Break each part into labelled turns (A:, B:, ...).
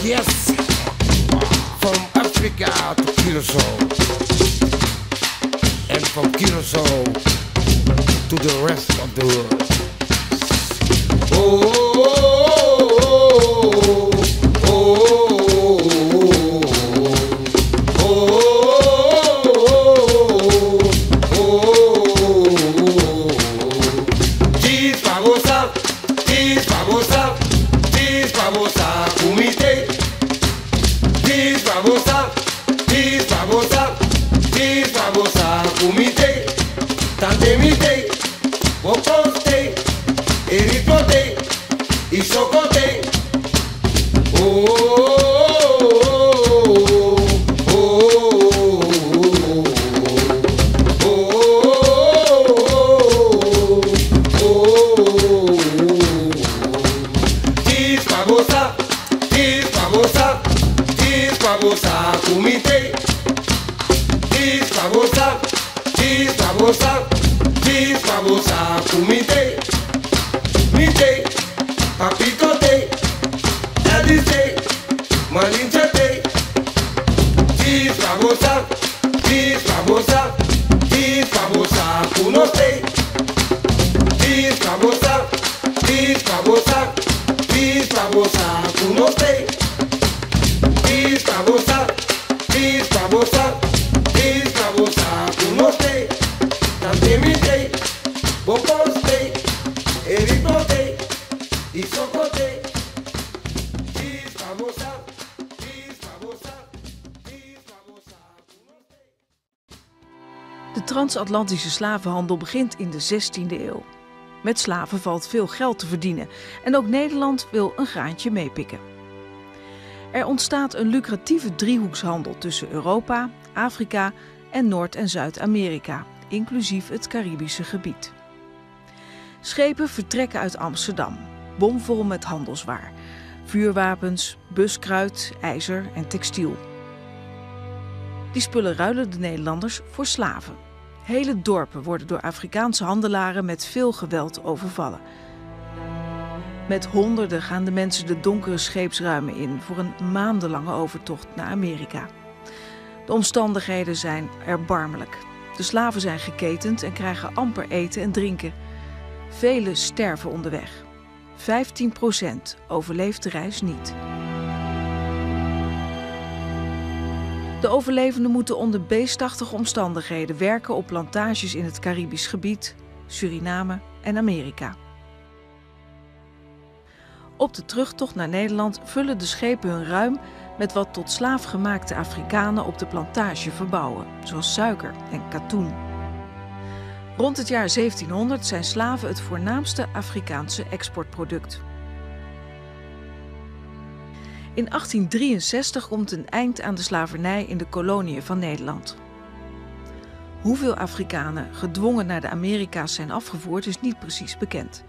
A: Yes, from Africa to Curaçao, and from Curaçao to the rest of the world. Tantemite, Bocote, Eripote, Isocote. Kumite, kumite, mite, papicote, elise, malinchate, famosa, kunote, famosa, kunote, famosa, kunote, tantemite, bocoste, eripote, isocote, famosa,
B: De transatlantische slavenhandel begint in de 16e eeuw. Met slaven valt veel geld te verdienen en ook Nederland wil een graantje meepikken. Er ontstaat een lucratieve driehoekshandel tussen Europa, Afrika en Noord- en Zuid-Amerika, inclusief het Caribische gebied. Schepen vertrekken uit Amsterdam, bomvol met handelswaar, vuurwapens, buskruid, ijzer en textiel. Die spullen ruilen de Nederlanders voor slaven. Hele dorpen worden door Afrikaanse handelaren met veel geweld overvallen. Met honderden gaan de mensen de donkere scheepsruimen in voor een maandenlange overtocht naar Amerika. De omstandigheden zijn erbarmelijk. De slaven zijn geketend en krijgen amper eten en drinken. Velen sterven onderweg. 15% overleeft de reis niet. De overlevenden moeten onder beestachtige omstandigheden werken op plantages in het Caribisch gebied, Suriname en Amerika. Op de terugtocht naar Nederland vullen de schepen hun ruim met wat tot slaaf gemaakte Afrikanen op de plantage verbouwen, zoals suiker en katoen. Rond het jaar 1700 zijn slaven het voornaamste Afrikaanse exportproduct. In 1863 komt een eind aan de slavernij in de koloniën van Nederland. Hoeveel Afrikanen gedwongen naar de Amerika's zijn afgevoerd is niet precies bekend.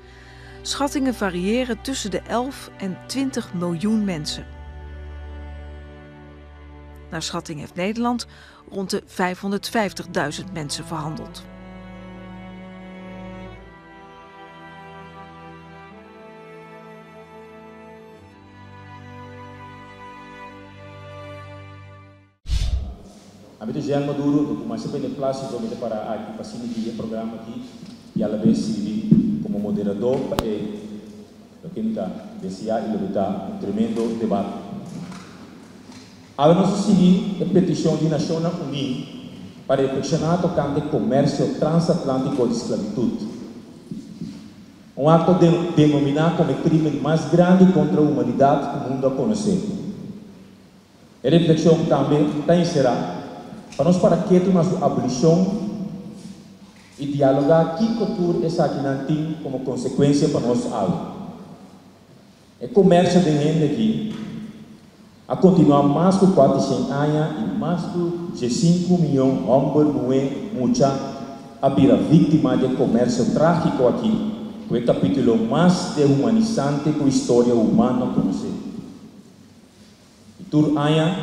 B: Schattingen variëren tussen de 11 en 20 miljoen mensen. Naar schatting heeft Nederland rond de 550.000 mensen verhandeld.
C: Abito Jean Maduro, do começo bem de plástico para aqui facilitar o programa aqui e a vez servir como moderador para quem está desejar e levantar um tremendo debate. A nós seguir a petição de Nações Unidas para reflexionar tocante comércio transatlântico de esclavitud. Um ato denominado como o crime mais grande contra a humanidade que o mundo conhece. A reflexão também está encerrada para nós para que uma abolição e dialogar que cultura essa aqui não tem como consequência para nós algo. O comércio de gente aqui a continuar mais de 400 anos e mais de 5 milhões de homens não é muita a vir vítima de comércio trágico aqui, que é o capítulo mais deshumanizante que a história humana conhece. E tur anos,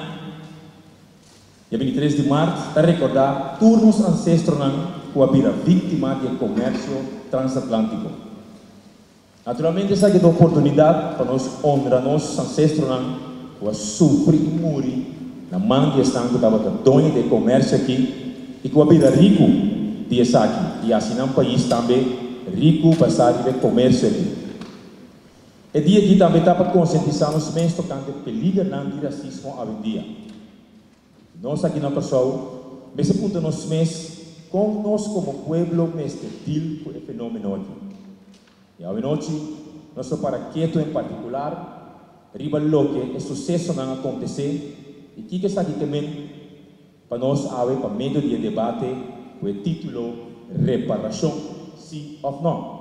C: dia 23 de março, está recordar todos os ancestros que a vítima de comércio transatlântico. Naturalmente, essa é a oportunidade para nós honrar nossos ancestros que sofrem e morrem na mão de estão que estava dono de comércio aqui e que a vida rico de essa aqui. E assim é um país também rico para sair de comércio aqui. E dia aqui também está para conscientizar os meios tocante perigo de racismo hoje em dia. Nós aqui na pessoa, nesse ponto nós mesmos, com nós como povo, mesmo deal com o fenômeno aqui. E hoje noite, nosso paraquedo em particular, riba lo que é sucesso não acontecer, e que está aqui também para nós, para meio de debate, com o título Reparação, sim ou não.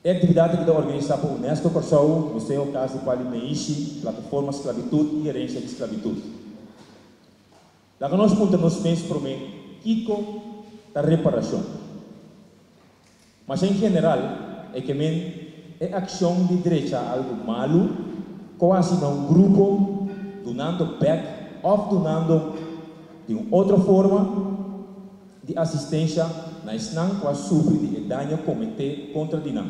C: É a atividade que está organizada por Unesco, Corsau, Museu Casa de Palimeishi, Plataforma Esclavitud e Herência de Esclavitud. Lá que nós pontos mesmos prometem, Kiko da reparação. Mas em geral, é que é ação de direita algo malo, quase não grupo, donando back, ou donando de uma outra forma de assistência na SNAM que sofre de dano cometido contra dinam.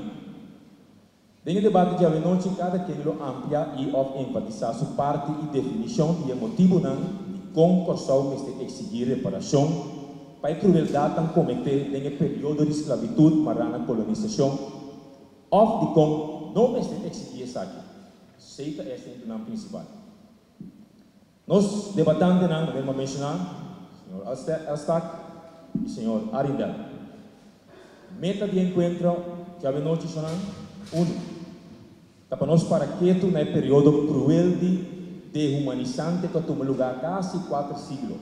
C: Dentro do debate de hoje, cada quem lo amplia e enfatizar sua parte e definição e motivo de como Corsau este exigir reparação para a crueldade que cometida no período de esclavitud marana colonização ou de como não este exigir isso aqui. Seita é a principal. Nós debatamos, vamos mencionar, o senhor Elstak e o senhor Arindel. Meta de encontro que a noite sonam, para nós para quieto no período cruel de deshumanizante que tomou lugar quase 4 séculos.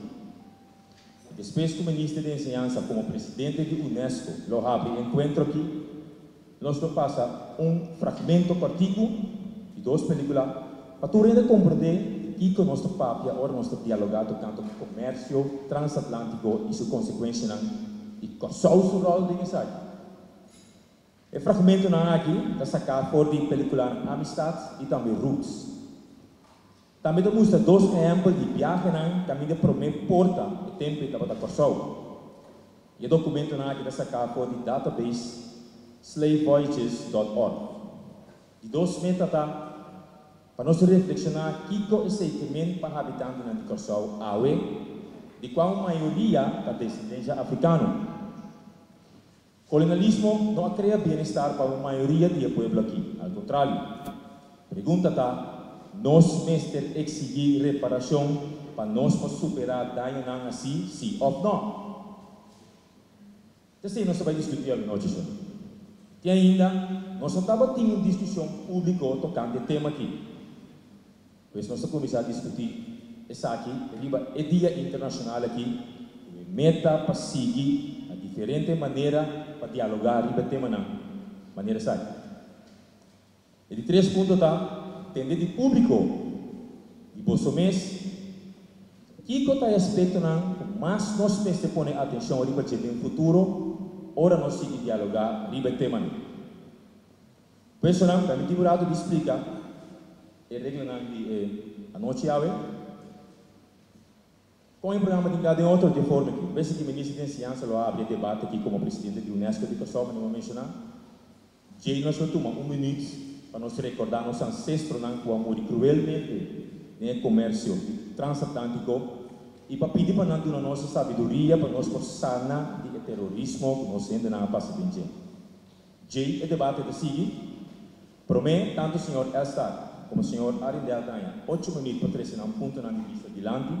C: Depois que o ministro de Enseñança, como presidente de Unesco, lo abre encontro aqui, nós passa fragmento partido de 2 películas para tu compreender que o nosso papel, ou nosso dialogado tanto com o comércio transatlântico e sua consequência e qual o rol de mensagem. O fragmento aqui está sacado por de película Amistad e também Roots. Também mostra 2 exemplos de viagem também de primeira porta o tempo estava da Corsau. E o documento aqui está sacado por de database slavevoyages.org. De 2 metas para nós reflexionar que é sentimento para habitantes de Corsau, de qual a maioria da descendência africana. Colonialismo não cria bem-estar para a maioria do povo aqui, ao contrário. Pergunta nós mesmos exigir reparação para nós superar dano assim, sim ou não. Assim, nós vamos discutir a noite. E ainda, nós estamos tendo uma discussão pública tocando o tema aqui. Pois nós vamos começar a discutir essa aqui, é Dia Internacional aqui, meta para seguir a diferente maneira para dialogar e o tema não, maneira sai. E de 3 pontos entender de público e você mesmo que está aspecto não, mas nós temos que pôr atenção ali para ter um futuro, ora nós temos que dialogar e o tema não. Por isso não, para me tirar de explicar a regra de a noite com o programa de cada outro de forma aqui. Vê se que o ministro de Ciência lo abre debate aqui como presidente da Unesco de Corsau, não vou mencionar. Já nós vamos tomar 1 minuto para nós recordar nossos ancestros que amor cruelmente no comércio transatlântico e para pedir para nós a nossa sabedoria para nós sana de terrorismo que nós ainda não passa bem. Já o debate de seguir, promete tanto o senhor Elstak como o senhor Arindel tenha 8 minutos para trazer um ponto na vista adiante.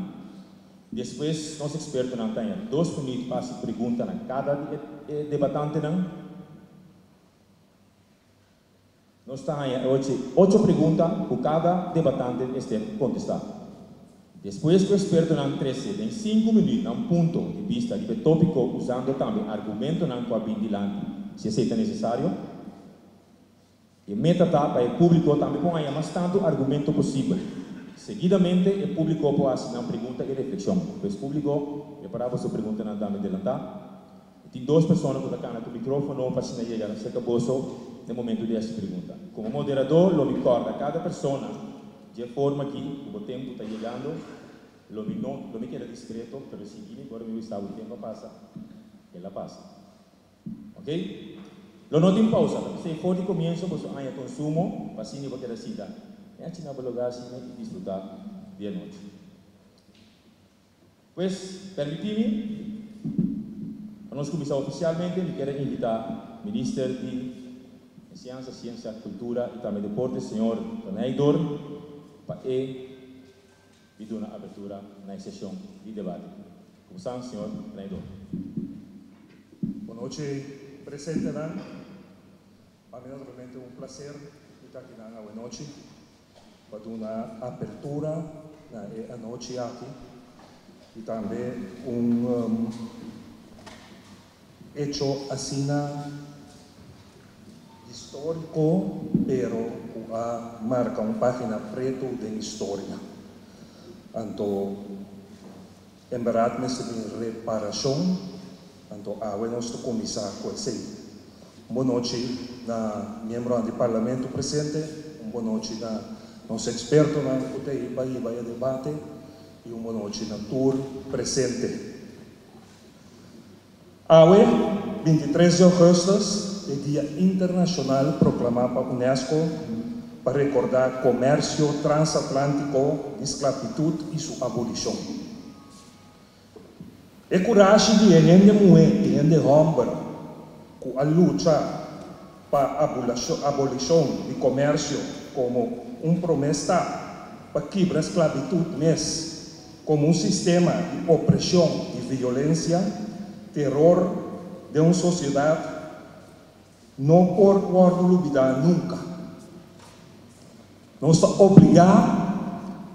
C: Depois, nosso experto não tenha 2 minutos para se perguntar a cada debatante. Nós temos hoje 8 perguntas para cada debatante este contestar. Depois que o experto não cresce em 5 minutos, a ponto de vista de tópico, usando também argumento não com a bindilante, se aceita necessário, e meta-etapa é público também com aí mais tanto argumento possível. Seguidamente, o público pode assinar pergunta e reflexão. Pois o público preparava sua pergunta na dama adelantar. Tem 2 pessoas que estão com o microfone para assinar e se acabou no momento de essa pergunta. Como moderador, lo recorda cada pessoa de forma que o tempo está chegando, lo me queda discreto, pero seguir agora meu estado o tempo passa, ela passa. Ok? Lo noto em pausa, porque se for de começo, você há consumo, assim você queda cita. É assim na lugar assim e desfrutar de noite. Pues, permite-me, para nós começar oficialmente, me quero invitar o Ministro de Ciência, Cultura e também Deporte, senhor Renaidor, para e dar uma abertura na sessão de debate. Como está, senhor Renaidor?
D: Boa noite, presidente. Para mim, realmente um prazer estar aqui na noite para dar uma abertura na noite aqui e também hecho assim histórico, pero marca página preta de história. Então, em verdade, nessa reparação, então, nós começar com isso. Boa noite, na membro do Parlamento presente, boa noite na nosso experto na UTI Bahia debate e boa noite na tour presente. Hoje, 23 de agosto, é Dia Internacional proclamado pela Unesco para recordar o comércio transatlântico de esclavitud e sua abolição. É coragem de gente mulher e gente homem com a luta para a abolição do comércio como promessa para quebrar a esclavitud, mas como sistema de opressão e violência, terror de uma sociedade não por olvidar nunca. Nós estamos obrigados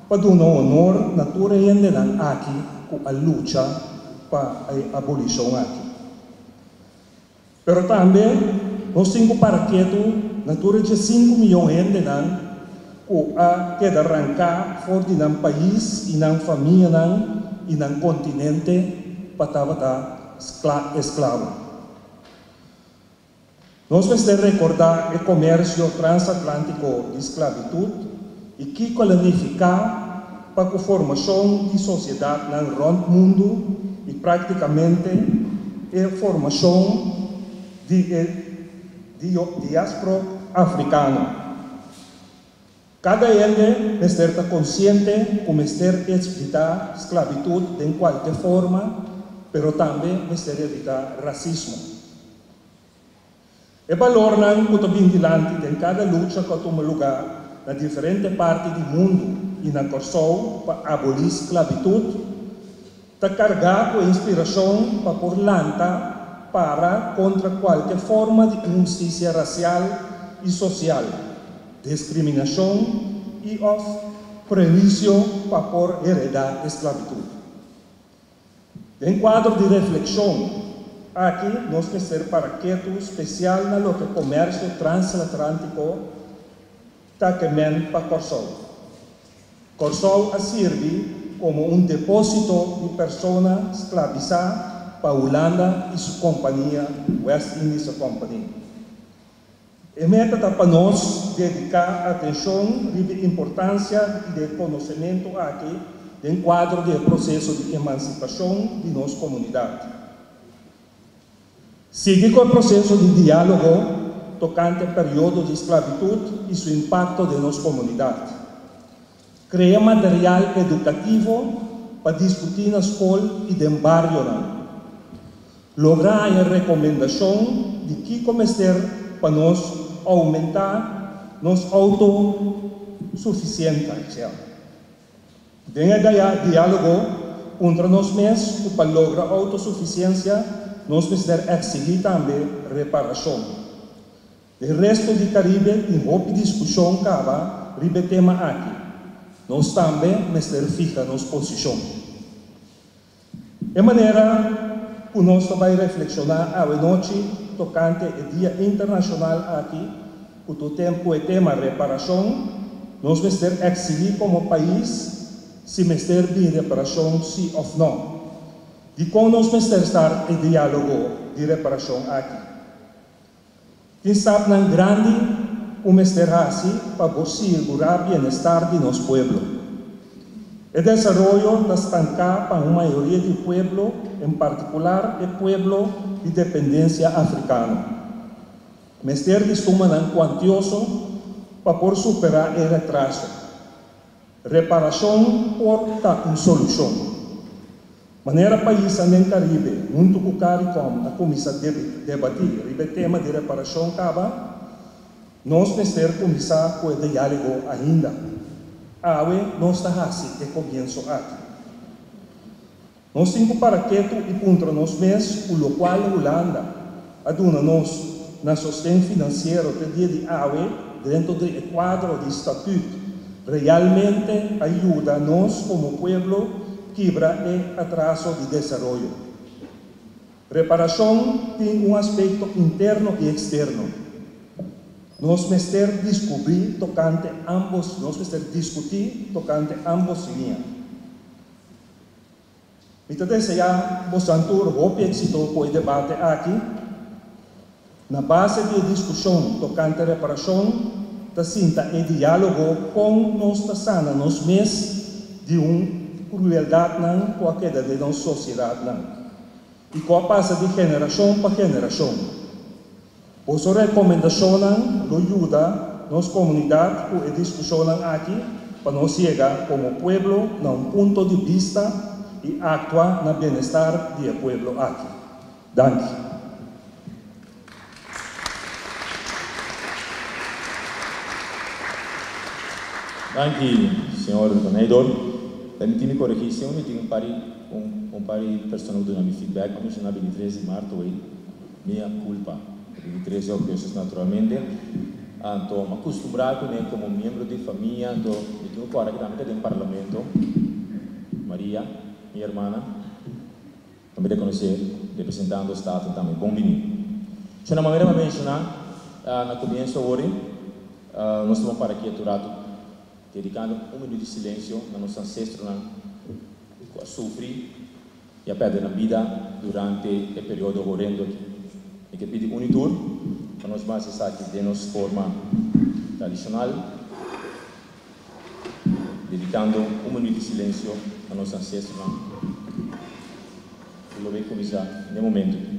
D: para dar honor na tua gente aqui com a luta para a abolição aqui. Mas também nós temos para que na tua de 5 milhões de gente que arrancar fora do país e na família e no continente para estar escravo. Nós precisamos recordar o comércio transatlântico de esclavitud e que planificar para a formação de sociedade no mundo e praticamente a formação de diáspora africana. Cada gente deve estar consciente como deve evitar esclavitud de qualquer forma, mas também deve evitar racismo. E valor não é vigilante em cada luta que toma lugar na diferente parte do mundo e na corção para abolir a esclavitud, está carregado com inspiração para por lanta para contra qualquer forma de injustiça racial e social, discriminação e prejuízo para por heredar a esclavitud. Em quadro de reflexão, aqui nós temos que ser paraquedo especial no que comércio transatlântico está querendo para Corsol. Corsol serve como depósito de pessoas esclavizadas para a Holanda e sua companhia, West Indies Company. E meta para nós dedicar atenção e importância e conhecimento aqui em quadro do processo de emancipação de nossa comunidade. Seguir com o processo de diálogo tocante ao período de esclavitud e seu impacto de nossa comunidade. Criar material educativo para discutir na escola e no bairro. Lograr a recomendação de que começar para nós aumentar nossa autossuficiência. Denha diálogo entre nós mesmos para lograr autossuficiência, nós precisamos exigir também reparação. O resto do Caribe tem uma discussão sobre o tema aqui. nós também mister fija nossa posição. De maneira que nós vai reflexionar a noite tocante o Dia Internacional aqui, que o tempo é tema reparação, nós mister exigir como país se mister de reparação sim ou não. De como nós mister estar em diálogo de reparação aqui. Quem sabe na grande o mister assim para assegurar o bem-estar de nosso povo. O desenvolvimento da estanca para a maioria do povo, em particular o povo de dependência africano. Mister de suma não quantioso para por superar o retraso. Reparação porta uma solução. Maneira país no Caribe, junto com o CARICOM, a comissão debatir o tema de reparação acaba, nós mister começar com o diálogo ainda. Nós está assim, que começo aqui. Nós temos para quieto e contra nós mesmos, o local Holanda, aduna-nos na sustento financeiro do dia de dentro do quadro de estatuto, realmente ajuda nós como povo quebra e atraso de desenvolvimento. Reparação tem aspecto interno e externo. Nós mister descobrir tocante ambos, nós mister discutir tocante ambos linhas. Então, desejar vos antur o êxito com o debate aqui. Na base de discussão tocante reparação, da cinta e diálogo com nós sana nos mesmos de crueldade não com a queda de nossa sociedade não. E com a passa de geração para geração. Por sua recomendação não ajuda nossa comunidade com a discussão aqui para nós chegar como povo a um ponto de vista e actuar no bem-estar do povo aqui. Danke.
C: Danke, senhor Donador. Permite-me corrigir, se eu tenho um par de pessoas dando feedback, vamos chamar de 13 de março, minha culpa. De 13 anos, naturalmente. Estou acostumado como membro de família, eu tenho agora que também tem parlamento. Maria, minha irmã, também de conhecer, representando o Estado também. Bom-vindo. De uma maneira para mencionar, no começo hoje, nós estamos para aqui aturado, dedicando minuto de silêncio a nossos ancestros que sofreram e a perder a vida durante o período horrendo aqui. E que pedi unitur para nós mais aqui de nossa forma tradicional, dedicando minuto de silêncio a nossos ancestros. E lo vou começar no momento.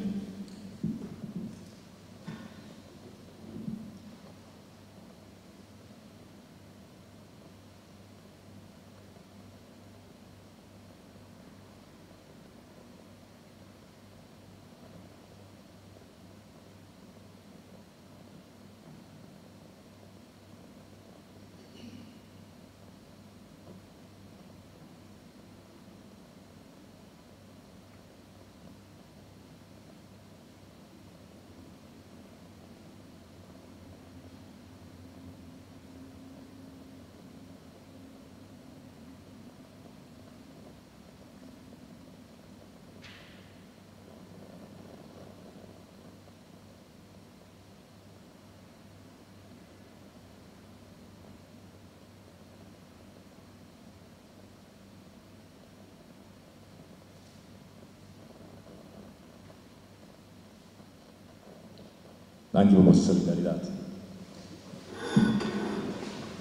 C: Danke por vossa solidariedade.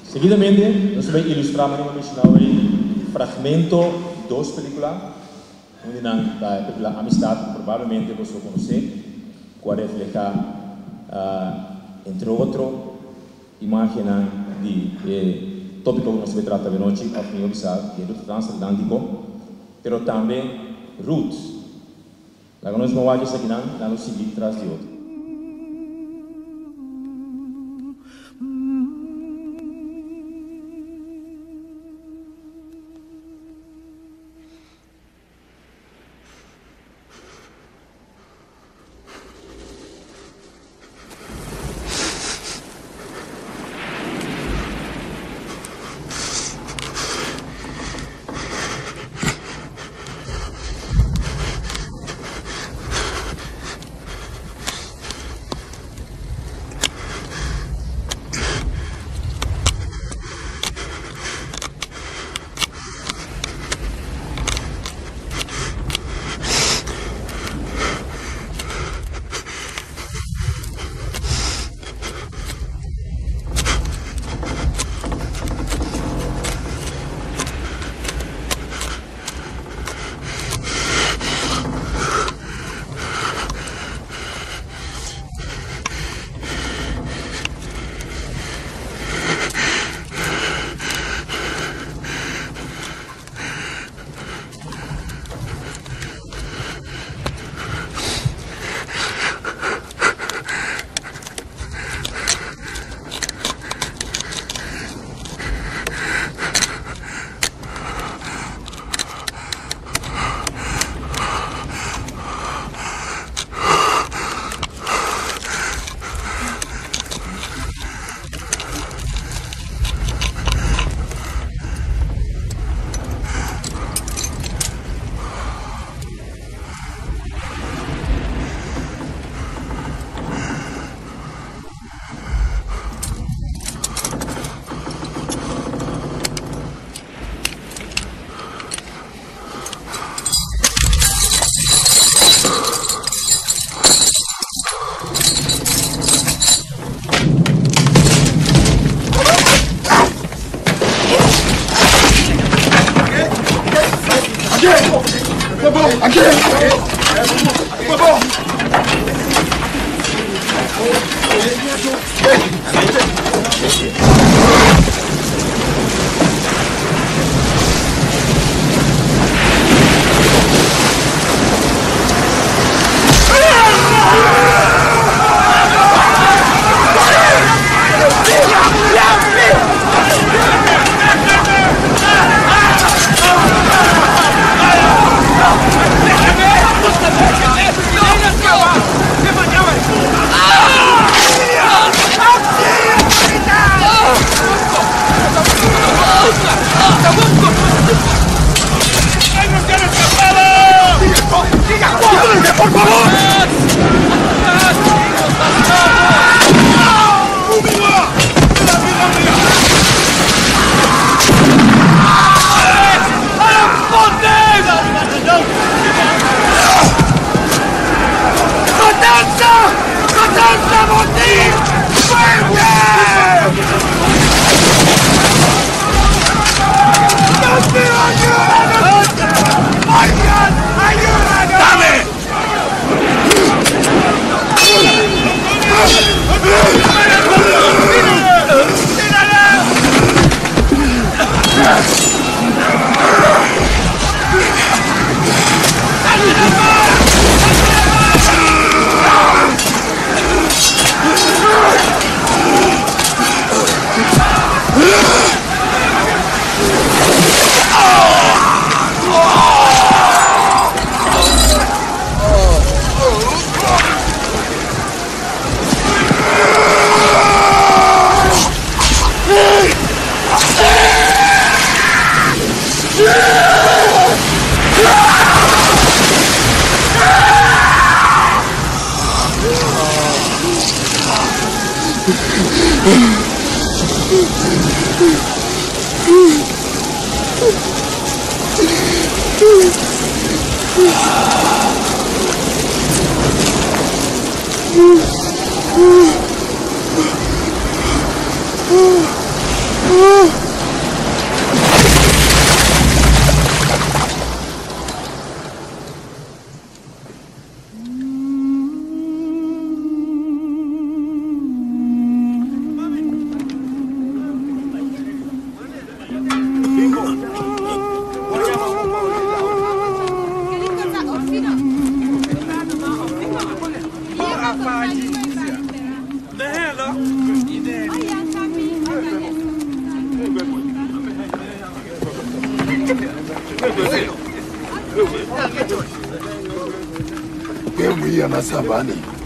C: Seguidamente, nós vamos ilustrar um fragmento de películas, onde a película Amistad, provavelmente você conhece, que refleja, entre outros, imagens de tópico que nós vamos tratar de noite, a Guiné-Bissau, que é do transatlântico, mas também roots. Lá que nós vamos aqui, lá nos seguir atrás de outro.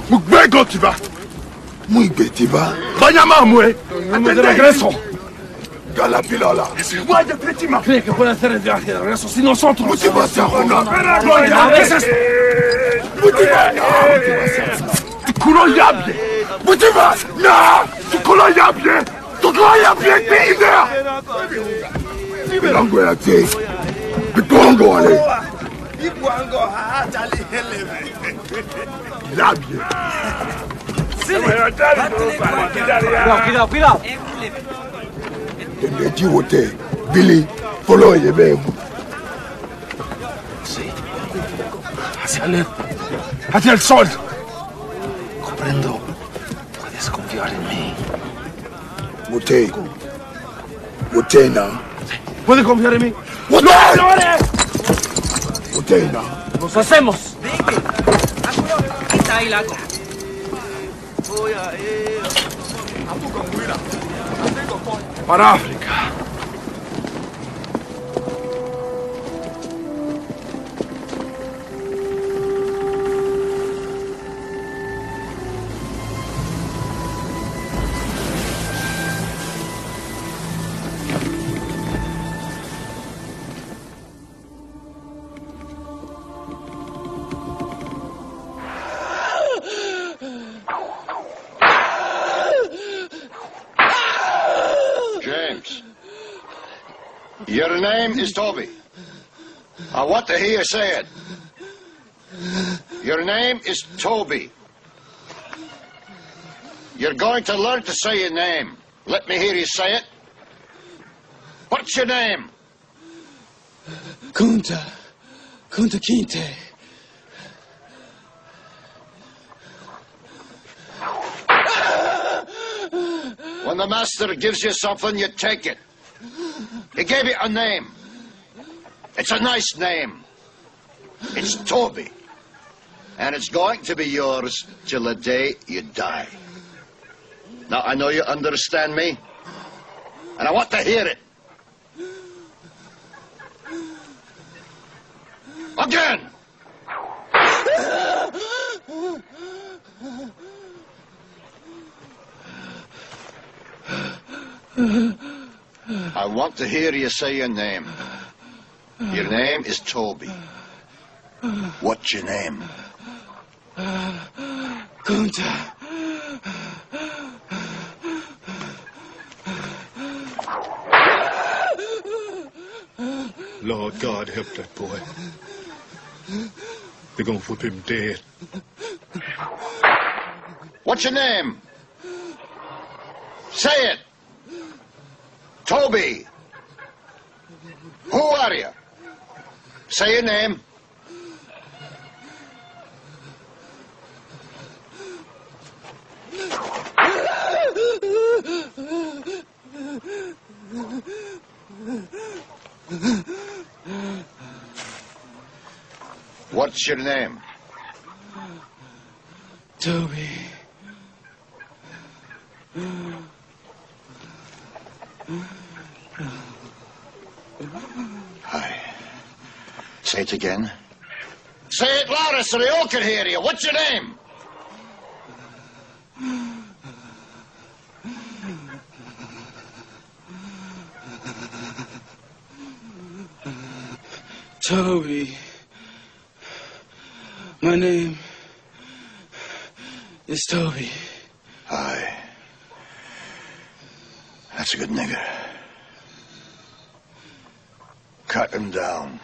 E: Mugbego tiba. Muigbe tiba. Banyama mue. De regreso. Galapilala. Guarda Petima.
F: Cree que puede hacer el viaje de regreso sin nosotros.
E: Mutima Sahuna.
F: ¿Qué es esto?
E: Mutima. Tukulo yable. Mutima. Na. Tukulo yable. Tukulo yable. Pide. Bilango ya te. Bikongo ale.
G: Iguango ha tali heleve.
E: Labie.
F: Cuidado.
E: Tende wote. Billy, follow ye be.
F: Sí. Hacia el sol. Comprendo. Puedes confiar en mí.
E: Mutena.
F: ¿Puede confiar en mí?
E: Mutena.
F: Nos hacemos. Para África.
H: Your name is Toby. I want to hear you say it. Your name is Toby. You're going to learn to say your name. Let me hear you say it. What's your name?
G: Kunta Kinte.
H: When the master gives you something, you take it. He gave you a name. It's a nice name. It's Toby. And it's going to be yours till the day you die. Now, I know you understand me, and I want to hear it. Again! I want to hear you say your name. Your name is Toby. What's your name?
F: Kunta.
E: Lord God, help that boy. They're gonna whip him dead.
H: What's your name? Say it. Toby. Who are you? Say your name. What's your name?
F: Toby.
H: Hi. Say it again. Say it louder so they all can hear you. What's your name?
F: Toby. My name is Toby.
H: Aye. That's a good nigger. Cut him down.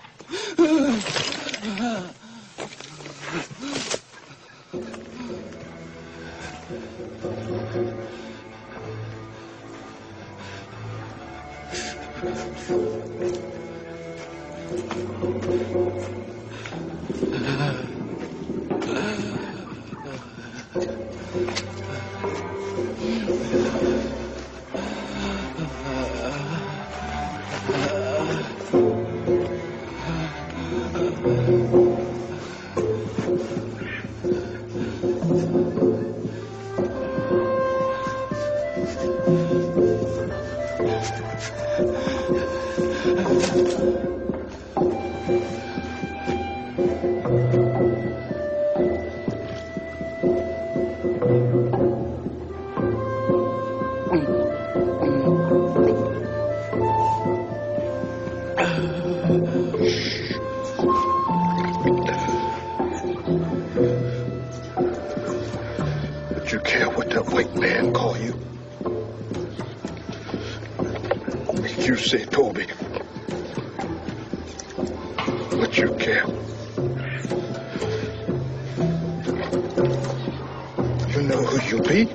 E: Would you care what that white man call you? You say Toby. Would you care? You know who you be?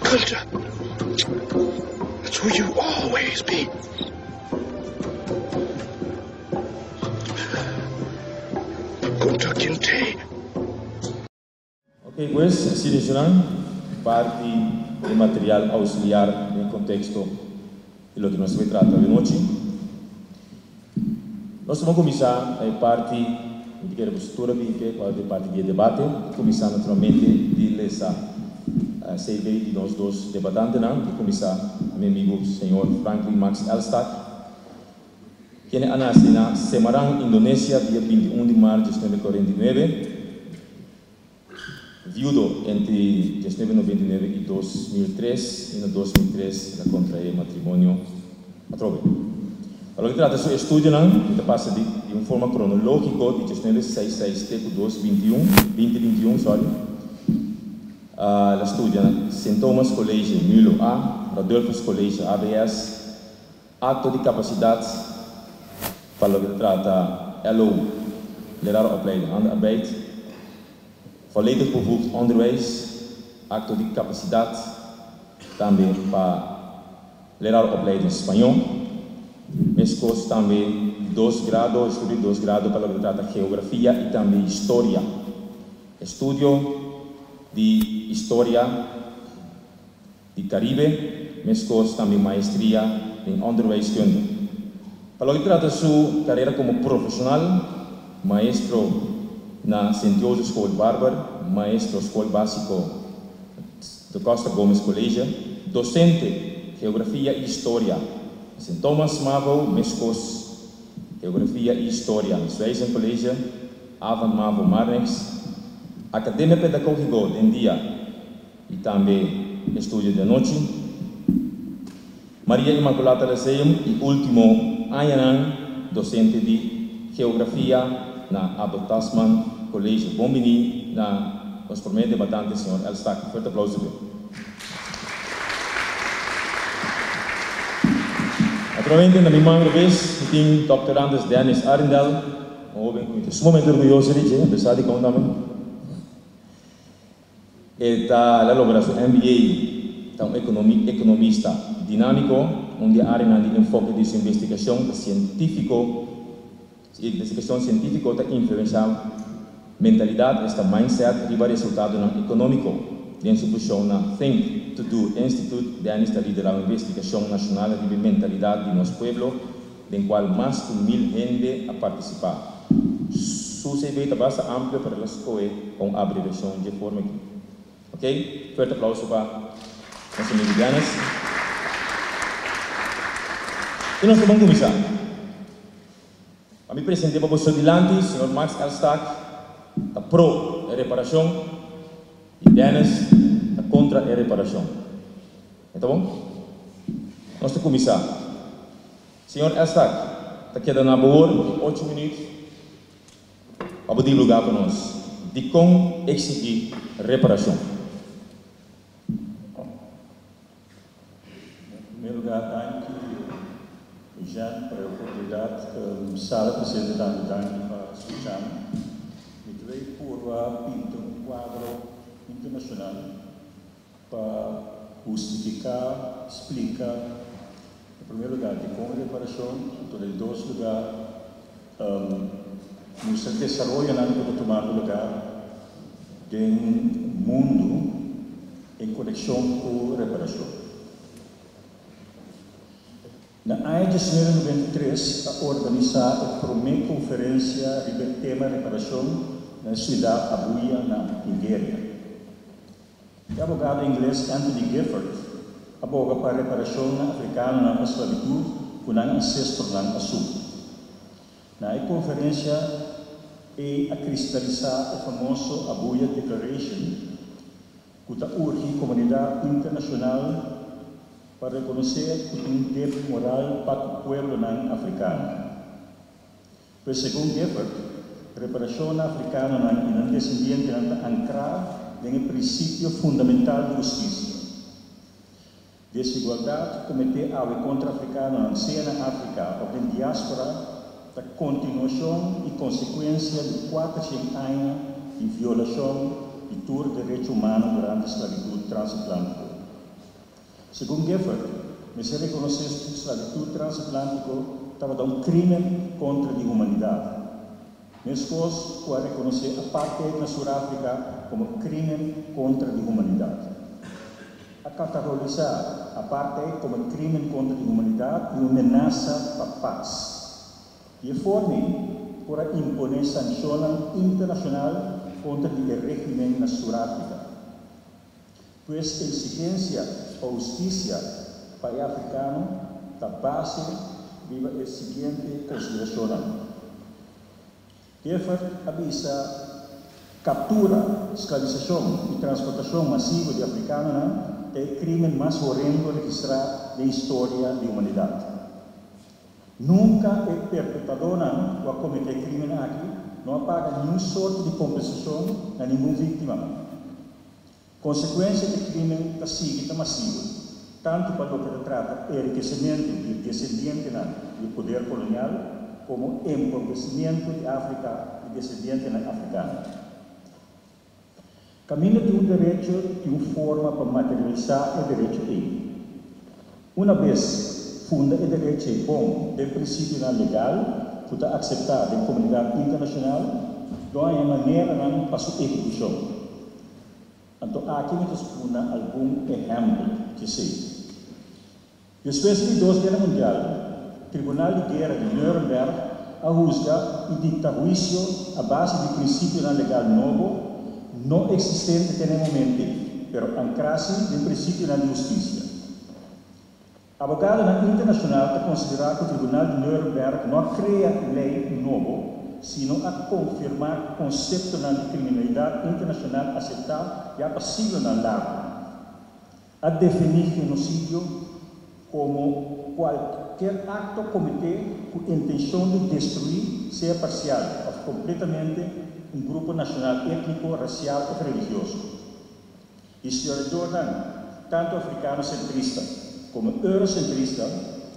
E: Kunta. That's who you always be. Kunta Kinte.
C: Ok, pues, así serán parte del material auxiliar en el contexto de lo que nos se trata de noche. Nós vamos começar a parte de a postura que é a parte de debate, começar naturalmente de essa CV de nós dois debatantes, que começar a meu amigo senhor Franklin Max Elstad, que nasce na Semarang, Indonésia, dia 21 de março de 1949, viudo entre 1999 e 2003, e em 2003 ela contraiu matrimônio a Trobe. Allora, che tratta su studio, che passa di una forma cronologica di 1966 2021, la studia St. Thomas College Mulo A, Radulfus College ABS, atto di capaciteit, quello che tratta LO, lerarenopleiding handenarbeid, volledig bevoegd onderwijs, acto de capaciteit, também para lerarenopleiding espanhol. Mescos também 2 grados, estudio 2 grados para lo que trata geografía y también historia. Estudio de História do Caribe, mescos também maestria em onderwijskunde. Para lo que trata sua carreira como profissional, maestro na Sint-Joseph School Barber, maestro School Básico do Costa Gomes Colégio, docente Geografia e História, St. Thomas Mavo, mescos Geografia e História, Zwijzen Colégio, Avan Mavo Marnex, Academia Pedagógico de dia e também Estúdio de noite, Maria Imaculada Lyceum e último Ayanan, docente de Geografia na Abel Tasman Colégio Bombini, na nos primeiro debatante, Sr. Elstak. Forte aplauso. Naturalmente, na minha vez, tem Dr. Anders Dennis Arendal, um homem muito sumamente orgulhoso de ele, apesar de contar. Ele está logrando seu MBA, um economista dinâmico, onde a área de enfoque de sua investigação científica está influenciando mentalidade, esta mindset, e vai resultado econômico. De instituição na Think to Do Institute, de está liderando a investigação nacional de mentalidade de nosso povo, em qual mais de 1000 gente a participar. Su CV está bastante amplo para as coisas com a abreviação de forma aqui. Ok? Forte aplauso para as americanas. E nós vamos começar. A me apresentar para você dilante, Sr. Max Elstak, a pro reparação, e Dennis, a contra reparação. Tá bom? Nós vamos começar. Sr. Elstak, está quedando na boa 8 minutos para poder lugar para nós. De como exigir reparação.
I: Em primeiro lugar, Jean, para a oportunidade que sala presidente da para escutar. E também por pintar quadro internacional para justificar, explicar, em primeiro lugar, de como a reparação, em dois lugares, no desenvolvimento para tomar lugar do mundo em conexão com a reparação. Na área de 1993, a organizar a primeira conferência sobre o tema reparação na cidade de Abuja, na Nigéria. O advogado inglês Anthony Gifford aboga para a reparação africana na esclavitud com o ancestro na sul. Na conferência, a cristalizar o famoso Abuja Declaration, que urge a comunidade internacional para reconhecer que um dever moral para o povo africano. Pois, segundo Gifford, a reparação africana não descendente ancrada em princípio fundamental de justiça. Desigualdade cometida contra africanos, seja na África ou em diáspora, da continuação e consequência de 400 anos de violação de todo direito humano durante a esclavitud transatlântica. Segundo Gifford, se reconhecer que a esclavitud transatlântica estava um crime contra a humanidade. Mesmo para reconhecer a apartheid na Suráfrica como crime contra a humanidade. A categorizar a apartheid como crime contra a humanidade e uma ameaça para a paz. E a forma para imponer sanções internacionais contra o regime na Suráfrica. Pois a exigência para a justiça para o africano está base viva a seguinte consideração. Gifford avisa captura, escravização e transportação massiva de africanos é o crime mais horrendo registrado na história da humanidade. Nunca o perpetrador que cometeu crime aqui não paga nenhuma sorte de compensação a nenhuma vítima. Consequência do crime está seguida massiva, tanto para o que trata o enriquecimento do descendente do poder colonial, como o empobrecimento de África e descendente africano. Caminho de direito de uma forma para materializar o direito uma vez funda o direito bom, de princípio legal, que está acceptado em comunidade internacional, não há maneira para sua execução. Então, aqui me dispuna algum exemplo que sei. Depois de 2 Guerra Mundial, o Tribunal de Guerra de Nuremberg a juzga e dicta juízo a base de princípio legal novo, não existente até o momento, pero ancrado em princípio da justiça. Abogado internacional está considerado que o Tribunal de Nuremberg não cria lei novo, sino a confirmar o conceito de criminalidade internacional aceitável e possível na lei. A definir genocídio como qualquer acto cometido com intenção de destruir, seja parcial ou completamente, um grupo nacional, étnico, racial ou religioso. Historiador, tanto africano-centrista como eurocentrista,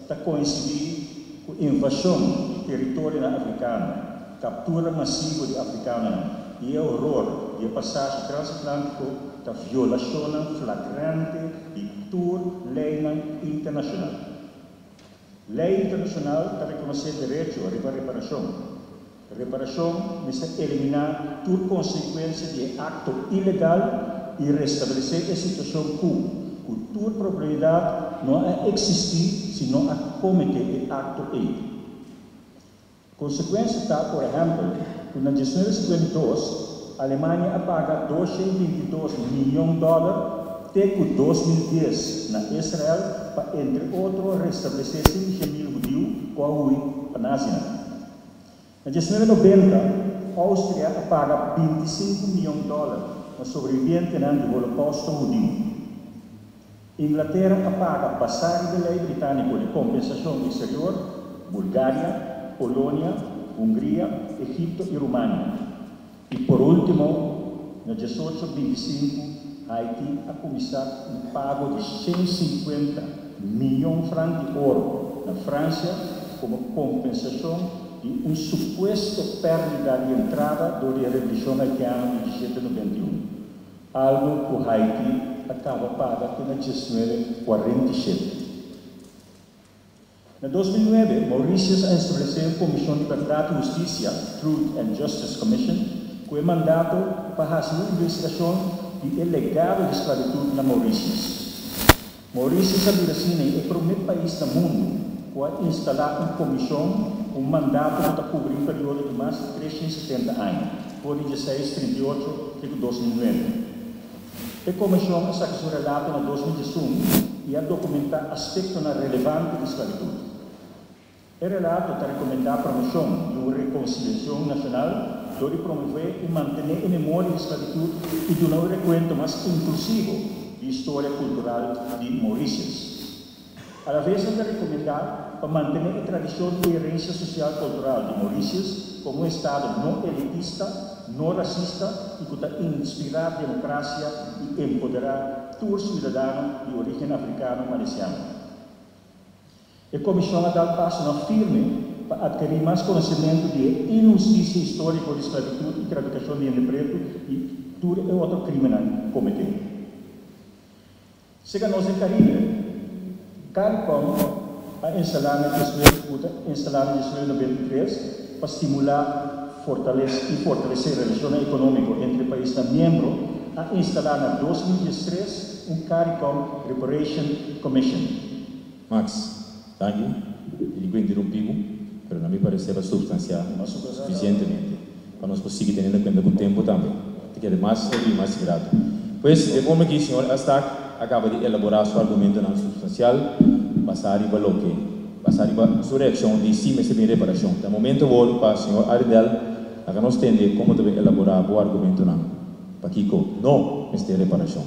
I: está coincidindo com a invasão do território africano, captura massiva de africanos e o horror de passagem transatlântico da violação flagrante de toda lei internacional. Lei internacional está reconhecer direito à reparação. Reparação é eliminar toda consequência de acto ilegal e restabelecer a situação que toda propriedade não existe se não cometer o acto ilegal. Consequência está, por exemplo, que na 1952, a Alemanha paga $222 milhões até que 2010 na Israel para, entre outros, restabelecer 5.000 judeus com a Ui para Nazina. Na 1990, a Áustria paga $25 milhões para sobreviventes do Holocausto judeu. Inglaterra paga passagem de lei britânico de compensação exterior, Bulgária, Polônia, Hungria, Egipto e România. E por último, na 1825, Haiti a começar um pago de 150 milhões de francos de ouro na França como compensação de suposto perda de entrada da Revolução Haitiana de 1791. Algo que Haiti acaba pagando na 1947. Em 2009, Mauritius estabeleceu a Comissão de Verdade e Justiça, Truth and Justice Commission, com o mandato para fazer uma investigação do legado de escravidão na Mauritius. Mauritius é o primeiro país do mundo a instalar uma comissão com mandato para cobrir um período de mais de 370 anos, por 1638 de 2009. A comissão está relatada em 2018 e a documentar aspectos relevantes da escravidão. O relato está recomendando a promoção de uma reconciliação nacional, onde promover e manter a memória da escravidão e de um recuento mais inclusivo da história cultural de Mauritius. A la vez, está recomendado para manter a tradição e herança social e cultural de Mauritius como um Estado não elitista, não racista e que está inspirar a democracia e empoderar todos os cidadãos de origem africano-malesiano. A Comissão a dado passo firme para adquirir mais conhecimento de injustiça histórica de escravidão e traficação de gente preto e todo outro crime cometido. Chega nós em Caribe, CARICOM a instalar em 1993 para estimular e fortalecer a relação econômica entre países membros, a instalar em 2013 CARICOM Reparation Commission.
C: Max, thank you. Ele interrompiu, mas não me pareceu substancial suficientemente para nós conseguir ter em conta com o tempo também. Te quero mais e mais grato. Pois, de forma que o senhor Astak acaba de elaborar seu argumento não substancial, passar a sua reação de cima e reparação. No momento, vou para o senhor Ardel, a nos entender como deve elaborar o argumento não. Para que não esta reparação.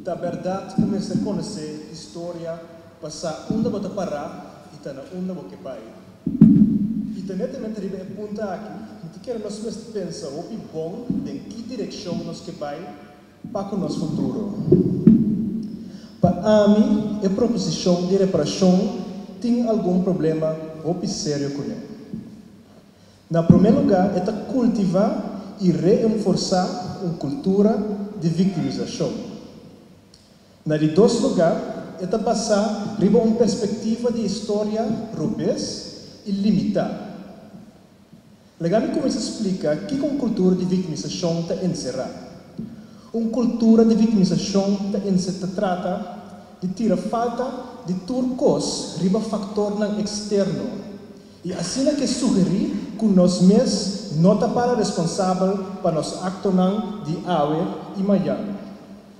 J: Da verdade, comecei a conhecer a história, passar onde vou parar e tá na onde vou que vai. E também tribe aponta aqui, que quer nós pensar o que bom, em que direção nós que vai para o nosso futuro. Para mim, a proposição de reparação tem algum problema ou sério com ele. Na primeiro lugar, é cultivar e reforçar uma cultura de vitimização. Na de dois lugares, é passar por uma perspectiva de história robust e limitada. Legal começa a explicar que uma cultura de vitimização está encerrada. Uma cultura de vitimização está trata de tirar falta de turcos riba fator não externo. E assim é que sugerir que nós mesmos não está para responsável para nos actos de awe e manhã.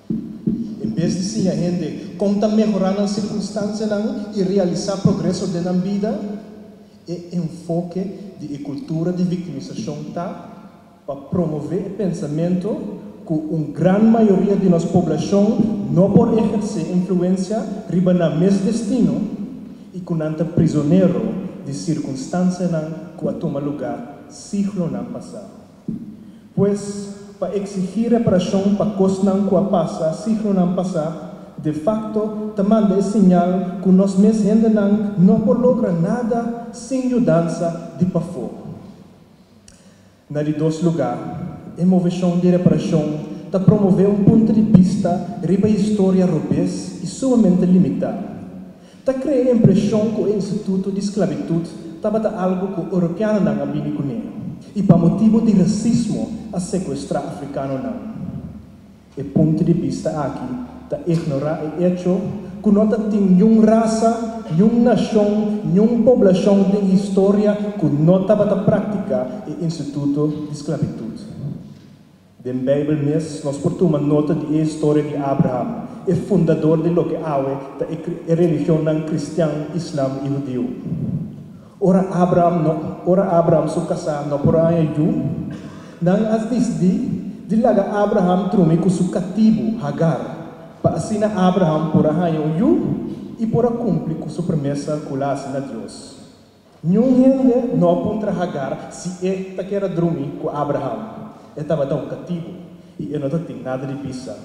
J: Em vez de sim a gente conta melhorar as circunstâncias e realizar progresso na vida, é enfoque de cultura de vitimização tá para promover o pensamento que uma grande maioria de nossa população não pode exercer influência riba na mesmo destino e que não está prisioneiro de circunstâncias que a toma lugar século não passado. Pois, para exigir reparação para coisas que a passa século não passado, de facto, também é sinal que nós mesmos ainda não podemos lograr nada sem mudança de para fora. Na de dois lugares, a moção de reparação está promover um ponto de vista riba a história robês e somente limitado. Está criando a impressão que o Instituto de Esclavitud estava algo que o europeano não abini com ele. E para motivo de racismo a sequestrar africano não. O ponto de vista aqui está ignorar o hecho que não tem nenhuma raça, nenhuma nação, nenhuma população de história que não estava a praticar o Instituto de Esclavitud. Na Bíblia mesmo, nós portamos nota de história de Abraham, o fundador de lo que é a religião cristã, islã e judeu. Ora Abraham se casar no por aí não as de laga Abraham trumi com seu cativo Hagar. Para assim Abraham por aí e por cumprir com sua promessa com a Deus. Nenhum não aponta Hagar se é taquera drumi com Abraham. Estava tão cativo e eu não tenho nada de pisa.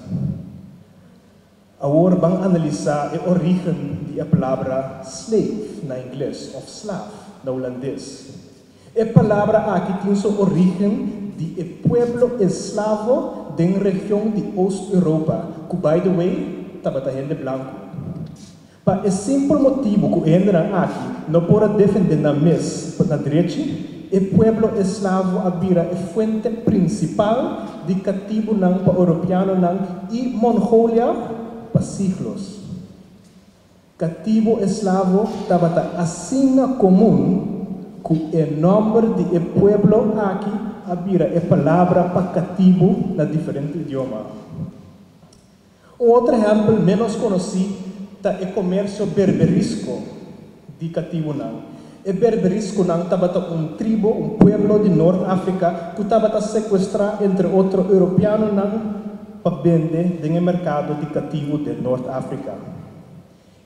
J: Agora vamos analisar a origem da palavra slave na inglês, of slave na holandês. A palavra aqui tem sua origem de pueblo esclavo da região de Oeste-Europa, que, by the way, estava gente branco. Para esse simples motivo que entra aqui, não pode defender na mesa na direita, o pueblo esclavo abira a fonte principal de cativo para europeano e Mongolia para séculos. Cativo esclavo estava assim comum que o nome de pueblo aqui abira a palavra para cativo na diferente idioma. Outro exemplo menos conhecido é o comércio berberisco de cativo O berberisco estava tribo, pueblo de Norte África que estava a sequestrar entre outros europeanos para vender no mercado de cativo de Norte África.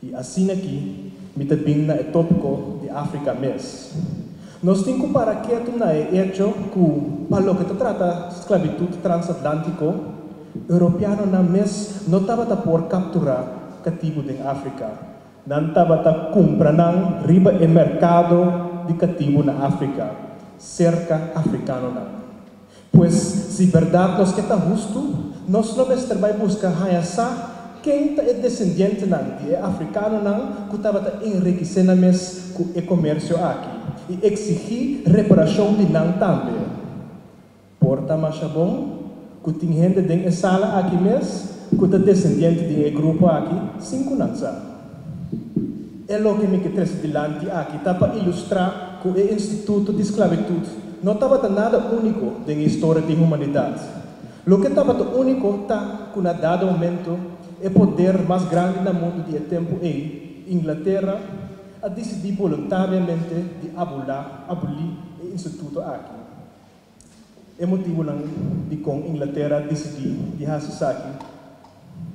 J: E assim aqui, me também na tópico de África mesmo. Nós temos que parar quieto na hecho que, para o que trata de esclavitud transatlântico, europeano não estava a por capturar cativo de África. Não estava a comprar riba o mercado de cativo na África, cerca africano Pois, se verdade nós que está justo, nós não vai buscar quem é descendente de africano que estava enriquecendo com o comércio aqui e exigir reparação de também. Porta mais bom que tem gente dentro da sala aqui mesmo que é descendente de grupo aqui 5 anos. É o que me traz delante aqui, está para ilustrar que o Instituto de Esclavitud não estava nada único na história da humanidade. O que estava único está que, na dado momento, o poder mais grande no mundo de tempo é Inglaterra a decidir voluntariamente de abolir o Instituto aqui. É motivo de com Inglaterra decidir de fazer isso aqui.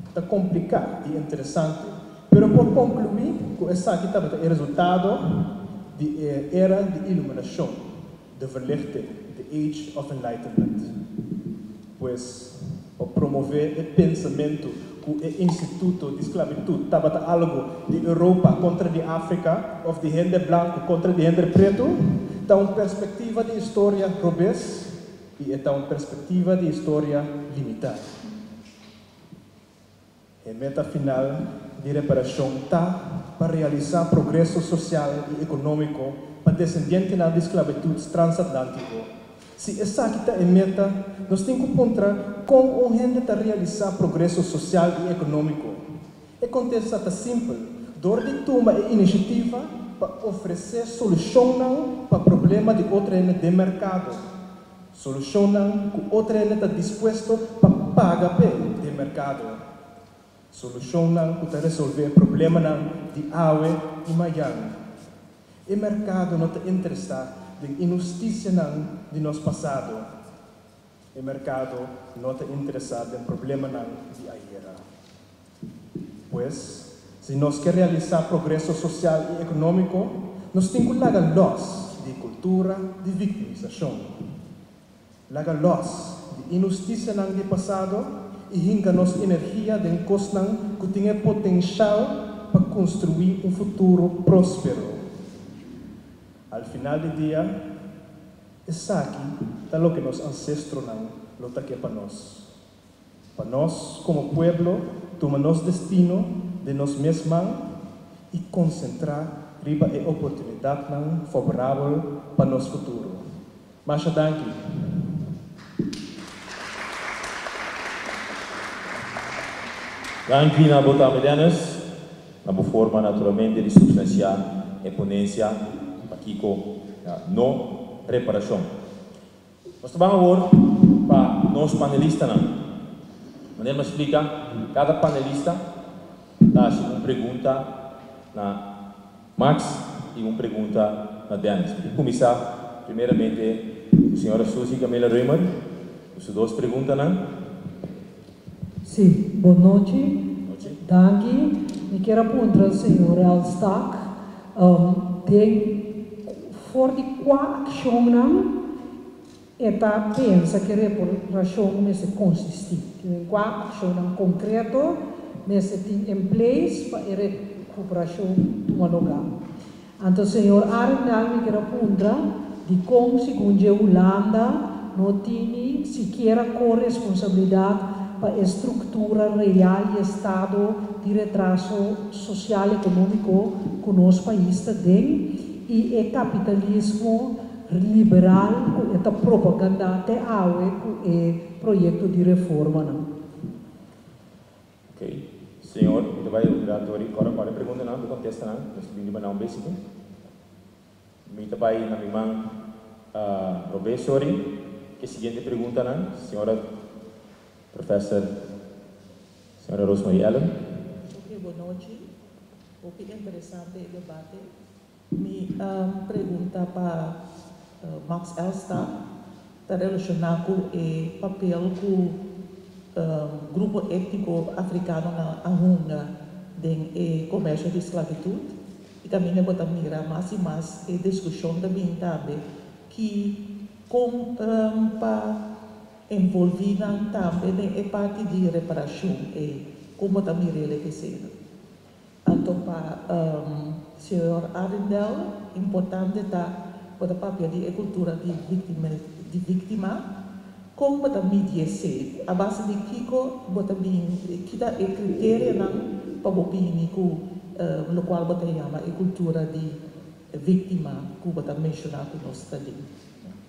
J: Está complicado e interessante. Pero por concluir, que essa aqui estava o resultado da era de iluminação, de verlichting, the Age of Enlightenment. Pois, para promover o pensamento que o Instituto de Esclavitud estava algo de Europa contra de África, ou de gente branca contra de gente preto, está uma perspectiva de história robês e está uma perspectiva de história limitada. A meta final de reparação está para realizar progresso social e econômico para descendentes da esclavitud transatlântico Se essa aqui é meta, nós temos que encontrar como a gente realizar progresso social e econômico. E contexto está simples. Dor de turma e iniciativa para oferecer solução para problema de outra área de mercado. Solução que outra área está disposto para pagar bem de mercado. Solução que está resolver problema de água e manhã. E mercado não está interessado em injustiça de nosso passado. E mercado não está interessado em problema de ayer. Pois, se nós queremos realizar progresso social e econômico, nós temos que largar luz de cultura de vitimização. Largar luz de injustiça do passado e hinga nossa energia de costa que tem potencial para construir um futuro próspero. Al final do dia, isso aqui é o que nossos ancestros não lutam para nós. Para nós, como povo, tomar nosso destino de nós mesmos e concentrar riba a oportunidade favorável para nosso futuro. Masha danki.
C: Danke na botar medianas, na forma naturalmente de substanciar a ponência para Kiko no reparação. Nós vamos agora para nosso panelista. Maneira me explica, cada panelista dá uma pergunta na Max e uma pergunta na Dennis. Vou começar primeiramente a senhora Suzy Camila Reimer, as duas perguntas.
K: Sim, boa noite. Danke. Eu quero perguntar ao senhor Elstak, for de qual ação eta pensa que a reparação nesse consiste? Qual ação concreto nesse tem em place para a recuperação tomar lugar? Então, o senhor Arendal me quer perguntar de como, segundo a Holanda, não tem sequer corresponsabilidade para a estrutura real e Estado de retraso social e econômico que o nosso país tem e o capitalismo liberal com esta propaganda até com o projeto de reforma.
C: Ok. Senhor, você vai agora pergunta não, do contexto não, nós vamos mandar básico. Me vai na minha mão professor, que seguinte pergunta não, senhora professor, senhora Rosemary Allen.
L: Ok, boa noite. Muito interessante o debate. Me pergunta para Max Elstak, está relacionado com o papel que o grupo étnico africano na Ahunga no comércio de esclavitud. E também eu vou mirar mais e mais a discussão também que para envolver também a parte de reparação e como também ele que seja. Então, para o senhor Arendal, importante para o papel de cultura de vítima, como também dizer, a base de Kiko, também que dá critério para o opinião no qual você chama a cultura de vítima, que você menciona que nós estamos.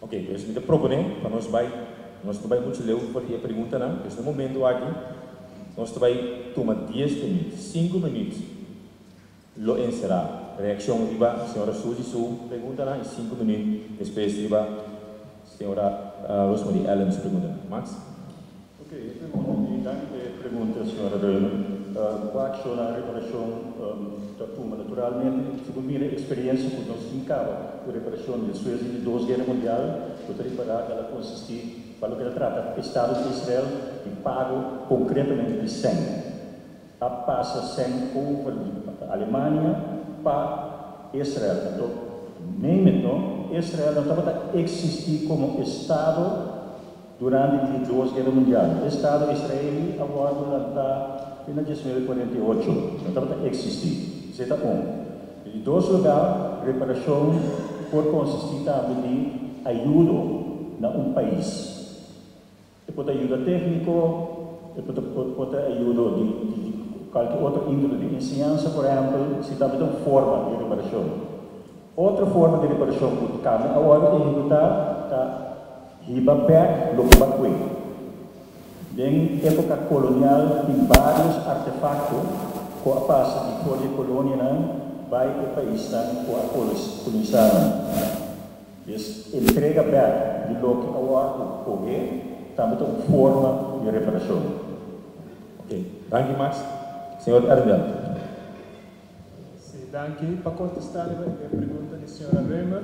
C: Ok, eu estou propondo para nós vai muito ler por a pergunta não, neste momento aqui nós vai tomar 10 minutos, 5 minutos, lo encerrar, reação riba, a senhora Suzy sua pergunta não, em 5 minutos, depois riba, a senhora Rosemary Allen sua pergunta, Max?
I: Ok, pergunta, senhora Reimer. Qual ação a reparação da turma? Naturalmente, segundo a experiência que nós temos a reparação depois de 2 guerras mundiais, para reparar ela consiste para o que ela trata, o Estado de Israel e pago concretamente de 100. A passa 100 over a Alemanha para Israel. Então, nem então, Israel não estava a existir como Estado durante as 2 guerras mundiais. O Estado israelita agora está em 1948, não estava a existir. Isso é um. Em 2 lugares, reparação por consistir também de ajuda na país. E pode ajuda técnica, e pode ajuda de qualquer outra índole de ensinança, por exemplo, se também uma forma de reparação. Outra forma de reparação que cabe agora é executar Hibapek Lukbakwe. Em época colonial, tem vários artefatos com a passa de cor de colônia vai o país com a colonização. Entrega back de lo que agora ocorre, também tem forma de reparação.
C: Ok, dank u Max. Senhor Ardel.
J: Sim, dank u. Para contestar a pergunta da senhora Römer,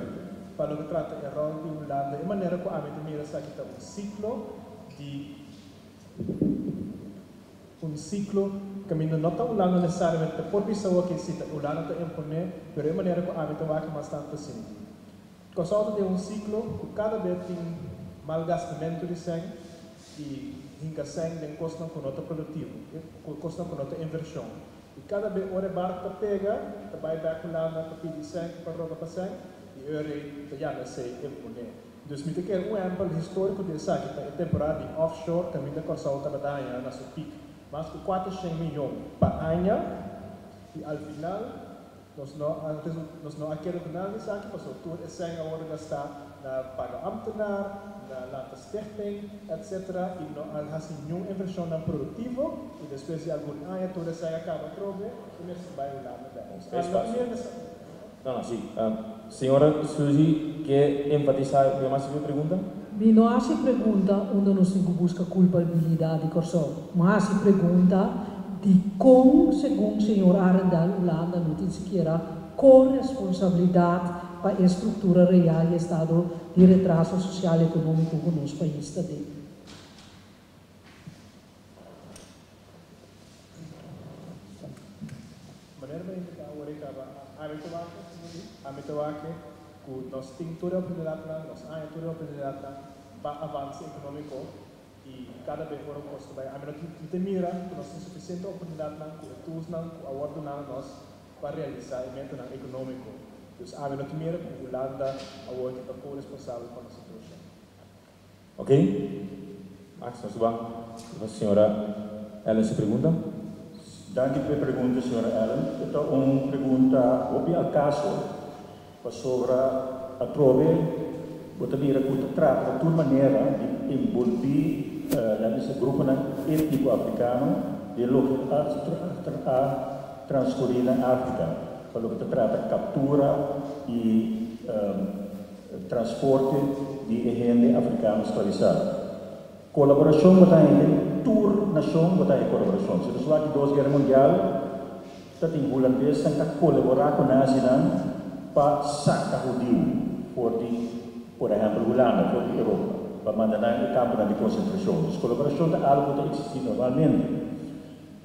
J: para o que trata de rol de Holanda, de maneira que a gente mira aqui ciclo de caminho não está Holanda necessariamente por pessoa que cita Holanda está imponer, mas de maneira que a gente vai bastante assim. Consolta de ciclo que cada vez tem malgastamento de sangue e hinca sangue tem custo com nota produtivo, custo com nota inversão. E cada vez o barco pega, vai para Holanda para pedir sangue, para roubar para sangue, e o rei já não sei imponer. Dus met een keer exemplo histórico desse aqui, a temporada de offshore, caminho da consulta da Danha, na sua pico, mas com 400 milhões para Anha, e ao final, nós não queremos que nada disso aqui, porque tudo é sem a hora gastar na paga ambtenaar, na lata stichting, etc. E não há nenhuma inversão no produtivo, e depois de algum Anha, tudo é sem acaba a prova, e nesse vai lá na
C: Não, sim. Senhora Suzy, quer enfatizar mais uma pergunta?
K: Não há se pergunta onde nós busca culpabilidade corso, mas se pergunta de como, segundo o senhor Arendal, Holanda não tem sequer corresponsabilidade para a estrutura real e estado de retraso social e econômico que o nosso país está tendo.
J: Amitawake, que nós temos toda a oportunidade, nós temos toda a oportunidade para avanço econômico e cada vez por um custo vai. A menos que mira que nós temos suficiente oportunidade que todos não aguardam nós para realizar o evento econômico. Então, a menos que mira que a Holanda é corresponsável por essa situação.
C: Ok? Max, nós vamos. A senhora Ellen se pergunta?
I: Dank u voor de pergunta, senhora Ellen. Então, uma pergunta, op al caso, sobre a trove, você mira que trata de toda maneira de envolver esse grupo étnico africano de lo que a transcorrer na África, para que trata de captura e transporte de gente africana escravizada. Colaboração com a tour nação com a colaboração. Se nós vamos à Guerra Mundial, está em holandês que colaborar com a nação para sacar judeu, por exemplo, Holanda, por Europa, para mandar em campo de concentração. A colaboração é algo que existe normalmente.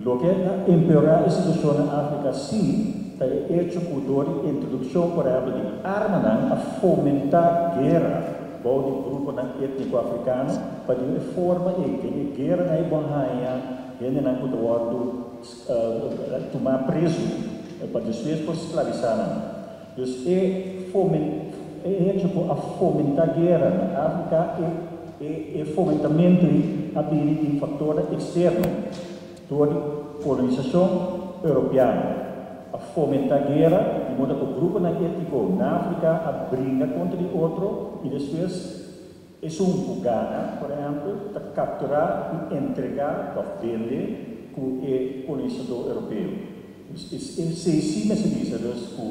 I: O que é empeorar a situação na África, sim, é hecho por a introdução, por exemplo, de armas a fomentar guerra. Bouw die groepen étnico africano para de reforma e guerra na Ibonhaia, ele não pode tomar preso para desviar por escravizar. Então, a fomentar guerra na África e fomentamento de um fator externo, toda colonização europeia. A fomentar guerra, de modo que o grupo étnico na África a briga contra o outro e depois é gana, por exemplo, para capturar e entregar, para vender com o colonizador europeu. Se diz que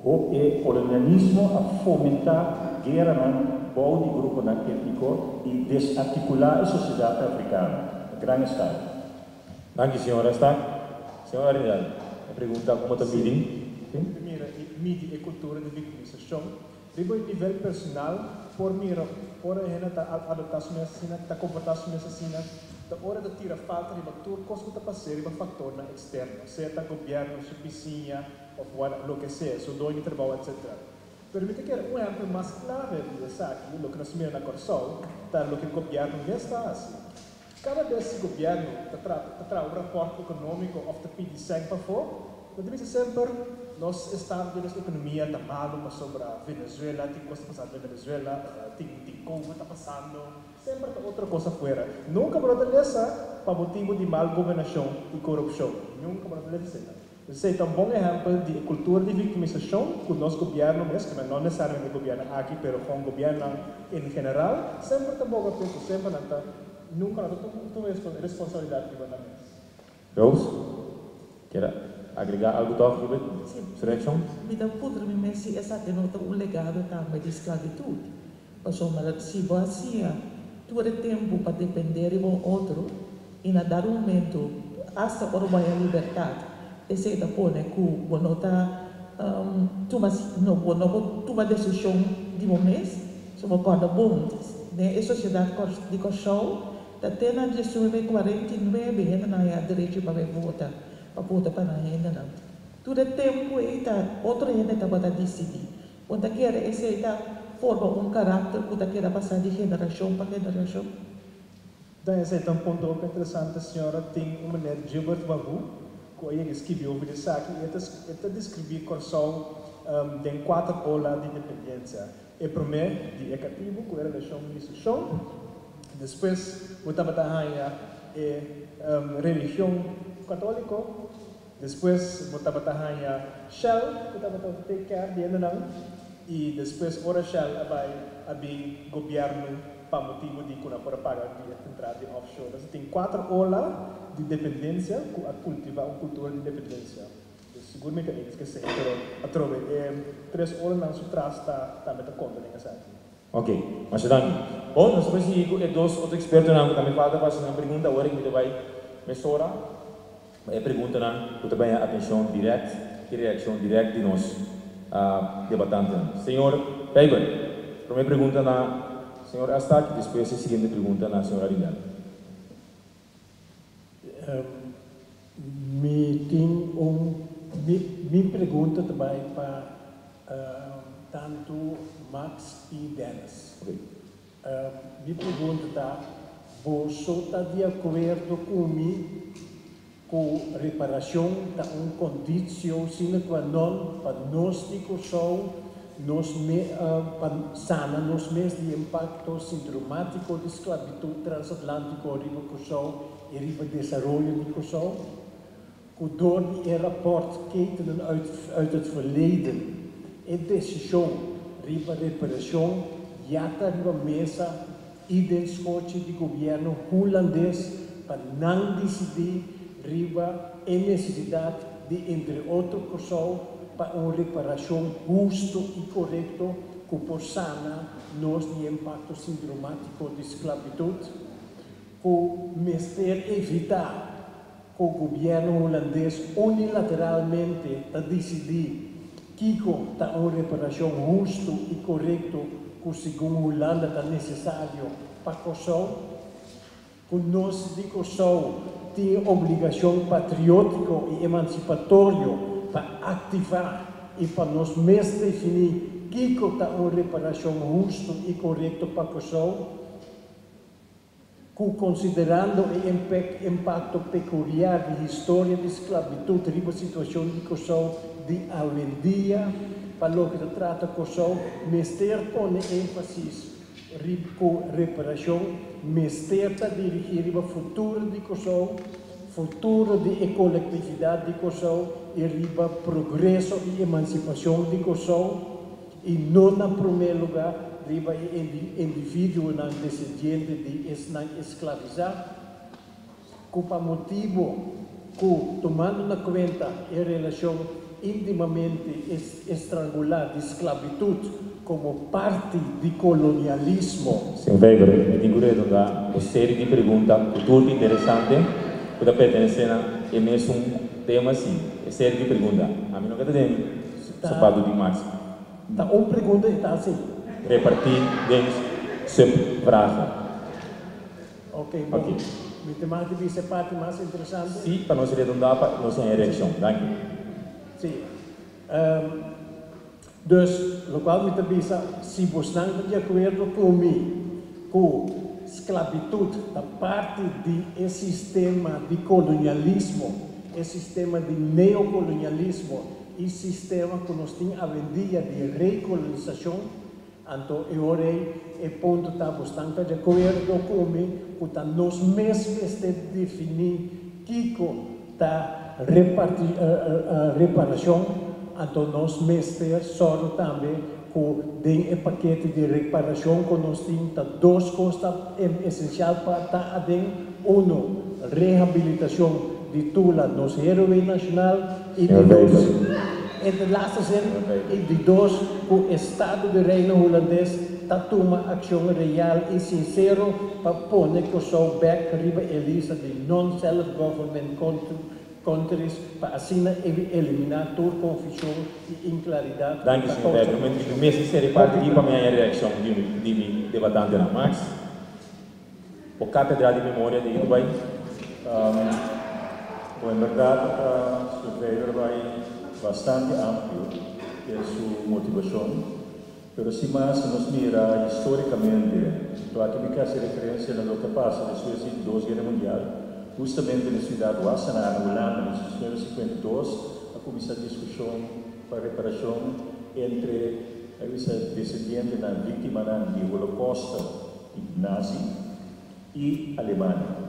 I: o colonialismo a fomentar guerra no grupo étnico e desarticular a sociedade africana a grande escala.
C: Dank u, senhora. Senhora Arendal. Pergunta como está meeting?
J: Primeiro, meeting é cultura de victimização. Depois, nível personal, por a gente adotar sua assassina, está comportar sua assassina, da hora de tirar falta de tudo, coisa que está passando, é um fator externo, seja governo, sua vizinha, ou o que seja, seu dono de trabalho, etc. Permite que um exemplo mais claro disso aqui, o que nós miramos na Corsol, está o que o governo já está assim. Cada vez que o governo traz um raporte econômico ou pedir sangue para fora, nós devemos sempre nós estamos na economia da malo sobre a Venezuela, tem coisa passando na Venezuela, tem como está passando, sempre tem outra coisa fora. Nunca pode essa para motivo de mal governação e corrupção. Nunca pode essa. Esse é um bom exemplo de cultura de vitimização que o nosso governo, mesmo que não necessariamente o governo aqui, mas com o governo em geral, sempre está bom, sempre nunca tem responsabilidade de governo.
C: Rose, quer agregar algo sobre a reação?
L: Me dá puder me messi essa que não tem legado também de esclavitud. Passou mas se você todo tempo para depender de um outro e na dar momento hasta por uma liberdade. Esse da pone que bueno tá toma decisão de momento sobre cada bom né a sociedade de Kosovo da tena de 49 ainda não é direito para votar para ainda não todo tempo está outro ainda tá para decidir quando quer esse tá forma caráter que quer passar de geração para geração.
J: Daí esse é um ponto interessante, a senhora tem uma mulher Gilbert Babu que ele escreveu sobre isso aqui, ele descreveu Kosovo em 4 olas de independência. O primeiro, de educativo, que era a relação de instituição. Depois, o Tabatahaya é religião católica. Depois, o Tabatahaya Shell, que estava take care de não. E depois, ora Shell, havia governo para motivo de que não pode pagar de entrada de offshore. Então, tem 4 olas de dependência que cultivar uma cultura de dependência. Seguramente é esqueci, mas trove 3 olas não se traz está met conta nessa aqui.
C: Ok, mas então, bom, nós vamos ir com dois outros expertos que também falta fazer uma pergunta agora que me vai mesura. É pergunta não, que também a atenção direta e reação direta de nós debatantes. Senhor Peiber, primeira pergunta na senhor Astak, depois a seguinte pergunta na senhora Rindal.
M: Me pergunta também para tanto Max e Dennis.
C: Okay.
M: Me pergunta, você está de acordo comigo com a reparação da condição sine qua non para nós de Kosovo, para sanar nos mesmos de impacto sintomático de esclavitud transatlântico riba Kosovo e riba desenvolvimento de Kosovo? Door die rapport ketenen uit het verleden en decisão riba reparação jata riba mesa identiscote de governo holandês para não decidir riba a necessidade de entre outros Kosovo para uma reparação justo e correto que possa nos de impacto sintomático de esclavitud que mestre evitar que o governo holandês unilateralmente está decidir que está uma reparação justa e correta que segundo a Holanda está necessário para Kosovo, que nós de Kosovo temos obrigação patriótica e emancipatória para ativar e para nós mesmos definir que está uma reparação justa e correta para Kosovo, considerando o impacto peculiar da história de esclavitud e a situação de Kosovo de hoje em dia, para o que se trata Kosovo, Mester põe ênfase com reparação, Mester está dirigindo para o futuro de Kosovo, futuro de coletividade de Kosovo e riba progresso e emancipação de Kosovo, e não, em primeiro lugar, riba indivíduo não descendente de escravizar, por motivo que, tomando na conta a relação intimamente estrangular de esclavitud como parte de colonialismo.
C: Senhor Weber, eu tenho uma série de perguntas muito interessantes que pertencem a mesmo tema assim. É série de perguntas. A mim não quer dizer sapato de Max.
M: Tá, uma pergunta está assim.
C: Repartir dentro sempre frase.
M: Ok, bom. Okay. Me temar que essa parte mais interessante.
C: Sim, para nós arredondar para nós em reação. Danke.
M: Sim. Dus, lo qual me tabisa, se você não está de acordo comigo, com esclavitud da parte do sistema de colonialismo, esse sistema de neocolonialismo e sistema que nós temos a vendia de recolonização, então eu orei e ponto está bastante de acordo comigo, que nós mesmos definir que está reparação, então nós mestres sorte também com o paquete de reparação que nós temos, duas coisas essenciais para estar reabilitação de toda nossa heroína nacional e de de laatste zin, in die doos, hoe het Estado de Reino Holandês está tomando ação real e sincero para pôr que só back riba elisa de non-self-government countries para assim eliminar toda confusão e inclaridade.
C: Dank u, senhor Weber. De mesmo ser parte de minha reação de debatante na Max, o Catedral de Memória de Dubai,
I: en verdade, senhor Weber vai bastante amplo em sua motivação, mas se nos mira historicamente, para que me faça referência no que passa depois da Segunda Guerra Mundial, justamente na cidade de Wassenaar, na Holanda, em 1952, a começar a discussão para reparação entre os descendentes da vítima do Holocausto nazi e Alemanha.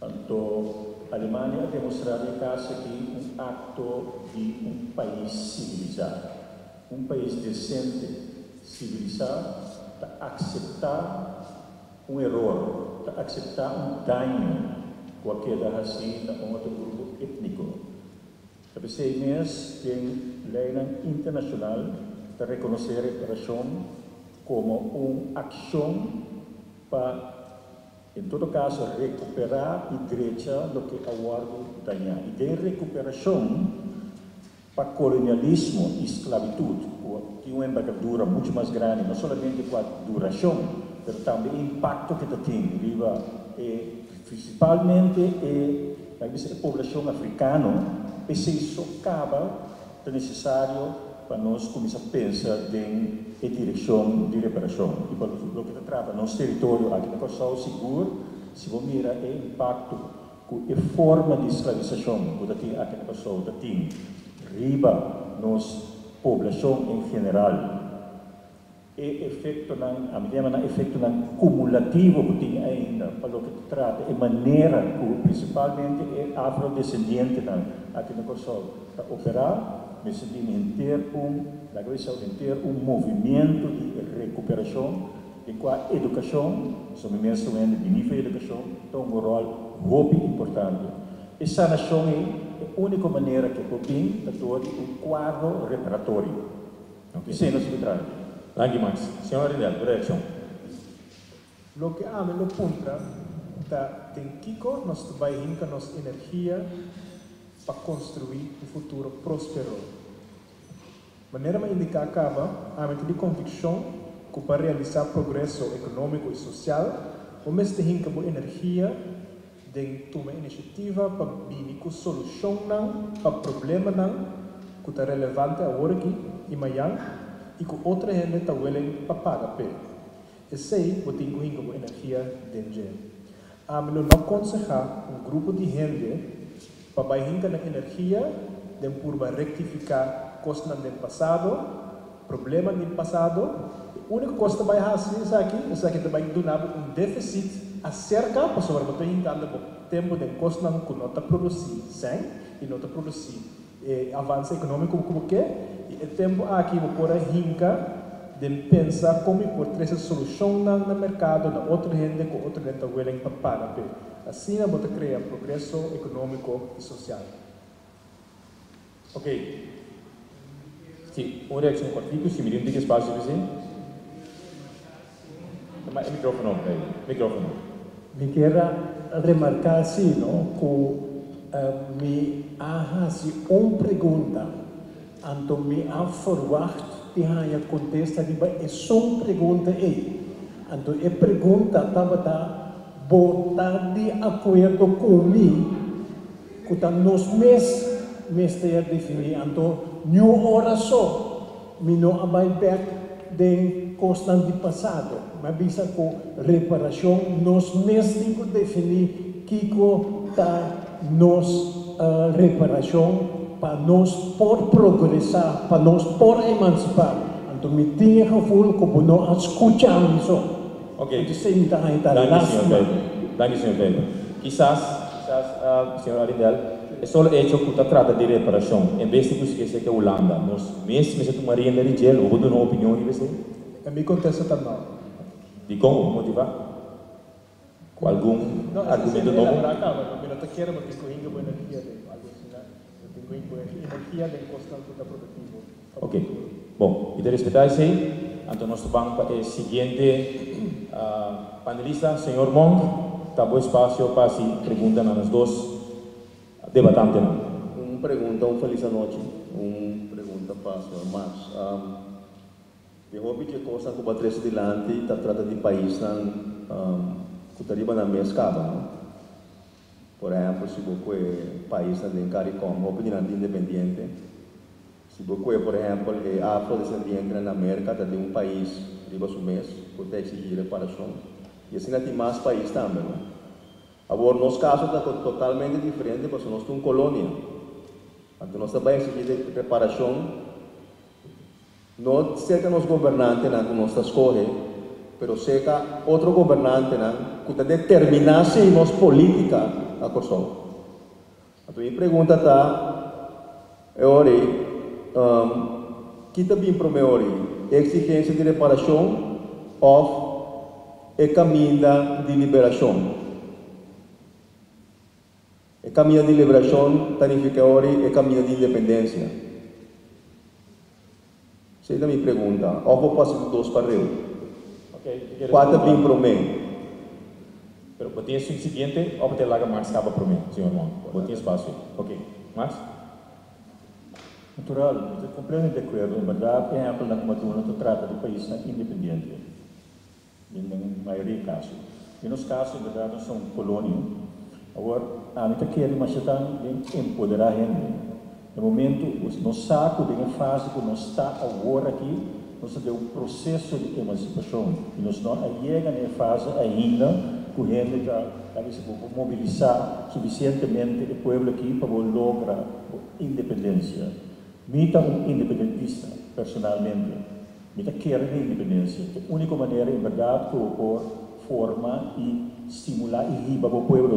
I: Então, a Alemanha ha demonstrado em casa que acto de país civilizado, país decente, civilizado, para aceitar erro, para aceitar dano, qualquer assim, a outro grupo étnico. Sabe se mesmo tem lei internacional para reconhecer a reparação como uma ação para, em todo caso, recuperar a igreja do que a guardo danhar. E de recuperação para colonialismo e esclavitud, que é uma envergadura muito mais grande, não somente com a duração, mas também o impacto que tem, principalmente a população africana, e se isso acaba, é necessário para nós começar a pensar em direção de reparação. E para o que trata nosso território aqui na Costa seguro, se você mira o impacto com a forma de escravização que tem aqui na Costa, tem riba nossa população em geral, e efeito efeito cumulativo que tem ainda para o que trata a maneira que principalmente é afrodescendente aqui na Costa operar. Me senti ter movimento de recuperação e com a educação, sobre mesmo de nível de educação, tem um rol muito importante. Essa nação é a única maneira que podemos ter um quadro reparatório. Isso é nosso trabalho.
C: Danke, Max. Senhor Arindel, reação.
J: Lo que ame lo punta, tem Kiko, nós trabalhamos com nossa energia para construir um futuro próspero. De maneira que indica acaba, a mente de convicção que para realizar progresso econômico e social, o mês de hinca boa energia de tomar iniciativa para vir com solução para problema que está relevante a hoje e amanhã e que outra gente está willing para pagar pelo. Esse aí, eu tenho hinca boa energia dentro. A mente não aconselhar grupo de gente para hinca na energia de por rectificar coisas do passado, problemas do passado. A única coisa que vai fazer aqui também donar déficit acerca para sobre botar em cada tempo de coisas que não está produzindo sem e não está produzindo avanço econômico como que e o tempo aqui vou pôr a rinca de pensar como por trazer solução no mercado na outra gente com outra gente willing para pagar. Assim a botar criar progresso econômico e social.
C: Ok. Sim, uma reação cortica, se me dê um espaço para você. Micrófono.
M: Me quero remarcar assim, que me hace uma pergunta, então me ha verwacht que a contesta de é só uma pergunta aí. Então a pergunta estava botar de acordo comigo, que nós mestre definir, então new hora só, me não abai back de constante passado, mas bisa com reparação, nós mesmo definir que está nos reparação para nós por progressar, para nós por emancipar. Então me tinha gevoel que nós escuchamos isso.
C: Ok.
M: Danke,
C: senhor Pedro. Quizás, senhor Arindel, é só hecho que trata de reparação. Em vez de esquecer que a Holanda, nós mesmo se tomaria na rigel, ou dar uma opinião de você?
J: A mim contesta também.
C: De como motivar? Com algum argumento novo?
J: Não, não te quero, mas tenho ainda boa energia de algo assim, né? Tenho boa energia de constante da produtivo.
C: Ok. Bom, e de respeitar isso aí, então nós vamos para o seguinte panelista, senhor Monk, tá bom espaço para se perguntar nas duas debatantes.
N: Uma pergunta, feliz noite. Uma pergunta para o senhor Max. De hobby de coisa que vai trazer adiante, está tratando de país que está na mesma não? Por exemplo, se você é país que tem CARICOM, hobby de independente. Se você, por exemplo, é afrodescendente na América, tem um país, riba do mês, que tem que exigir reparação. E assim tem mais países também. Agora, nosso caso está totalmente diferente, porque nós temos uma colônia. Então, nós também exigimos reparação. Não sei que nós governantes que nós escolhemos, mas sei que outro governante que está determinasse a nossa política a Kosovo. Então, minha pergunta é, que está bem para mim, exigência de reparação ou é caminho de liberação? É caminho de liberação, significa é caminho de independência. Essa é a minha pergunta. Ou vou passar dos para eu? Quatro bem para mim.
C: Pero botinha o seguinte, ou botar lá que Max acaba para mim, senhor Monk. Botinha espaço. Ok. Max?
I: Natural, estou completamente de acordo. Em verdade, por exemplo, na Comatuna, se trata de país independente. Em maioria dos casos. E nos casos, em verdade, nós somos colônia. Agora, a gente quer empoderar a gente. No momento, no saco de uma fase que nós está agora aqui, nós temos um processo de emancipação. E nós não chegamos na fase ainda que a gente já mobilizar suficientemente o povo aqui para lograr a independência. Eu sou um independentista, personalmente. Eu quero a independência. A única maneira, em verdade, que eu forma e estimular e riba o povo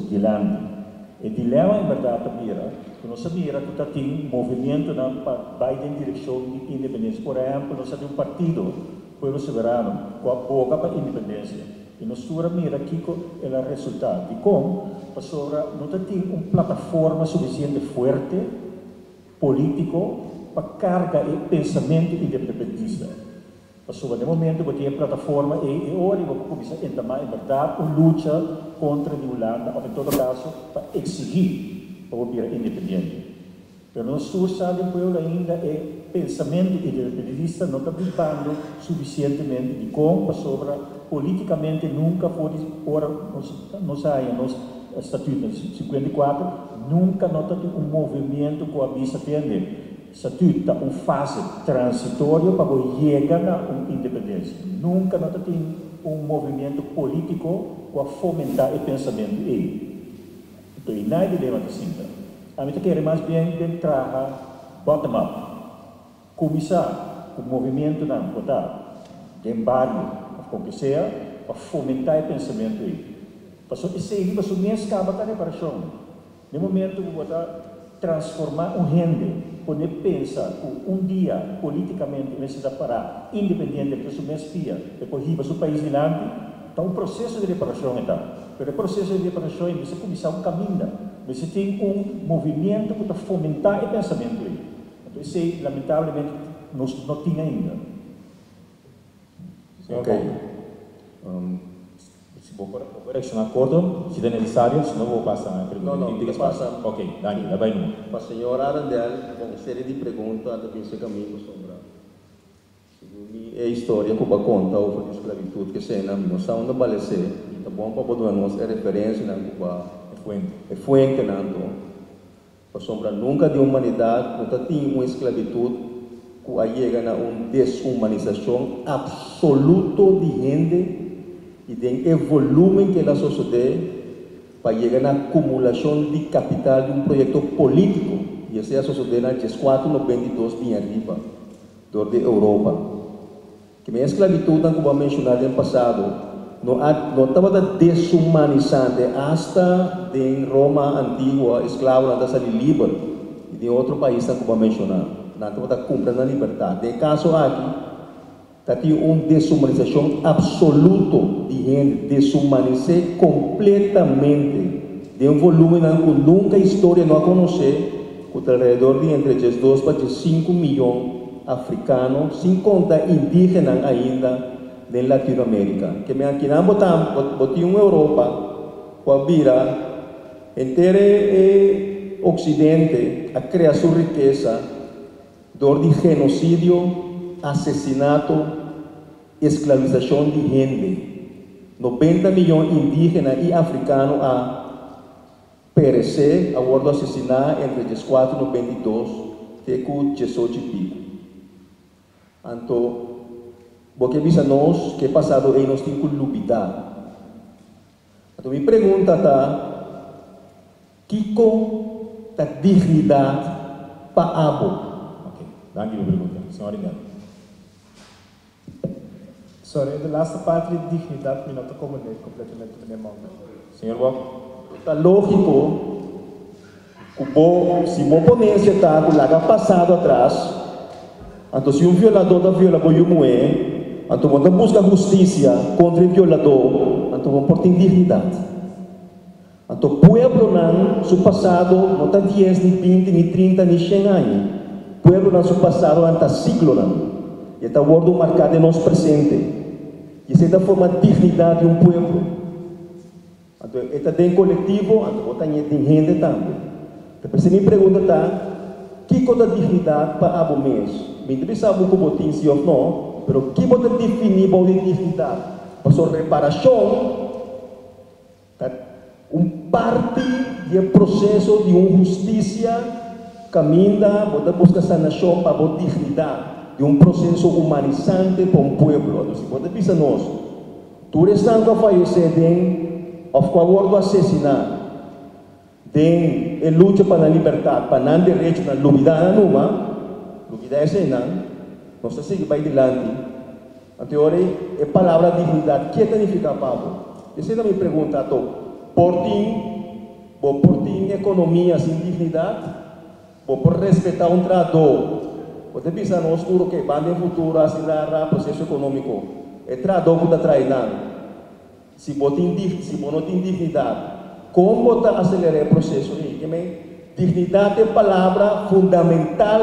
I: de land. O dilema, em verdade, que nós sabemos que tem um movimento para ir em direção de independência. Por exemplo, nós temos um partido, Povo Soberano, com a boca para a independência. E nós mira aqui é o resultado. E como, não tem uma plataforma suficiente forte, político, para carregar o pensamento independentista. No momento, você tem a plataforma e hoje você começa a entrar, em verdade, uma luta contra a Holanda, ou em todo caso, para exigir para o independente. Mas nós sabemos que ainda é pensamento independentista não está brincando suficientemente de como sobre politicamente nunca foi ora nós saímos no estatuto de 54 nunca nota um movimento que a vista tem estatuto está uma fase transitória para chegar a uma independência nunca nota tem um movimento político que fomentar o pensamento então e nada dilema de cinta a gente quer mais bem trabalhar bottom up começar o movimento não botar de barrio com que seja para fomentar o pensamento aí passou isso aí passou mês acaba a reparação no momento que botar transformar um rende poder pensar que um dia politicamente necessita parar independente de que mês pia depois ir para o país de lá então um processo de reparação então pero o processo de reparação é você começar um caminho você tem um movimento que está fomentar o pensamento aí então isso aí lamentavelmente não tinha ainda
C: ok se for correction acordo se é necessário senão vou passar a pergunta
N: não passa
C: ok Dani lá vai no
N: para a senhora Arandel uma série de perguntas também se caminho sobre a história que eu conta ou a esclavitud que se não sabe onde balecer tá bom para poder nós é referência na Cuba é fuente não para sombra nunca de humanidade nunca tinha uma esclavitud que aí chega na uma desumanização absoluta de gente e tem o volume que ela sociedade para chegar na acumulação de capital de um projeto político e essa é a sociedade na 492 bem arriba da Europa que a esclavitud que eu mencionado no passado no estaba deshumanizante hasta en Roma antigua, esclavo anda salir libre y de otro país como mencionar, no estaba cumpliendo la libertad. De caso aquí, hay una deshumanización absoluta de gente, deshumanicé completamente de un volumen que nunca historia no conoce, con alrededor de entre 2 para 5 millones africanos, sin contar indígenas ainda de Latinoamérica. Que me han quedado botar en Europa, cual vira, entero Occidente a crear su riqueza, de genocidio, asesinato, esclavización de gente. 90 millones indígenas y africanos a perecer, a bordo asesinar entre 14 y 92, que con 18 y pico. Entonces, porque visa-nos que pasado en nos tiene lupidad. Entonces, mi pregunta está, ¿qué la dignidad para abo?
C: Ok, danke por pregunta. Senhor Inga.
J: Sorry, de laatste parte de dignidad me nota como completamente de mão.
C: Senhor Bob.
N: Está lógico que se uma oponência está com o passado atrás, então se violador viola uma mulher, então vamos buscar justiça contra o violador, então vamos por dignidade. Então o povo não, seu passado não está 10, nem 20, nem 30, nem 100 anos. O povo não, seu passado não está século não. E está o marcado em nosso presente. E essa é a forma de dignidade de um povo. Então, está bem coletivo, então, tem gente também. Então, se me pergunta, que é a dignidade para a mês? Me interessa muito como tem sim ou não, mas que pode definir a dignidade? Para sua reparação, parte do processo de uma justiça caminha, pode buscar sanação para a dignidade, de processo humanizante para um povo. Então, se pode pensar nós, tu estás a falecer of favor do assassinato, tem a luta para a liberdade, para não direito na lubida numa, lubida é não se segue vai adiante. Então, a palavra dignidade, que significa para você? Essa é a minha pergunta. Por ti, economia sem dignidade, por respeitar um trabalhador, você pensa no futuro que vai no futuro acelerar o processo econômico, é trabalhador que está treinando. Se você não tem dignidade, como você acelerar o processo? Dignidade é a palavra fundamental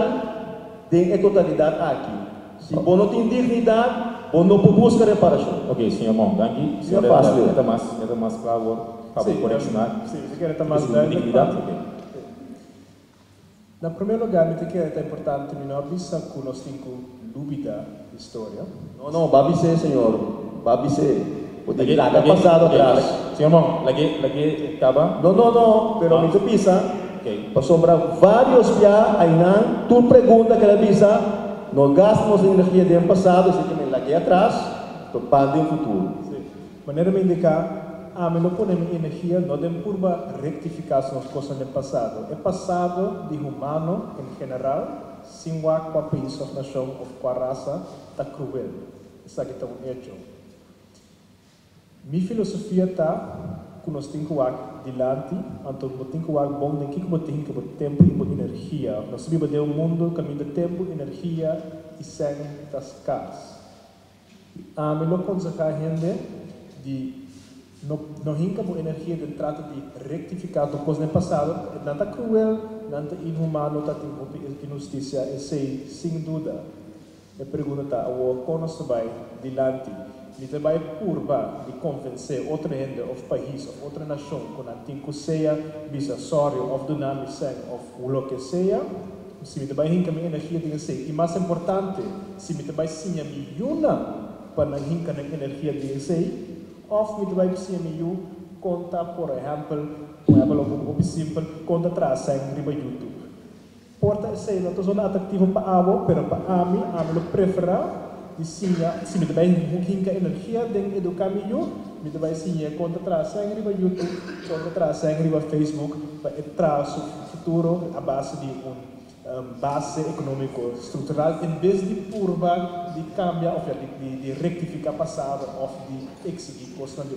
N: da totalidade aqui. Se você não tem dignidade, você não pode buscar reparação.
C: Ok, senhor Mon, danke.
N: Senhor fácil.
C: É mais claro para correccionar.
J: Sim, você quer estar mais
C: dignidade.
J: Na primeiro lugar, me que é importante me não avisa que nós temos dúvida de história.
N: Não, babi senhor, babi Lagi passado atrás.
C: Senhor Mon, lagi acaba?
N: Não, pero me pisa. Passou para vários já aí tu pergunta que ela pisa, nós gastamos energia do passado, assim que me lagi atrás, para o futuro.
J: Maneira me indicar, me não ponemos energia, não tem curva rectificar as coisas do passado. É passado de humano em geral, sem com a país, a nação, com a raça, está cruel. Isso aqui está um hecho. Minha filosofia está que nós temos que ir adiante, então nós temos que ir bom, nem que nós temos que ter tempo e energia. Nós vivemos em um mundo que tem tempo, energia e sangue das casas. Me não aconselho a gente de não rinca a energia de trata de rectificar as coisas no passado, não está cruel, não está inhumano, não está injustiça, e sei, sem dúvida. A pergunta está, como nós vai adiante? Ele vai curva de convencer outra gente, ou país, ou outra nação, que não tem que ser visório, ou dinâmico, ou o que seja. Se me vai rincar minha energia, tem que ser. E mais importante, se me vai sim a milhona para não rincar a energia, tem que ser. Ou me vai sim a milhona, conta, por exemplo, algo simples, conta atrás, em riba YouTube. Porta, sei, não estou atrativo para a água, mas para a mim eu prefiro. Se me vai rincar energia, tem que educar melhor. Me vai sim conta atrás, em riba YouTube, conta atrás, em riba Facebook, para entrar no futuro a base de base econômico estrutural em vez de curva de cambia ou de rectificar passado ou de exigir coisas de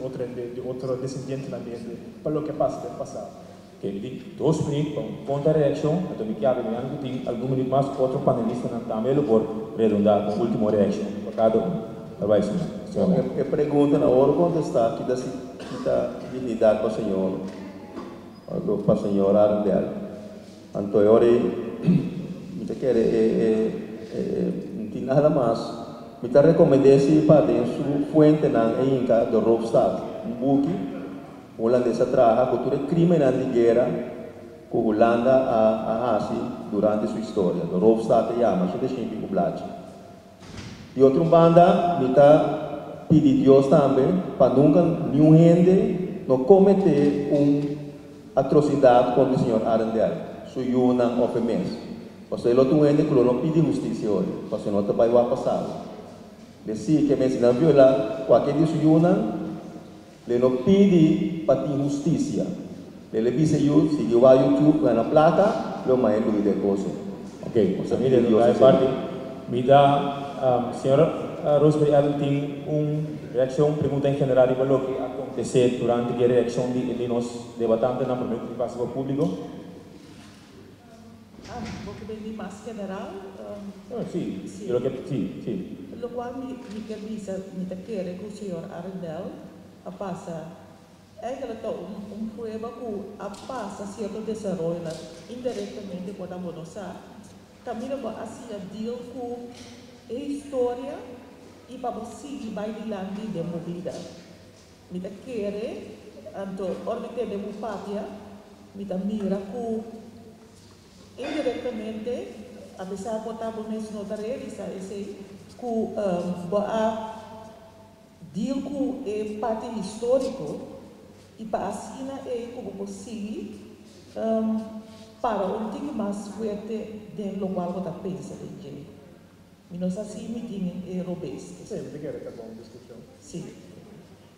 J: outro descendente na mente para o que passa no passado.
C: Okay, 2 minutos para conta reação, então me cabe me tem algum minuto mais outro panelista na também por redondar com a última reação para cada vai sim.
N: Que pergunta na hora contestar que dá dignidade para o senhor, para a senhora Arandel. Então eu me quer não tem nada mais. Me te recomendei se para dentro fuente na Inca do Rovstad, buque holandesa traja cultura criminal de guerra que Holanda a Hasi durante sua história. Do Rovstad chama, se deixa em Blad. E outra banda me tá pedir Deus também para nunca nenhum gente não cometer atrocidade contra o senhor Arandel. Sui una ofensa. Você lo tu gente que não pede justiça hoje, você não vai o passado. Le si que me ensinar viola qualquer dia sui una, le não pede para ter justiça. Le dice eu se eu vai YouTube na placa, lo mais lo de coisa.
C: Ok, família do vai parte. Me dá senhora Rosemary Allen tem reação, pergunta em geral para o que aconteceu durante a reação de nós debatentes na primeira participação pública.
L: Porque bem mais general.
C: Sim, sim.
L: Lo qual me avisa, me quer que o senhor Arandel a passa eigenlijk prueba que a passa certo desenvolvimento indiretamente por a monosa. Camina para assim a deal com a história e para seguir vai de lande de mobilidade. Me quer então ordem de mupatia, me mira que indiretamente, apesar de botar bonito no tarefa, esse que a deal com a parte histórico e para assim é como possível para um time mais forte de local que está pensando em gente. Nós assim me tem robust.
J: Sim, me quer ter uma discussão.
L: Sim.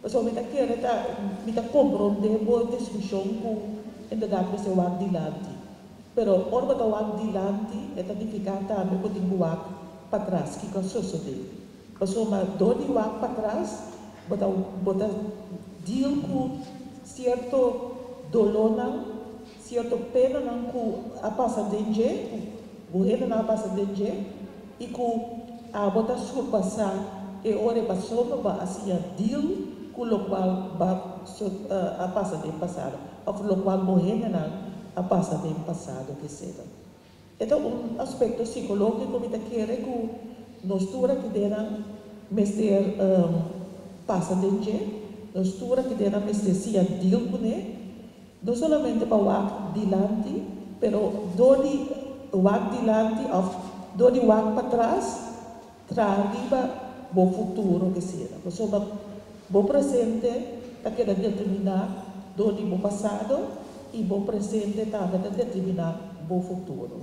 L: Mas eu me quer compreender boa discussão com ainda dá para ser o adiante. Pero orba da wag dilante eta dificata me pode wag para trás que com sucede. Passou uma dor de wag para trás, bota deal com certo dolor certo pena não com a passa danger, morrer na passa danger e com a bota surpassar e ora passou para assim a deal com o qual a passa de passado, ou o qual morrer na a passa bem passado que seja. Então, aspecto psicológico me quer que nós tura que dena mestre passa de nós tura que dena mestre se a deal com não somente para o dilante, pero dori o dilante dori o para trás, traga o futuro que seja. Você o presente está querendo determinar dori o passado e bom presente também para determinar bom futuro.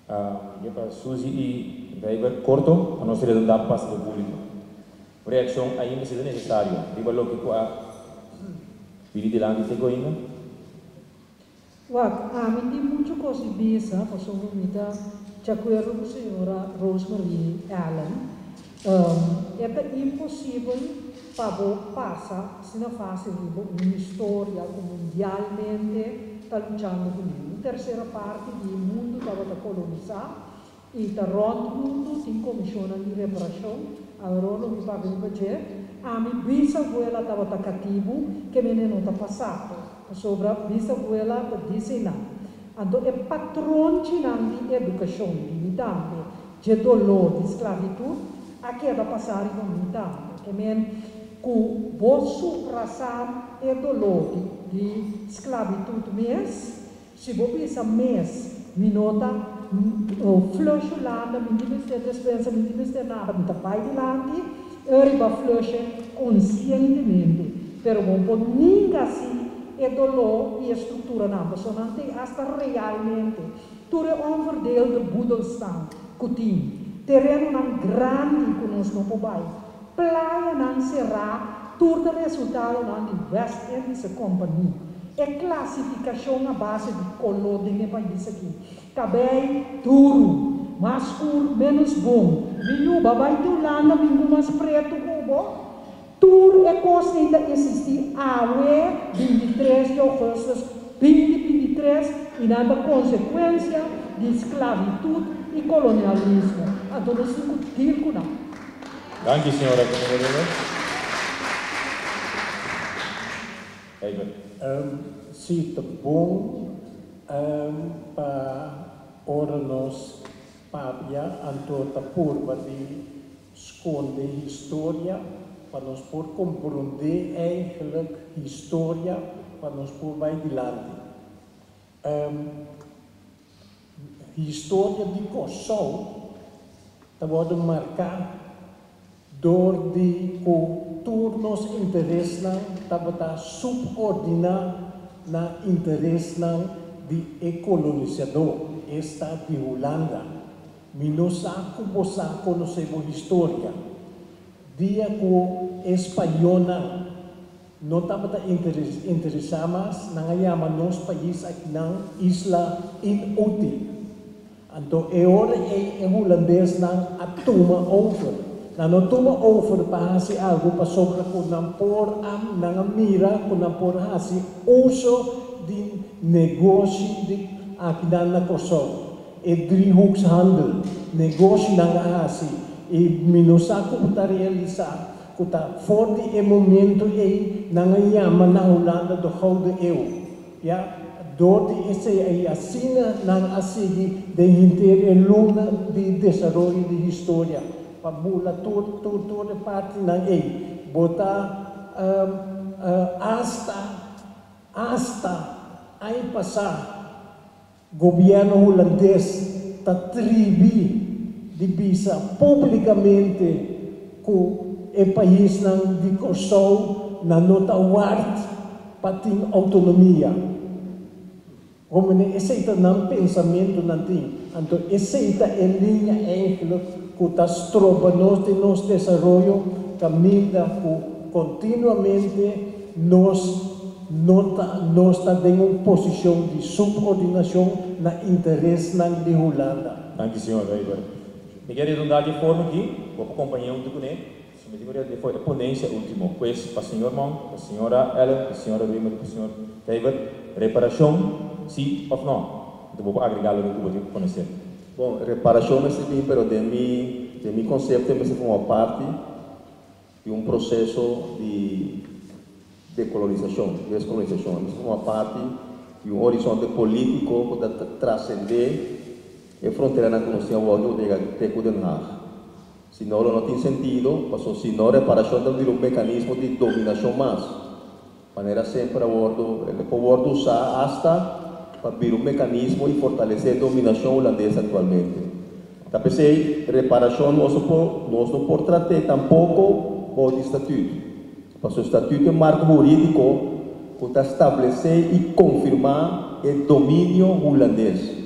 C: Eu para Suzy e vai corto a nossa redundância para o público. Reação ainda se é necessário. Diga lo que a vir de lá de ainda.
K: Me tem muita coisa bisa, passou muito de acordo com a senhora Rosemary Allen. É impossível para passar, se não faz uma história mundialmente, está lutando com ele. Terceira parte do mundo estava a colonizar e está rondo mundo, tem comissão de reparação, agora não me paga de fazer. A minha bisavela estava cativo, que menino está passado, sobre a bisavela para dizer não. Então, é patrão de educação, limitante, de dolor, de esclavitud, aqui é da passagem limitante. Que com bolso raçar e dolor de esclavitud mês, se você pensa mês, minota, o fluxo lá, me diz dispensa, me diz nada, me vai de lá, arriba fluxo conscientemente, pero não pode ninguém assim, é dolor e estrutura não, só não tem hasta realmente, tudo é verdeel de Budelstam, Coutinho, terreno não grande que nós não podemos. Praia não será, tudo resultado não de West Indies Company. É classificação na base de color de meu país aqui. Cabelo duro, mais escuro, menos bom. Miúba vai do lado, bingo mais preto, bobo. Tudo é coisa que existe a 23 de agosto 2023 e nada consequência de esclavitud e colonialismo. A todos discutir com nós.
C: Danke, senhora vereadora.
M: Sim, tá bom para ora nós papia antota curva de esconder história para nós por compreender eigenlijk história para nós por vai adiante. História de Kosovo está marcar door de turnos interesse estava subordinado na interesse de colonizador esta de Holanda. Minosaco bosa conhecer a história. Dia com espanhola não estava interessado mais na chama nosso país aqui na isla inútil. Então é hora é holandês na a toma over. Não toma over para fazer algo para sobre com não por não mira com não por fazer uso de negócio de aqui na Kosovo. É driehoekshandel, negócio não fazer e minosaco para realizar que for de momento é na chama na Holanda do oude eeuw. Ja, door de esse assim na assim de inteira luna de desenvolvimento de história. Para bula toda parte na ei botar hasta aí passar governo holandês tá tribi de bisa publicamente com o país de Kosovo na nota ward para ter autonomia. Como ne aceita não pensamento não tem, então aceita em linha eigenlijk que as tropas de nosso desenvolvimento caminha continuamente nós está em uma posição de subordinação na interesse de Holanda.
C: Danke, senhor vereador. Me quero dar de forma aqui, vou acompanhar um pouco, né? Se me diga depois da ponência último, pois para o senhor Mão, para a senhora Ellen, para a senhora Rima, para o senhor David, reparação, sim ou não? Então vou agregar algo que vou conhecer.
N: Bom, reparação é sim, mas de meu conceito é uma parte de um processo de decolonização, descolonização. É uma parte de um horizonte político que está transcender a fronteira na conhecida de Den Haag. Se não tem sentido, porque se não reparação deve vir um mecanismo de dominação mais. De maneira sempre ele pode usar hasta para vir um mecanismo e fortalecer a dominação holandesa atualmente. Também reparação nós não podemos tratar tampouco o estatuto. Porque o estatuto é um marco jurídico que está estabelecer e confirmar o domínio holandês.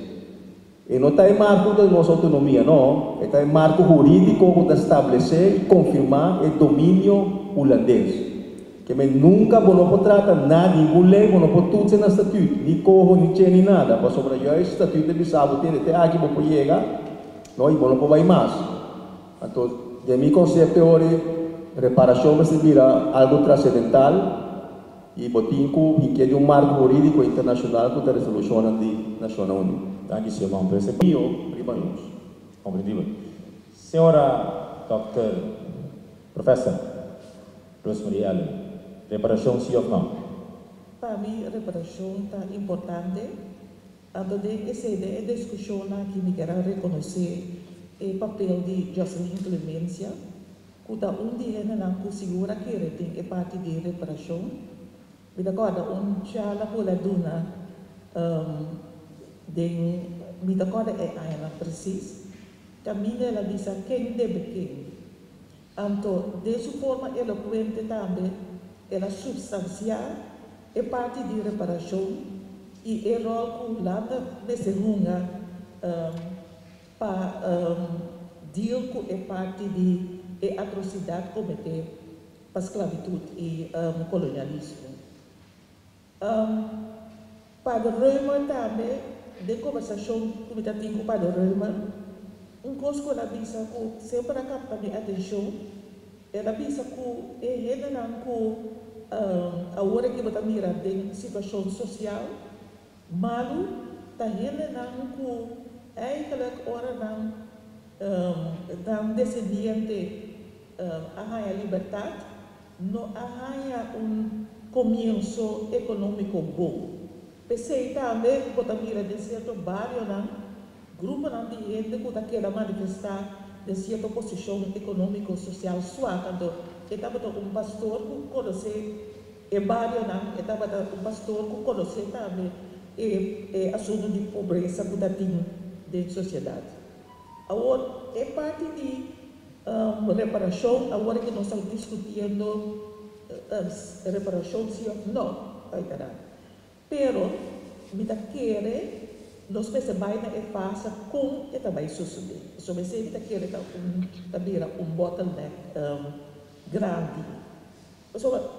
N: E não está em marco da nossa autonomia, não. Está em marco jurídico que está estabelecer e confirmar o domínio holandês. Que nunca vamos tratar nada, nenhuma lei, não pode tudo ser no estatuto, nem corro, nem tchê, nem nada. Para sobre o estatuto de Bissau, até aqui vamos chegar, não, e não vai mais. Então, de meu conceito hoje, reparação vai ser algo transcendental e botinco e que é um marco jurídico internacional que está resolucionando de Nações Unidas.
C: Danke, senhor Mão, por esse primeiro. Compreendido. Senhora Dr. Professor Rosemary Ellen, reparação sim ou não?
L: Para mim, reparação é importante. Então, essa discussão que me quero reconhecer o papel de Jocelyn Clemência, que está dia não segura que tem a parte de reparação. Me acorda chala por a duna me acorda é ela precisa. Também ela diz quem deve quem. Então, dessa forma eloquente também, ela substanciar a parte de reparação e o rol que o Holanda desenvolve para deal com a parte de atrocidade cometida para a esclavitud e colonialismo. Para Reumann também, de conversação que eu tenho com o Padre Reumann, coisa que ela disse que sempre capta minha atenção, ela disse que é a hora que você mira de situação social, malu, está relevando que é aquela hora não descendente a liberdade, não há começo econômico bom. Pensei também que você mira de certo bairro, grupo de gente que quer manifestar de certa posição econômico-social sua, quando estava pastor que conhece o bairro, estava pastor que conhece também o assunto de pobreza que tem da sociedade. Agora, é parte de reparação, agora que nós estamos discutindo reparação, sim ou não, pero, me nós percebemos que é fácil com e também suceder. Só me sei que também bottleneck grande.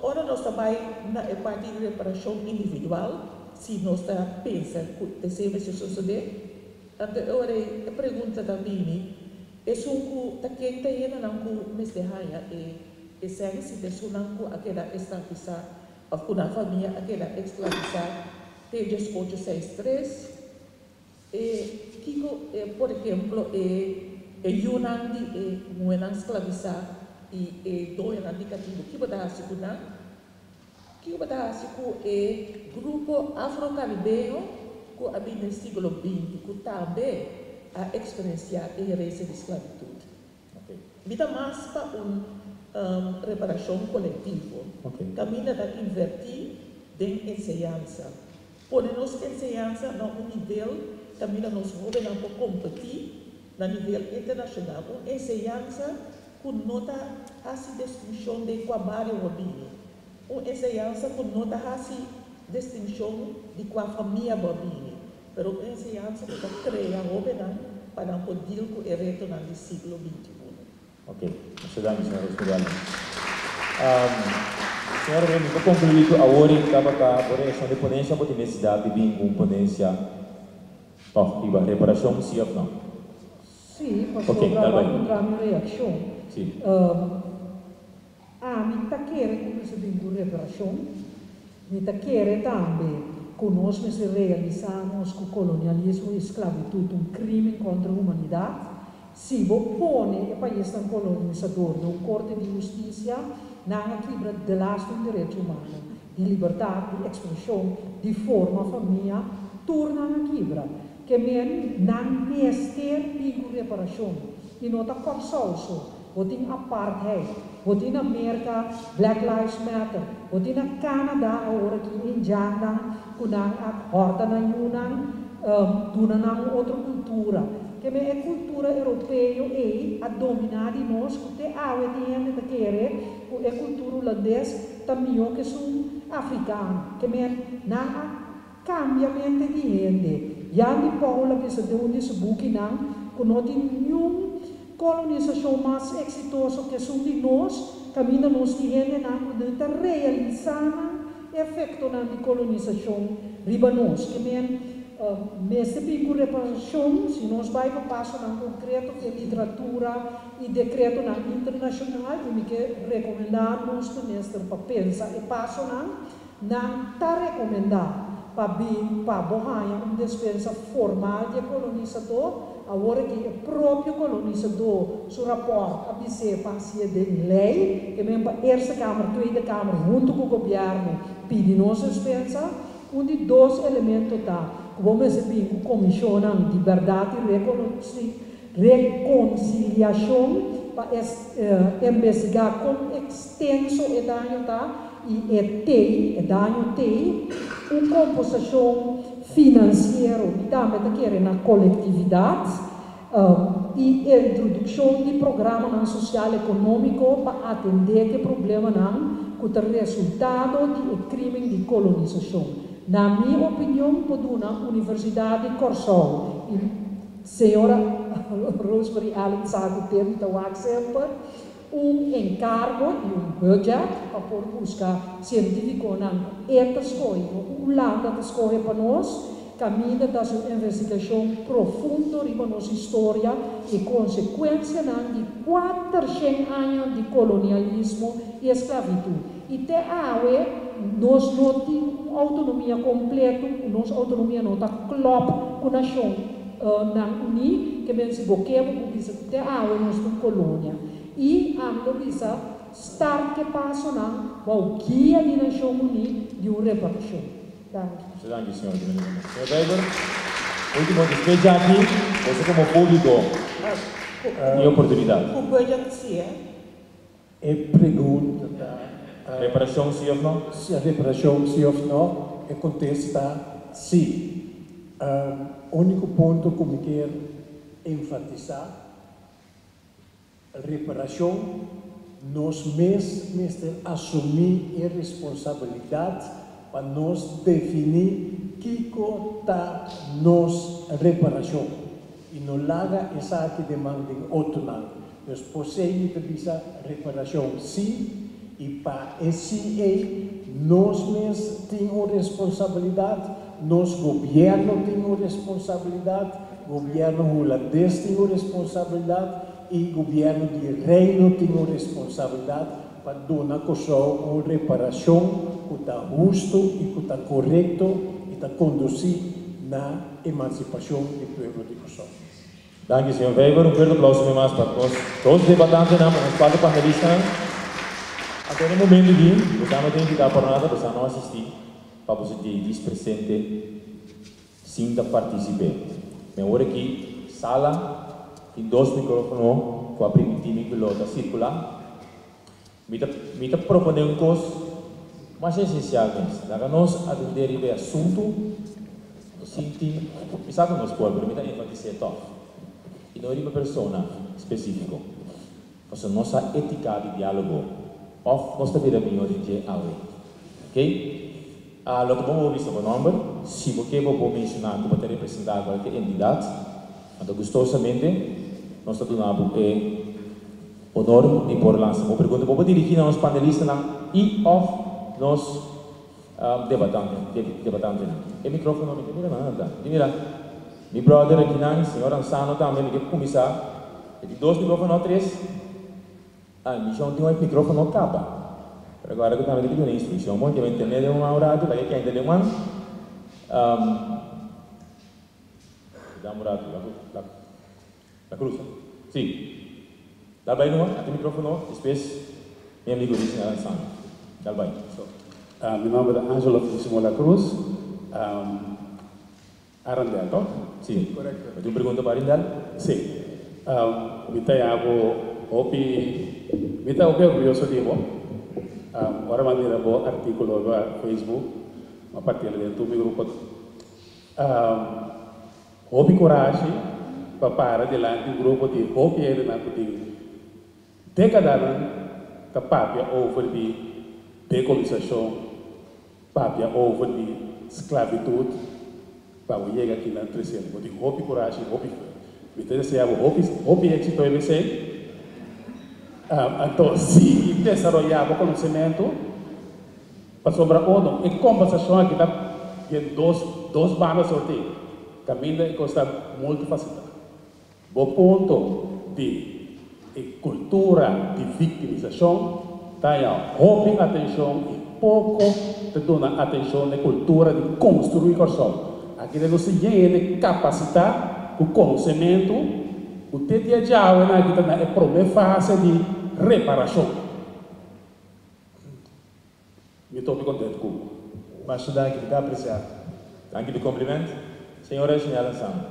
L: Ora nós também na parte de reparação individual, se nós pensamos que deve suceder, agora a pergunta também é se quem tem não me derraia e se se não aquela escravizar ou na família aquela escravizar Tejas 863 por exemplo, Yunnan de Muenan escravizar e Doinan de Cativo, que vai dar que vai dar grupo afro-caribenho que havia no século XX, que também a experienciar a herança de esclavitud. Vida mais para reparação coletiva, caminha da invertir de ensinança. Podemos ensinança no nível também nós jovens para competir no nível internacional, uma ensinança que nota a distinção de trabalho bobino, uma ensinança que nota a distinção de qual família bobino, mas uma ensinança que cria jovens para poder com o reto no século XXI.
C: Ok, muito obrigado, senhora Esmeralda. Senhora, eu concluí que agora estava a essa dependência pode necessitar de uma dependência para reparação, sim ou não?
K: Sim, pastor, para encontrar minha reação.
C: Sim.
K: Me está querendo que se reparação, me está querendo também que nós realizamos que o colonialismo e a esclavitud crime contra a humanidade. Se você põe o país colonizador num corte de justiça, não quebra de laço de direito humano, de liberdade, de expressão, de forma, família, torna a quebra. Que não mestre pico reparação. E não está corsoso. Você tem apartheid. Você tem na América, Black Lives Matter. Você tem na Canadá, agora que em Janda, que a horta na Yunnan, duna na outra cultura. Que é cultura europeia e a dominar de nós, que é a gente que quer, que é cultura holandesa, também que são africanos. Que não cambiamento de gente. Já de Paula que se deu nesse book que não tem nenhuma colonização mais exitosa que são de nós, caminha nós de gente que está realizando efeito de colonização riba nós, que nesse pico reparação, se nós vamos para passo concreto que é literatura e decreto internacional, e me quer recomendar nós para pensar e passo não está recomendado para borrar uma dispensa formal de colonizador, agora que o próprio colonizador, seu rapporto, a BC passia de lei, que mesmo a terceira Câmara, a segunda Câmara, junto com o governo, pede nossa dispensa, onde dois elementos está, que vamos receber a Comissão de Liberdade e Reconciliação, para investigar com extenso e dano e dano uma composição financeira e também na coletividade e a introdução de programa social e econômico para atender o problema que é o resultado do crime de colonização. Na minha opinião, por uma Universidade de Corsol, senhora Rosemary Allen sabe o termo, então sempre, encargo e budget para por buscar científico na escola, lado da escola para nós, caminha da sua investigação profunda para nossa história e consequência de 400 anos de colonialismo e escravidão. E até nós não temos autonomia completa, nossa autonomia não está clop com a nação na Uni, que vem se bloqueia porque até nós temos colônia. E a bisa start que passa na o guia de nação Uni de uma reparação.
C: Danke, senhor. Senhor Weber, último despejo aqui, você como público e oportunidade.
L: O budget sim
M: é pergunta
C: reparação sim ou não?
M: Se a reparação sim ou não, é contesta sim. O único ponto que eu quero enfatizar, a reparação, nós mesmos assumir a responsabilidade para nós definir que está nossa reparação. E não larga essa que demanda outro lado. Nós possuímos essa reparação sim, e para esse nós mesmos temos responsabilidade, nosso governo tem responsabilidade, o governo holandês tem responsabilidade e o governo de Reino tem responsabilidade para dar uma reparação que está justo e que está correto e está conduzir na emancipação do povo de Kosovo.
C: Danke, senhor Weber. Um forte aplauso mais para nós. Todos os debatantes, os quatro panelistas. Até no momento aqui, você não tem que dar para nada, você não assistir, para você ter presente, sim, participar. Mas agora aqui, sala, tem 2 microfones, com a primitiva que está circular. Me está propondo coisa mais essencial, para nós atender esse assunto, sim, sabe que nós podemos, mas me enfatizar top. E não é uma pessoa específica. Porque nossa ética de diálogo, nós também temos de ok? Lo que vamos ouvir sobre o nome, se você vou mencionar que pode representar qualquer entidade, então gostosamente, nós estamos dando honor de por lançar uma pergunta. Vou dirigir aos panelistas e nós debatamos. O microfone não me nada. Mira, meu brother aqui na senhora Ansano também, que começar, tem 2 microfones ou 3. A missão tem um microfone não acaba. Agora que eu também tenho uma instrução, bom, que eu entender uma horário, vai que ainda tem uma. Dá um horário, la cruz. Sim. Dá bem não? Até o microfone, depois, meu amigo disse na Ansano. Dá bem.
O: Meu nome é Angelo Felício La Cruz. Arandel, não?
C: Sim. Correto. Tem uma pergunta para Arandel?
O: Sim. Me está orgulhoso de você. Agora mandei um artigo no Facebook, a partir do meu grupo. Houve coragem para delante do grupo de houve ele na década que papia over de decolonização, papia over de esclavitud, para o chegar aqui na terceira. Houve coragem, houve me interessa houve êxito ele sei. Então, se desenvolver o conhecimento, para sobre o ONU, e compensação aqui tem dois bandas sortir, caminho e custa muito fácil. O ponto de cultura de vitimização, tá houve atenção e pouco te dona atenção na cultura de construir coração. Aqui não se tem capacitar o conhecimento. O dia já é a primeira fase de reparação. Me estou contente com isso.
C: Mas danke, fica apreciado. Danke do cumprimento. Senhora Isnel Ansano.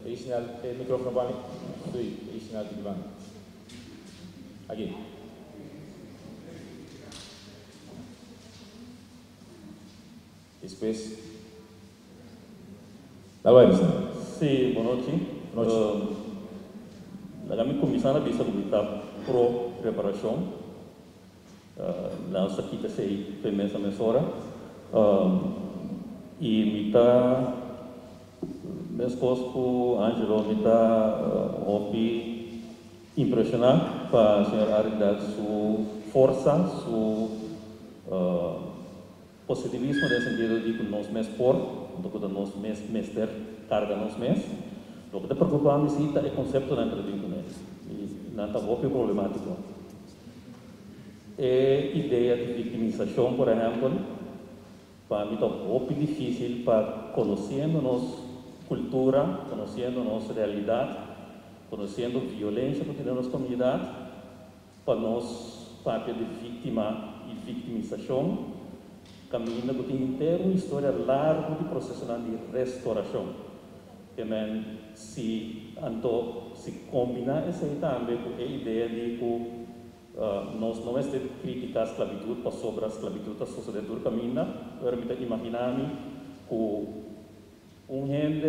C: Isnel, o microfone para mim. Isnel de Ivan. Aqui. Depois. Dá vai, Isnel.
P: Sim, boa noite. Kami começar a bisa kita pro reparação, lá sa kita sei femesa mesora, e mita meu esposo Angelo mita opi impresionar para o senhor Aridad sua força, seu positivismo no sentido de que nós mesmos por, então que nós mesmos ter carga nós mesmos. O que está preocupado é o conceito da entrevista, e não está muito problemático. É ideia de victimização, por exemplo, para mim está muito difícil para conhecendo nossa cultura, conhecendo nossa realidade, conhecendo a violência que tem na nossa comunidade, para nós papel de vítima e victimização, caminha por inteiro uma história larga de processo de restauração. Também se combinar essa também com a ideia de que nós não estamos criticar a esclavitud, para sobre a esclavitud da sociedade do caminho, eu me imaginar que gente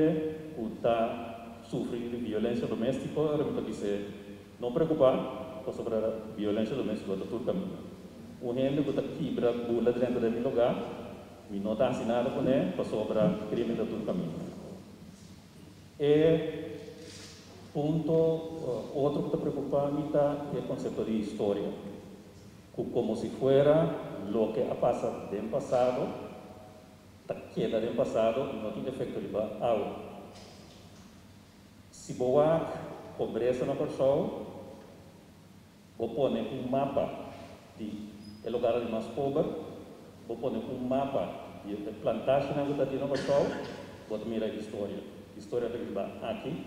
P: que está sofrendo de violência doméstica, eu me dizer, não preocupar sobre a violência doméstica do caminho. Gente que está quebra bula dentro do meu lugar, me não está assinado com ele, para sobre o crime do caminho. E ponto outro que está preocupado é o conceito de história, como se fuera lo que ha pasado no passado, queda no passado e não tem efeito de algo. Se boa pobreza na pessoa, vou pôr mapa de lugar mais pobre, vou pôr mapa de plantagem que está na pessoa, vou mirar a história que aqui,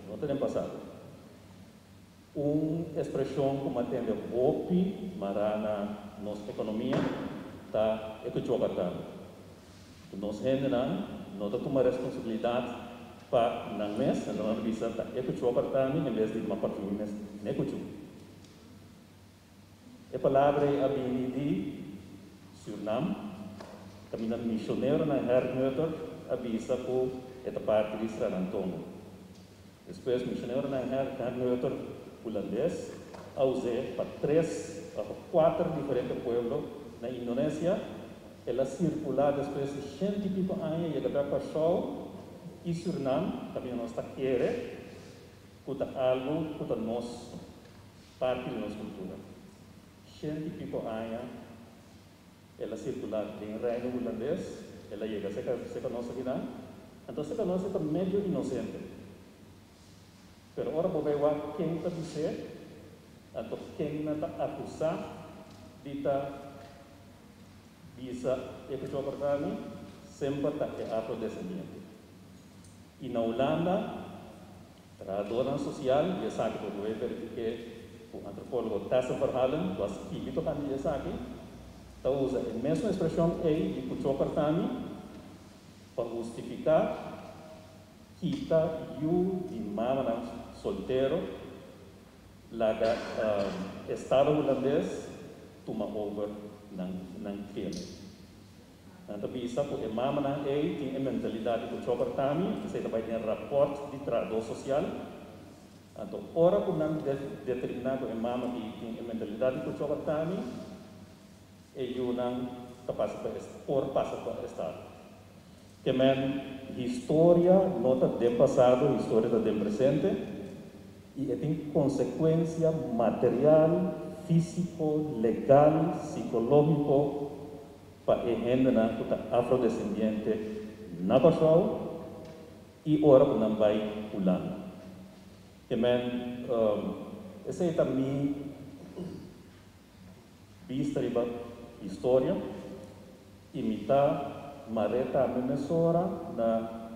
P: não tem passado. Uma expressão como atende golpe, mas na nossa economia, está equivocada. Nós não tomamos responsabilidade para não mesmo, não visa equivocada em vez de uma parte negativo. A palavra é habilidade, Suriname, caminhando missionário na Hermöter, avisa que esta parte de San Antonio. Depois, missionário na Hermöter holandês, ausente para 3 a 4 diferentes pueblos na Indonésia. Ela circula depois de 100 e pico anos e chega para Sol e Suriname, também nós está querendo, que algo que nós parte da nossa cultura. 100 e pico anos, ela circula em reino holandês, ela chega a nossa vida, então se a nossa é meio inocente. Pero ora vou ver quem está dizendo, então quem está acusado de visa equivocada, sempre é afrodescendente. E na Holanda, para a dona social, e sabe que eu vou verificar o antropólogo Tassen Verhalen, que é químico também, e sabe, está usa a mesma expressão aí de equivocada para justificar kita you di mama solteiro lá estado holandês toma over ng crime. Então bisa po e mama na tem a mentalidade do chocartami que se trabalha em rapport de trabalho social. Então ora po nang determinado e mama que tem a mentalidade do chocartami e yun ang kapasa para estado. Que história nota do passado, história do presente e tem consequência material, físico, legal, psicológico para a gente afrodescendente na pessoa e ora que não vai pulando. Essa é também vista de história, imitar Mareta Memesora na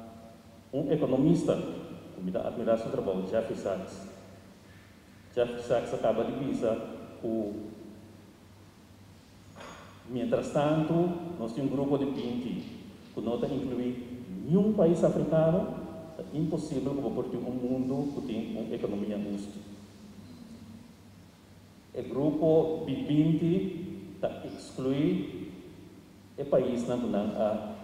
P: economista, que me dá admiração do trabalho, Jeffrey Sachs. Jeffrey Sachs acaba de dizer que, mientras tanto, nós temos um grupo de 20 que não está incluído nenhum país africano, é impossível que um mundo que tem uma economia justa. O grupo de 20 está excluído o país não a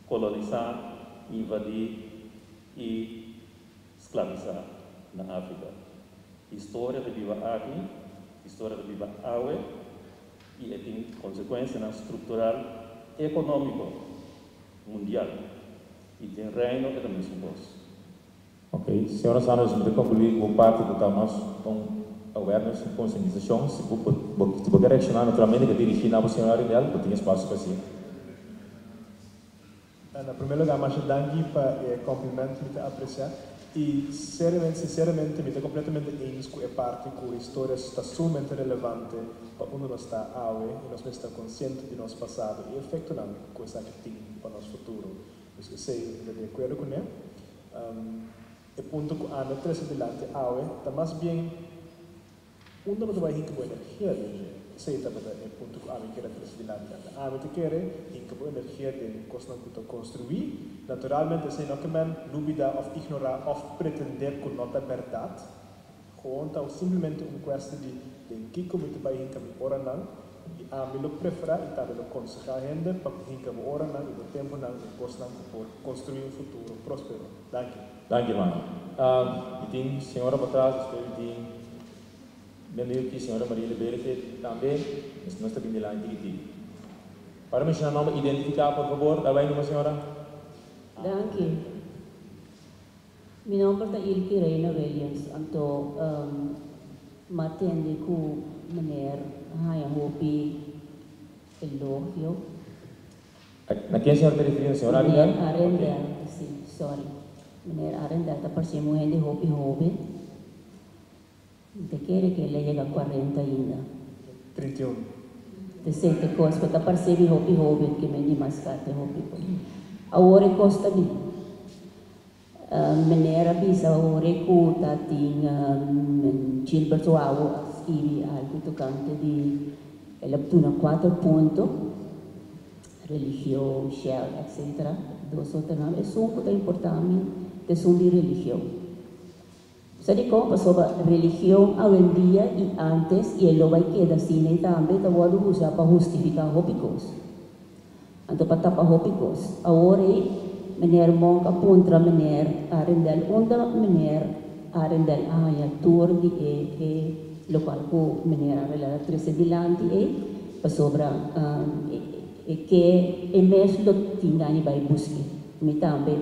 P: colonizar, invadir e escravizar na África. História de viva aqui, história de viva aue e tem consequência estrutural econômico mundial e tem reino e também sua voz.
C: Ok, senhora Sanders, muito concluir com parte do Tamas com awareness e conscientização. Se você reaccionar naturalmente, que dirigir na senhora dela, porque tem espaço para si.
J: Em primeiro lugar, mas danke para o cumprimento que apreciar. E, sinceramente, me estou completamente enig com a parte que a história está sumamente relevante para onde nós está hoje e nós estamos conscientes de nosso passado e efeito na coisa que tem para o nosso futuro. Eu sei, de acordo com ele. O ponto que a nós temos adiante hoje está mais bem onde nós vamos ter energia. Sei também o ponto que a mim quer adiante. A mim quer energia de construir. Naturalmente, sei não que men dúvida ou ignorar ou pretender que não é verdade. Gewoon então simplesmente questão de que como te vai hincar me ora não e a mim lo prefera e também lo aconselhar ainda para hincar me ora não e do tempo não gosto não por construir um futuro próspero. Danke.
C: Danke, mano. E tem senhora para trás, espero que bem que senhora Maria Libera também, mas nós também de lá em para me chamar nome identificar, por favor, está bem, senhora?
Q: Danke. Meu nome é Ilke Reina Williams. Anto matende com maneira haya hopi elogio.
C: Na quem a senhora está referindo, senhora Arendel?
Q: Arendel, sim, sorry. Maneira Arendel está parecendo muito de hopi hopi. Te quer que ele chegue a 40 ainda.
J: 31.
Q: Te sente coisa que está parecendo hopi hopi que me diz mais caro hopi. Agora costa bem. Maneira bisa ore ku tating Gilbert Wao scrivi algo toccante di l'abtuna 4 punto religione, shell, etc. Dos outros nomes, é muito importante questão de religião. Se de como sobre religião hoje em dia e antes e ele vai quedar assim e também tá vou usar para justificar hopicos. Então para tapar hopicos. Agora meneer monka puntra meneer Arendel onda meneer Arendel aya tour di local ko meneer Arendel trece dilanti pa sobra que emes lo tingani by busque mi tambe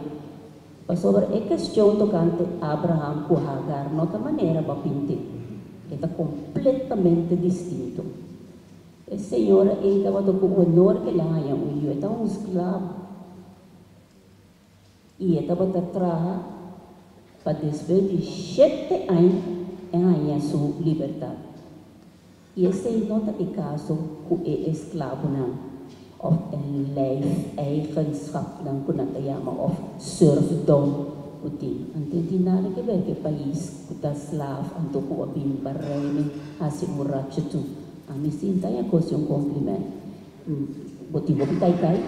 Q: pa sobra questão tocante Abraham com Hagar nota maneira ba pinte está completamente distinto e senhora ainda va com o honor que lá há um está um escravo e estava atrás para despedir de 7 anos em sua liberdade. E esse não é o caso que é escravo não, ou eigenschap não que nós chamamos of serfdom o tem. Então nada que ver que país que está escravo, então que o bem barreme, assim o racha tu. A mim sim tá coisa cumprimento. Motivo que tai,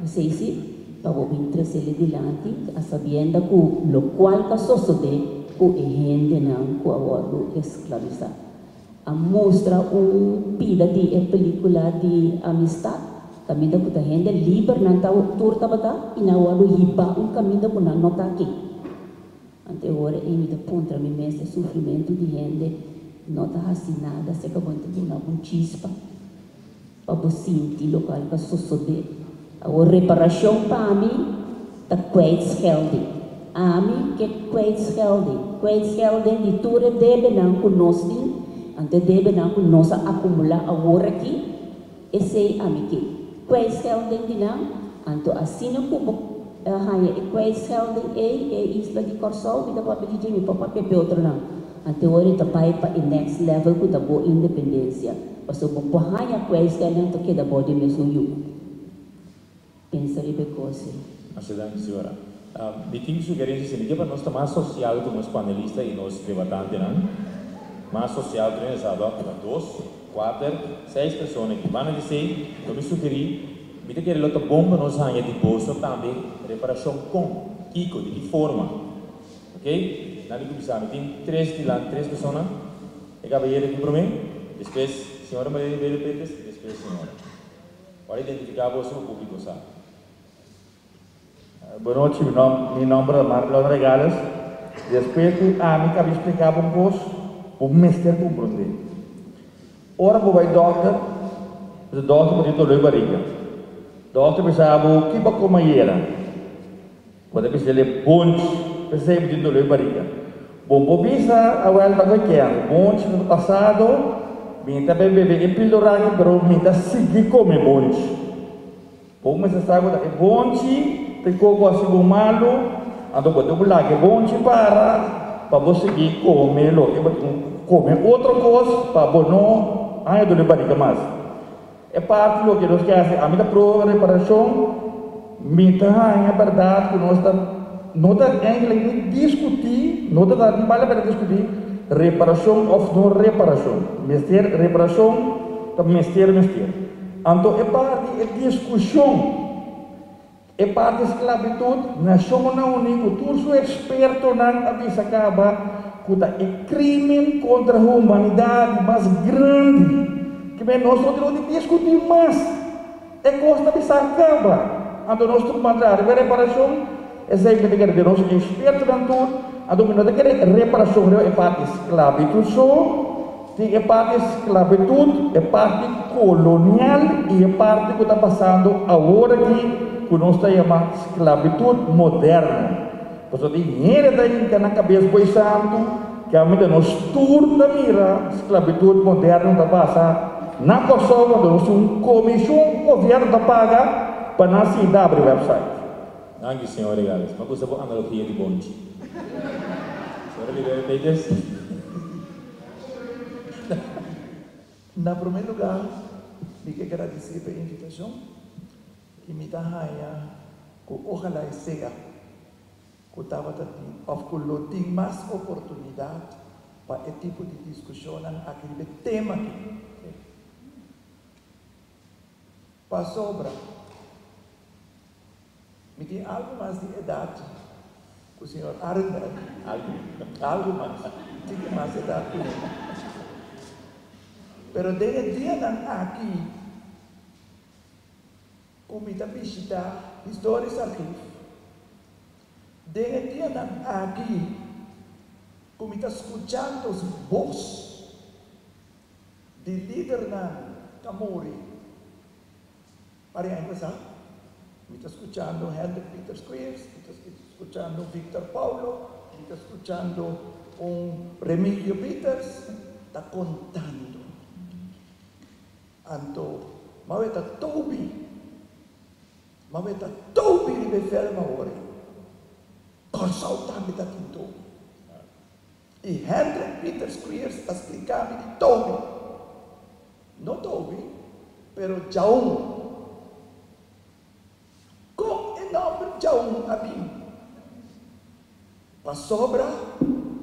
Q: você disse para o interesse dilante, a sabienda que o qual que sucede o gente não que agora escravizar. A mostra pida de película de amistade, caminho que a gente livre não tá turta bata e na hora hiba caminho que não nota aqui. Ante agora ele da pontra me messe sofrimento de gente nota assinada se acabou de dar uma chispa para você sentir local que sucede. A reparação para mim está kwijtschelding. A mim que kwijtschelding. Kwijtschelding de tudo deve não conosco, ante deve não conosco acumular agora aqui. Esse é a mim que kwijtschelding de não, ante assim não como hanya kwijtschelding é isla de Corsol que dá para pedir me para pepe outro não. Ante agora está para o next level que dá boa independência. Passo por hanya kwijtschelding que dá boa de mesmo pensa de coisa.
C: Ajudando, senhora. Me tem sugerências assim, que para nós estar mais social com os panelistas e nós debatentes, não? Mais social, organizado, para 2, 4, 6 pessoas que vão dizer, eu me sugeri, me tem que ir outra bomba nós hanya de bolsa também, reparação com, Kiko, de que forma, ok? Nada que precisar, me tem 3 pessoas, e cavalheiro aqui para mim, depois, senhora Maria Ribeiro Pérez, depois, senhora. Para identificar o seu público, sabe?
R: Boa noite, meu nome é Marlon Regales. Depois que a mim cabe explicar um pouco, o mestre compreender. Ora, vou vai doctor, o doctor pode toler barriga. Doctor pensava que vai comer era. Pode pensar ele punch, percebe de dolor e barriga. Bom, bobisa, a vuelta que quer. Bonde no passado, minta bebe e pildoragem, pero minta seguir come bonde. Bom, mas essa água é bonde, tem coco assim bom malo, ando botar o lago bonde para você seguir comer lo, comer outra coisa para não, ai dolor barriga mais. É parte do que nós queremos, a minha prova de reparação, minta é verdade que nós não está em discutir, não está de bala para discutir reparação ou não reparação, mistério reparação, também mistério. Então é parte de discussão, é parte de esclavitud, nação não única, todos os expertos não avisa acaba que é crime contra a humanidade mais grande. Que bem, nós não temos de discutir mais. É coisa que se acaba. Então, nós temos que mandar a reparação. É sempre que de nós expertos em tudo. Então, nós temos que reparação é parte de esclavitud só. É parte de esclavitud, é parte colonial e é parte que está passando agora aqui, que nós chamamos esclavitud moderna. Por isso, dinheiro está na cabeça do santo, que a medida nós turna mira esclavitud moderna está passando. Na Kosovo, nós temos comissão, o governo está paga para nós se dar o website.
C: Anche senhor Regales, mas você pode analogia de bonde. Senhora Libera Peitas.
S: Na primeiro lugar, eu quero agradecer pela invitação e me dá raia que ojalá seja que estava tendo tem mais oportunidade para esse tipo de discussão aquele tema aqui. Para sobra, me tem algo mais de idade que o senhor Arendel, algo mais, tem mais idade que ele. Pero desde dia aqui, como está visitar histórias arquivos, desde dia aqui, como está escutando os vozes de líder na Camori. Para empezar, me está escuchando Hendrik Peter Squires, me está escuchando Victor Paulo, me está escuchando Remigio Peters, está contando. Anto, maveta Toby de befelma ore, consultando está tinto. E Hendrik Peter Squires está explicando de Toby, não Toby, pero Jaum. Jauh abim, pas sobra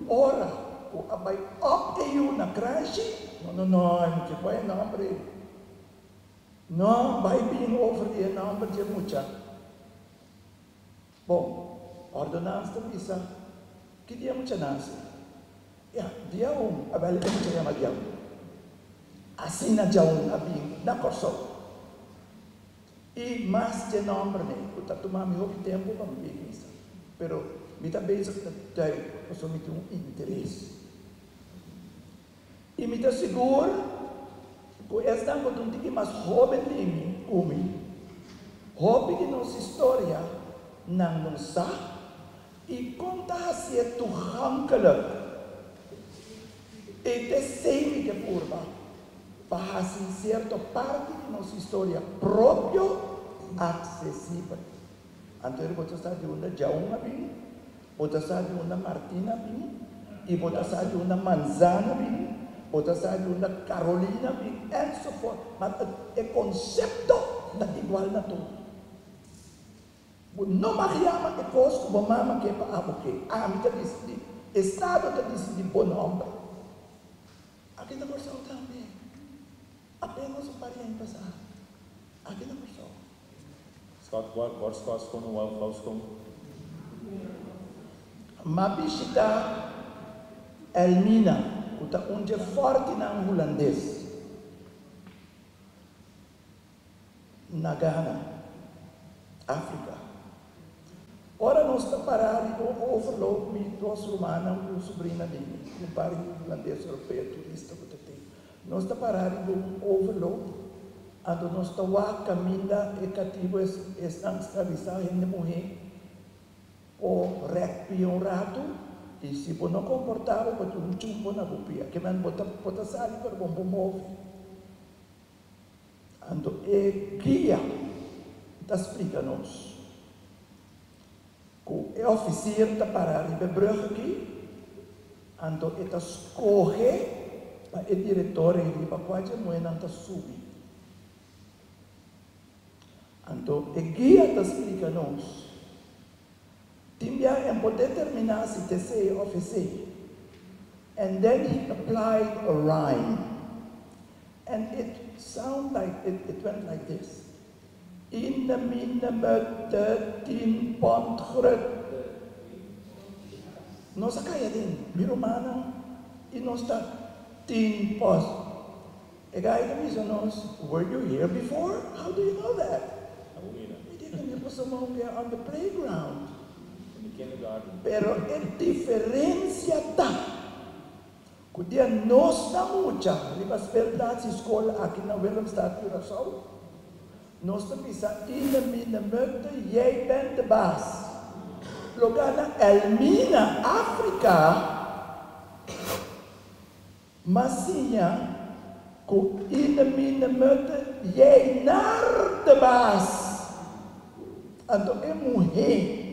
S: ora, o abai up eu na crash, não, não vai nombre, não vai being over the number de mucha. Bom, ordenança bisa, que dia mucha nasi, dia abale mucha yang dia, assim na jauh abim na corso. E mais de nome, eu estou tomando muito tempo para me ver isso. Pero, me está bem, eu só me tenho interesse. E me está seguro, que esta é uma coisa mais jovem de mim, jovem de nossa história, não sabe, e conta se é toegankelijk. E te sei que curva. Para assim certa parte de nossa história próprio acessível. Então, você está de uma Jaunga bem, você está de uma Martina bem, e você está de uma Manzana bem, você está de uma Carolina bem, e so forth. Mas o conceito está igual na tudo. Não maquiama que coisa como mama que para aboque. Me está dizendo, Estado está dizendo bom nome. Aqui na versão também. Apenas o parinho passar. Aqui na pessoa.
C: Scott Borskos com o Alfaus com.
S: Mabishita Elmina, que está onde forte na holandês. Na Ghana, África. Ora nós está parado com overload, me trouxe romana, com sobrinha dele, um parinho holandês europeu, turista que tem. Nós está parado com overload, ando nós está caminhando e cativo estão escravizados em morrer. o rugby un rato, e se você não comportava, você um chumbo na bupia, que man bota sali para bom move. Ando e guia, tá explica-nos. O oficier está para a brug aqui, ando e tá escorre para o diretor e para quase não não tá subir. Ando e guia tá explica-nos. Timbia and poder terminar se te officer. And then he applied a rhyme. And it sounded like, it went like this. In the minimum 10 pond grut. No sa kaya din. Biro manang inosta 10 pos. E gaya kami sa nos, were you here before? How do you know that? We didn't have someone here on the playground. Pero a diferença está. Kudia nós na mucha, libas verdade escola aqui na Willemstad Curaçao. Nós também sa ina mina möte jy bent de baas. Lugar na Elmina, África. Masinha ku ina mina möte jy nar de baas. Anto é mulher.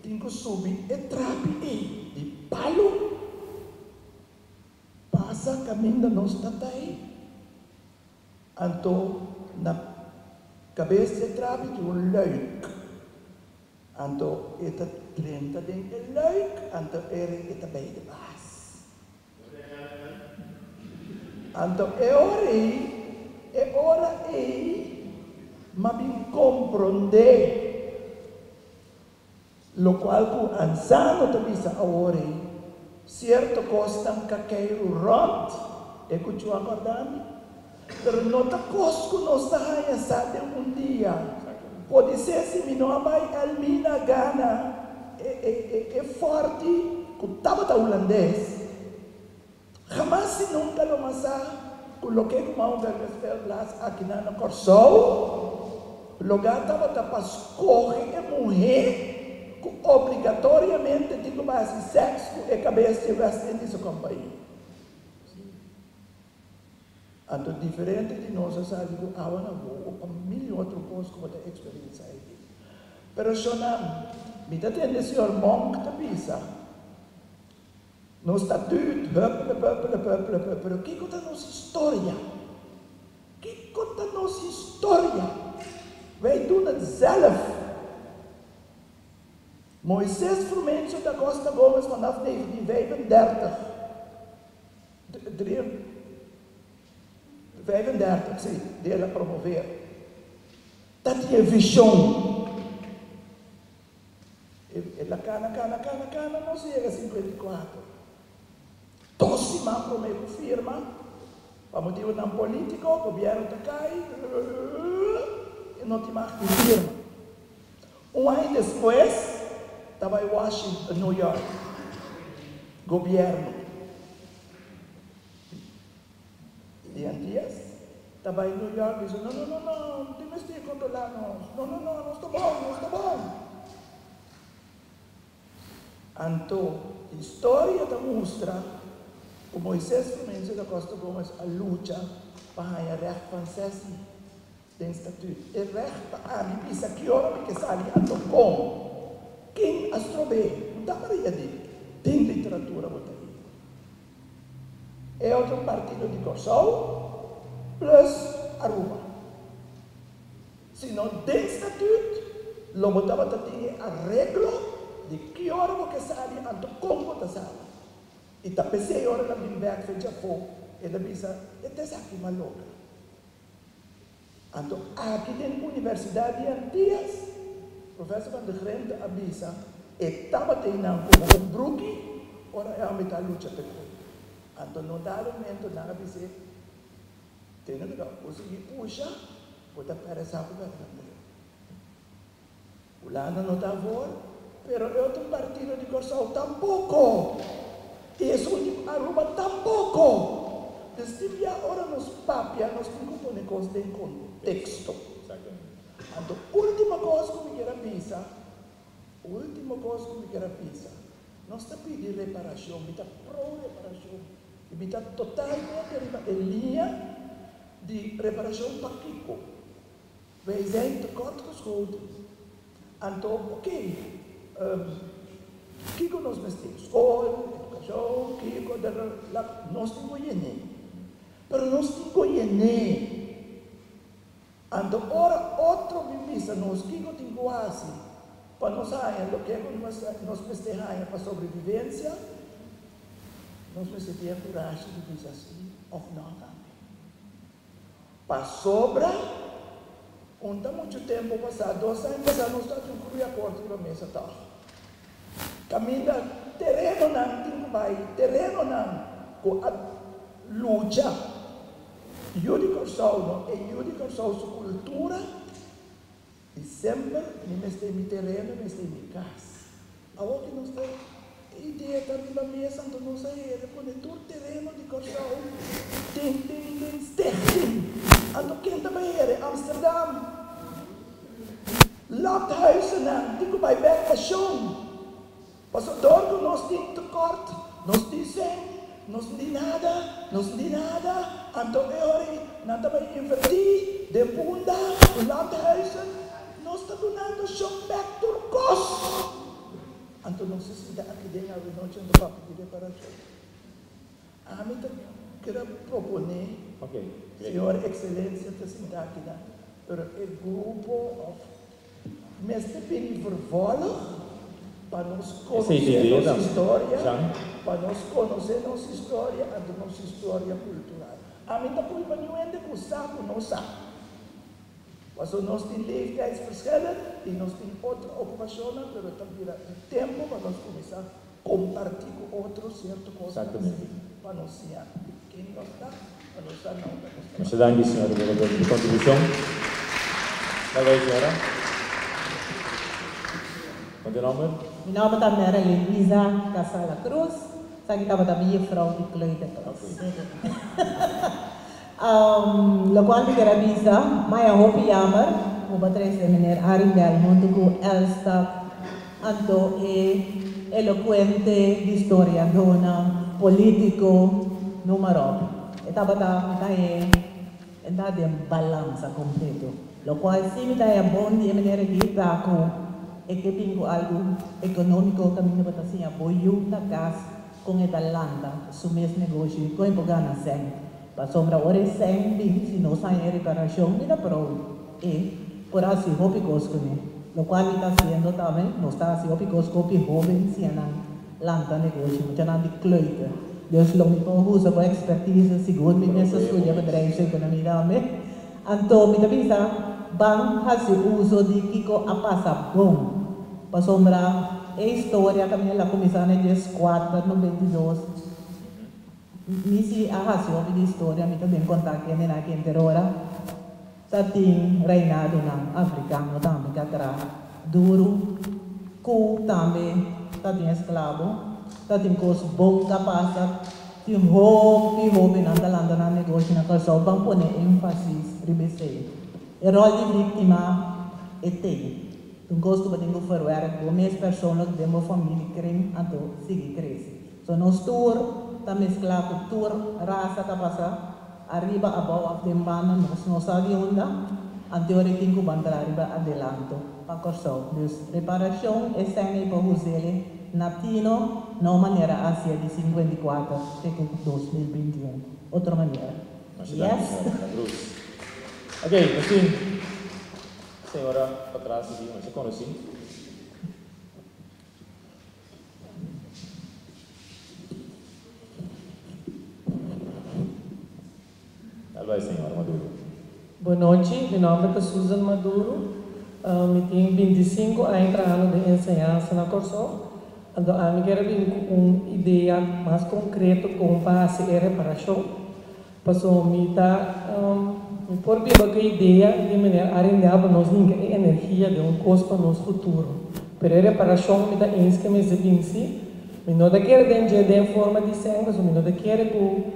S: Tingo subir e trapi de palo. Passa caminho da nossa tatay. Anto na cabeça de trapi de luik. Anto eta 30 ding e luik. Anto ere eta bij de baas. Anto e ora ma bin comprende. Lo qual cu anzano tabisa awori, certo costan caqueiro rot, e cu chua guardami, pero nota cosco nos tahaya sade dia. Pode ser se mi não vai Elmina Gana, é forte, cu tabata holandês. Jamás se nunca lo masa, coloquei com uma vergas aqui na Corsou, lugar tabata pascorre e morrer. Obrigatoriamente digo mais sexo e cabeça de West Indies companhia. Anto diferente de nós, eu digo, não vou para mil outros coisas que eu experiência aí. Pero Shona, me dá tem esse senhor Monk da pisa. No estatuto, pero que conta nossa história? Que conta nossa história? Wij doen het zelf. Moisés Frumencio da Costa Gomes vanaf 1935. 35, sim, dele promover. Dat je vision. Ela cana, não chega a 54. Tossi mambo me firma. Vamos dizer, um político, o governo está cai, e não te marca firma. Ano depois, estava em Washington, New York, governo. E antes, estava em New York e disse, não, temos que controlar nós. Não está bom. Então, a história da mostra, o Moisés Frumencio da Costa Gomes, a luta para o recht van sessie, den estatuto. O recht para a mim, pisa que hora que sai ando com. Quem astrobe, não dá para ir tem literatura botaria. É outro partido de Corsou plus Aruba. Se não tem estatuto, lo botava ter arreglo de que hora você sai ando com a sala. E tá pensei hora na minha back fecha fogo, ela pensa, é aqui maluca. Ando aqui tem universidade antigas. Professor van de Grente avisa, estava treinando como um brookie, ora é a metade luta de coisa. Então, no dado momento, na avisa, tem que conseguir puxar, pode aparecer o governo. O Lana não está fora, pero é outro partido de Corsou tampouco. E esse último Aruba tampouco. Desde agora nos papia, nós temos que pôr coisas em contexto. Então, a última coisa que eu quero pensar, última coisa que eu quero pensar, nós estamos pedindo reparação, está pro-reparação, e está totalmente em linha de reparação para Kiko. Wij zijn tekortgeschoten. En toch, oké, Kiko nos mestre school, educação, Kiko, nós temos que pero nós temos que então, ora, outro vivisa, nós Kiko temos quase, para nós sair, o que nós festejamos para sobrevivência, nós precisamos ter coragem de dizer assim, ou não também. Para sobra, onde há muito tempo passado, 2 anos passados, nós estamos com o acordo da mesa, tá? Caminha, terreno não, tem vai, terreno não, com a luta, judicação, e judicação sua cultura, e sempre, nós temos terreno, nós temos casa. Agora que nós temos ideia também da mesa, então nós recolhemos todo o terreno de Corsão, tem Stichting, então quem também é Amsterdam, Lathuysen, digo vai ver a chão, mas o dorgo nós temos tekort, nós dizem, nós não nada, então nós também invertir, de bunda, Lathuysen, nós estamos donando chão back turcos. Então não se sinta aqui dentro da noite do papo de reparação. A mim quero propor, Senhor Excelência, de sentar aqui para o grupo, mas depende por volta, para nós conhecer nossa história, para nós conhecer nossa história e nossa história cultural. A mim não pode nenhum com saco, não sabe. Mas nós temos leeftijdsverschillen e nós temos outra ocupação, mas também é tempo para nós começar a compartilhar com outros certas coisas para nós ser quem nós está, para nós estar não.
C: Muchas gracias, senhora, pela contribuição. Valeu, senhora. Qual é o nome?
L: Meu nome é Marilyn Lisa Casala Cruz. Saya kita batabi frau di Kleide Cruz. Lo qual mi carabisa, mai a hopi jammer, o batrese meneer Arindel Montuku Elsta, anto eloquente di storia dona, politico, numero. Etabata enda de balança completo. Lo qual si mi dai bon di meneer Gitaku, e che pingo algo econômico caminho batasinha boiu na casa com Atalanta, su mes negócio, com empogana sempre. Para sombra ora sempre, se não sai reparação, me dá prova. E por assim, hopi coscone, lo qual está sendo também, não está assim, hopi coscopi, jovem, se não lanta negócio, não tem de cloita. Deus lo me usa com expertise, segundo me nessa escolha bedrijf economia também. Então, me dá pensa, bang hasi uso de Kiko a passa bom. Para sombra, a história que a minha comissão é 14 no 22. Misi ahasio di história, mi também contar que nem aqui interora. Satin reinado na africano também que era duro, cu também, satin escravo, satin cos bom capaz, tem hope na Atalanta na negócio na casa, vamos pôr ênfase ribesei. O rol de vítima é tem. Tu gosto de tenho forward, o mês pessoa que demo família crime, então sigue cresce. So nós tour está mesclado cultura, raça, está passando arriba, abaixo, dembana, não sabe onde, anterior tem que bantar arriba, adelanto, para corção. Então, reparação é sempre para usar natino, não maneira Ásia de 54, até 2021, outra maneira. Yes?
C: Ok, assim, senhora, para trás aqui, você conhece? Vai, senhora Maduro.
T: Boa noite, meu nome é Susan Maduro. Eu tenho 25 anos de ensinança na Corsol. Então, eu quero vir com uma ideia mais concreta com base em reparação. Passou me por vir com a ideia de maneira arrendar para nós ninguém energia de custo para nosso futuro. Para a reparação, me dá que me se me não da quer de forma de sangue, mas me não da quer com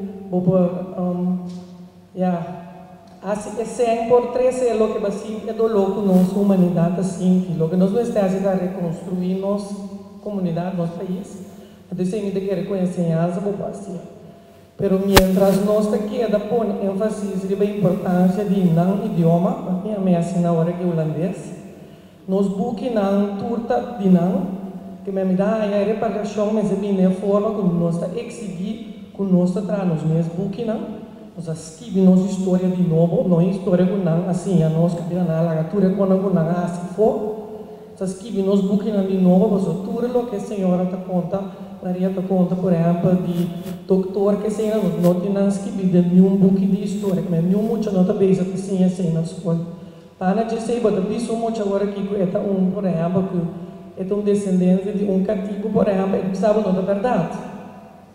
T: Así que 100 por 13 es lo que va a ser lo que nuestra humanidad assim, lo que nos va a hacer a reconstruir nuestra comunidad, nuestro país. Entonces, a mí te quiero enseñar esa bobagem. Pero mientras nós queda pôr ênfase na importância de não idioma, a minha ensina agora que é holandês, nós buscamos turta de não, que me dá a reparação, mas é bem a forma como nós exigir, como nós trazemos mesmo buscamos, nós escrevemos nossa história de novo, não é história com não assim, a nós que na lagatura quando não assim for, nós escrevemos nós buscamos de novo, mas tudo o que a senhora está conta Maria está conta, por exemplo, de doutor que se não tem escrito nenhum book de história, mas nenhum muito não está bem assim assim na escola. Para dizer, mas também muito agora que é por exemplo, que é descendente de cativo, por exemplo, ele sabe não é verdade.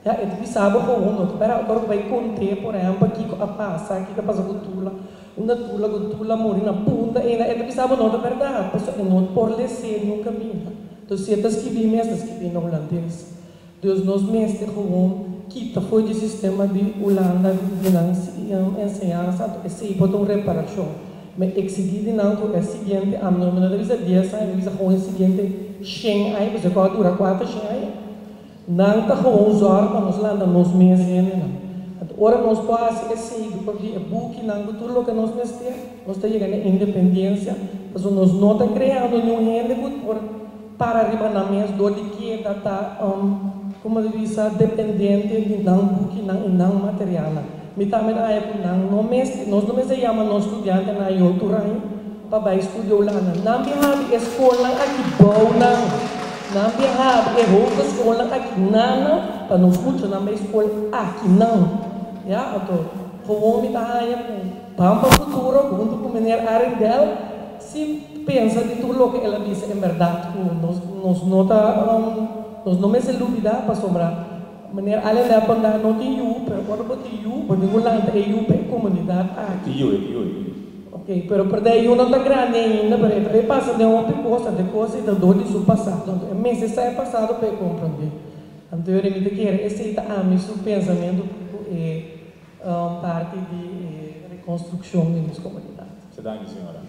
T: Ele sabe como não, agora vai contar, por exemplo, que a passa, que passa com tula, tula morre na ponta, ele sabe não é verdade, porque não por lesser nunca vinha. Então, se está escrevendo, está escrevendo holandês. Deus nos mestre como quita foi do sistema de Holanda de ensinança, esse botou uma reparação. Mas exigir de não é o seguinte, a minha não deve ser 10 anos, deve ser com o seguinte 100 anos, você pode durar 4 100 anos. Não está com os órgãos lá nos meses agora nós podemos esse porque é book não tudo o que nós mestre, nós está chegando à independência, mas nós não está criando nenhum rende por para arribar mês do que está como dizer dependente de não book não material. Me também a época não mestre, nós não mestre chama nós estudante na Yoturai para estudar lá não viaja escola aqui bom não viaja roupa escola aqui não para nós muito na escola aqui não já então como me tá aí para o futuro junto com menina Arendel se pensa de tudo o que ela disse é verdade nós não me se dúvida para sobrar maneira além da banda não tem you pero quando bote you porque o lá é you para comunidade aqui ok pero por daí eu não tá grande ainda para passa de uma coisa e da dor de seu passado então é mês sai passado para compreender então eu me quero esse a mim seu pensamento é parte de reconstrução de nossa comunidade.
C: Sedang senhora.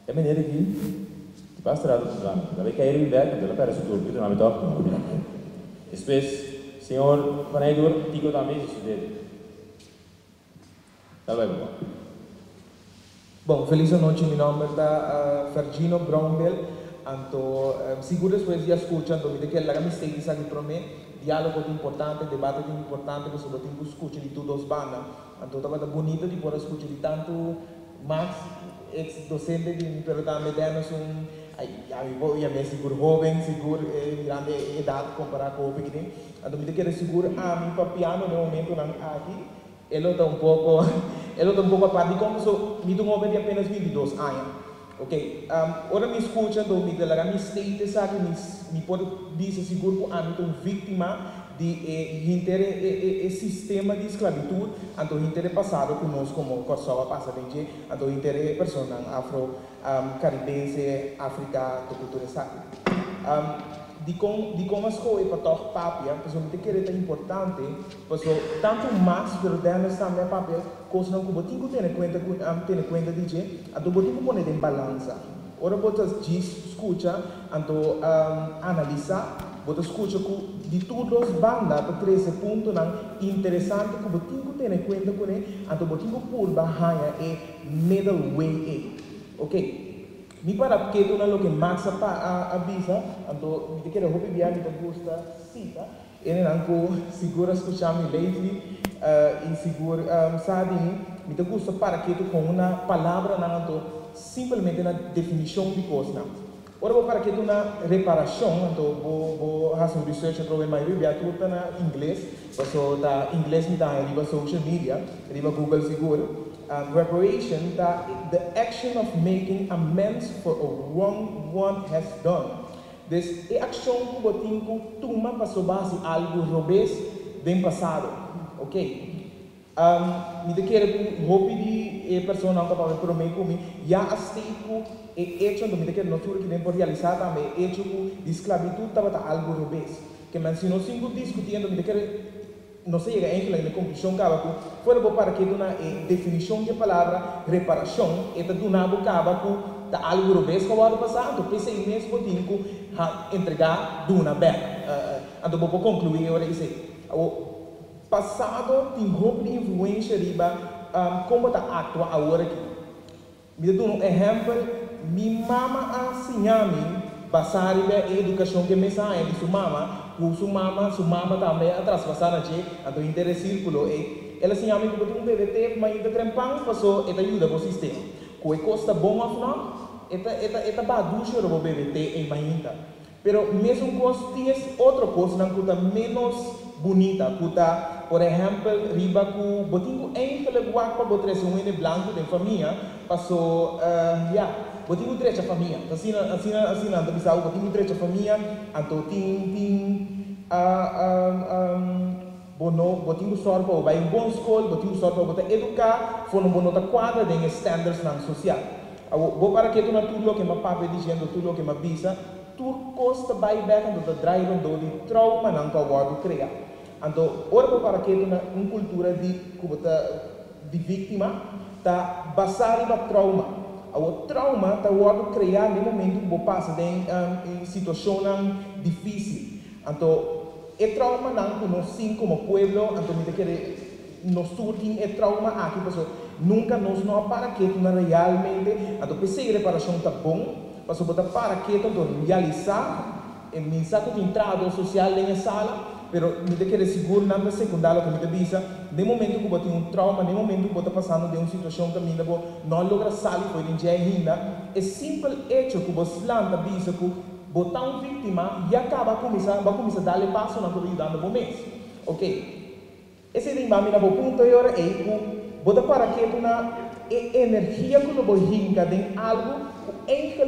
C: É maneira que pastorado do programa. Daí que ele vai que ela parece tudo que não me toca. Depois, senhor Panaidur, tico também isso dele. Tá bem, bom.
U: Bom, feliz noite, meu nome é Fergino Brownbell. Então, seguro depois de escutar, então, que ela me está dizendo para mim, diálogo importante, debate importante, que sobre o escuta de todos os bandas. Então, estava bonito de poder escutar de tanto Max, ex-docente de Universidade Moderna, eu me seguro jovem, seguro grande idade comparado com o pequeno. Então, me quero seguro a mim para piano no momento aqui. Ele está um pouco a parte de como sou, me dou de apenas 22 anos. Ok, ora me escuta, então me dá me state sabe me pode dizer seguro que a mim estou vítima de sistema de esclavitud, então inter passado conosco como Kosovo passa de então inter pessoas afro caribense, África, da cultura sacra. De como as coisas para tocar papel, pessoalmente que é importante, pessoal tanto mais verdade também papel, coisa não como tinha que ter conta de que, então botinho pôr em balança. Ora botas diz escuta, então analisar, botas escuta de todas as bandas para 13 pontos não interessante que botinho ter conta com ele, então botinho por barranha é middle way, ok? Mi para porque tu não lo que Max avisa, então me quero roubar viagem da gosta cita, ele não segura escutar me lately e segura sabe me te gusta para que tu com uma palavra não então simplesmente na definição de coisa não. Ora para que tu na reparação então vou fazer research sobre mais viagem tu na inglês, passou da inglês me dá riba social media, riba Google seguro. Reparation, the action of making amends for a wrong one has done. This action que botinho toma para sobar algo robês bem passado, ok? Me te quero roupa de pessoa não capaz de prometer comigo, já aceito e action do me te quero notura que nem por realizar também action de esclavitud estava algo robês. Que mas se nós cinco discutindo me te quero no se llega a la conclusión que fuera para que una definición de palabra reparación esta de una boca da algo robês que vai passar, então pensei mesmo tempo entregar de uma vez. Então vou concluir agora isso. O passado tem roupa influência riba como está atua agora aqui. Me dou um exemplo, minha mama ensinou-me basar a educação que me sai de sua mama também atrás passar na gente, então interesse círculo ela ensinou-me que botar bebê teve mas ainda trempang passou e ajuda o sistema. Que costa bom ou não, esta baducha do BBT em mainta. Pero mesmo costa tinha outra coisa não que menos bonita, que por exemplo, riba que botinho enxele guapa botar um ene branco de família, passou botinho trecha família. Assim não bisa botinho trecha família, então botinho sorpa vai em bom escola, botinho sorpa botar educar, foi no bonota quadra de standards na social. Vou para que tu na tudo que meu papai dizendo tudo que meu bisa, tu costa vai back do drive do de trauma não que o criar. Então, ora para que tu na cultura de vítima tá basada no trauma. O trauma tá o criar no momento que passa em situação difícil. Então e trauma não que nós sim como pueblo, então me querer nós surtim e trauma aqui pessoal nunca nós não para que tu realmente então pensei reparação tá bom, mas botar para que tu realizar e mensagem de entrada social na sala, pero me querer seguro na secundária que me avisa, no momento que botar trauma, no momento que botar passando de uma situação que me não logra sair foi em dia ainda, é simples hecho que você lanta avisa que botar vítima e acaba começar a dar passo na corrida no momento. Ok? Esse é o ponto agora é que botar para que uma energia que você rinca de algo que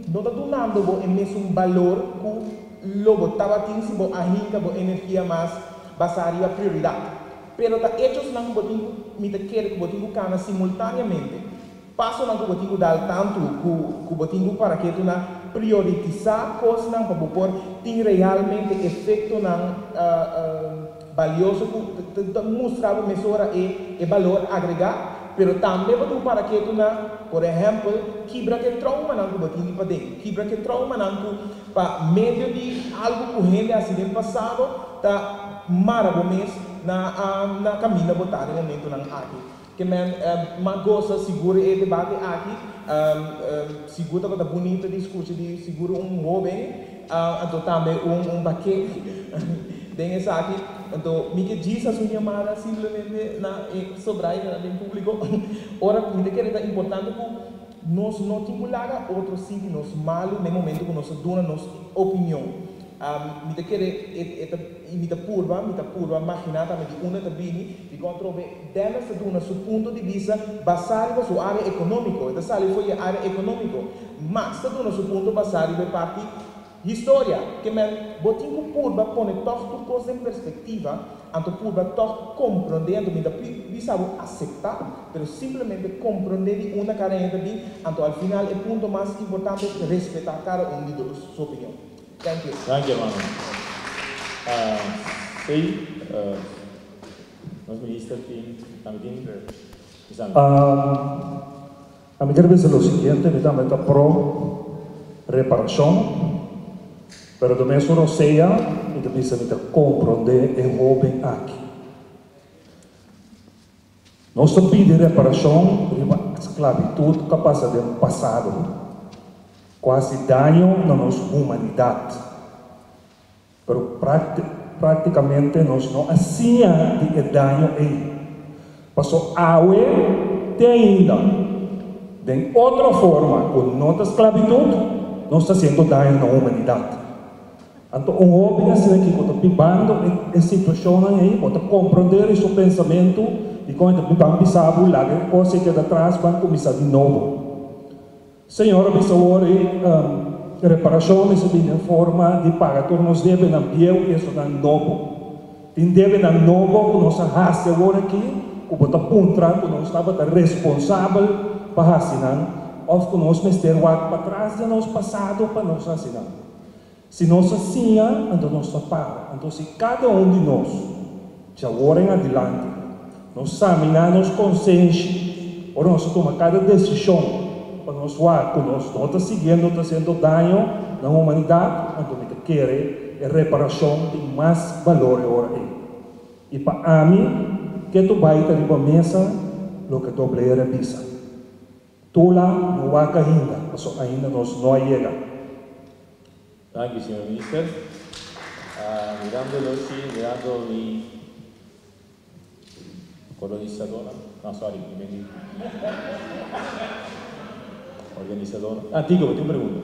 U: não está dando o mesmo valor que logo estava tendo a rinca a energia mais basada a prioridade. Pero está hechos não que me quer que você cana simultaneamente. Passo não que você dá tanto que você para que uma priorizar coisas para pôr tem realmente efeito valioso que mostrar a mesura e valor agregado, pero também para que por exemplo, quebra que trauma não que para dentro, quebra que trauma não para meio de algo que rende acidente passado, tá maravilhoso na caminho botar no momento não aqui. Que mas gosta seguro e debate aqui seguro que tá bonito discutir de seguro jovem então também baquete tem essa aqui então me que diz a sua chamada simplesmente na sobrar em público ora me que é importante que nós não estimular outros sim nos malos no momento que nós damos nossa opinião me te purva imaginata me di una tabini di controve deve essere su punto di vista basare su area economico e da sale foi area economico ma sta su punto basare per parti di storia che men botingo purva pone tutto cose in prospettiva anto purva to comprendendo mi da bisavo accettare però semplicemente comprendere una carenza di anto al final il punto más importante è rispettare cada uno di loro sua opinione. Thank you.
C: Thank you, hermano. Sí, nos ministra también.
D: A mí creo que es lo siguiente, me da pro reparación, pero también solo sea, me dice me comprender el joven aquí. No se pide reparación de una esclavitud que pasa del pasado. Quase daño na nossa humanidade. Pero praticamente nós não hacía de daño aí. Passou awe de ainda. De outra forma, com nossa esclavitud, nós está fazendo daño na humanidade. Então, jovem assim que está pibando em situação aí, pode compreender seu pensamento e quando está pensando, lá que coisa que atrás vai começar de novo. Senhora, reparação é uma forma de pagar. Todos nós devemos ambiar isso na novo. Tem deve na novo que nossa raça agora aqui, que bota puntra, que nós estava responsável para assinar, ou que nós mester para trás de nosso passado para nós assinar. Se nós assinamos, então nós paga. Então se cada um de nós já agora em adiante, nós examinamos consciência, ou nós tomamos cada decisão, para nós ver que nós não estamos seguindo, está sendo dano na humanidade, então nós queremos a reparação de mais valor agora. E para mim, que tu vai ter uma mesa, o que tu vai revisar. Tu lá não vai ainda, mas ainda nós não chegamos.
C: Thank you, señor minister. Mirando mi colonizadora, no, sorry, organizadora. Tico, te pregunto.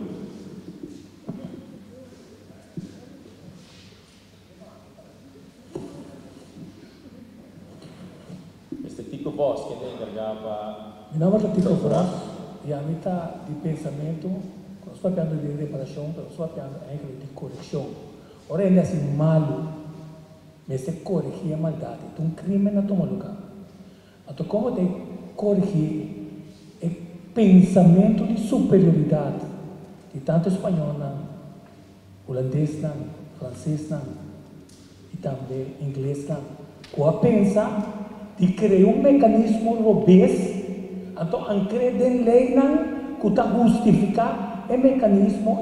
C: Este Tico Boss, que te encargaba...
A: Mi nome é Tico Boss, e a mitad de pensamento, nós falamos de reparação, nós falamos de correção. Ora, ele é assim malo, mas se corrigir a maldade, então um crime não toma lugar. Então, como tem corrigir o pensamento de superioridade de tanto espanhol, holandês, francês e também inglês, que pensa de criar um mecanismo robusto, então, em lei que está justificar o mecanismo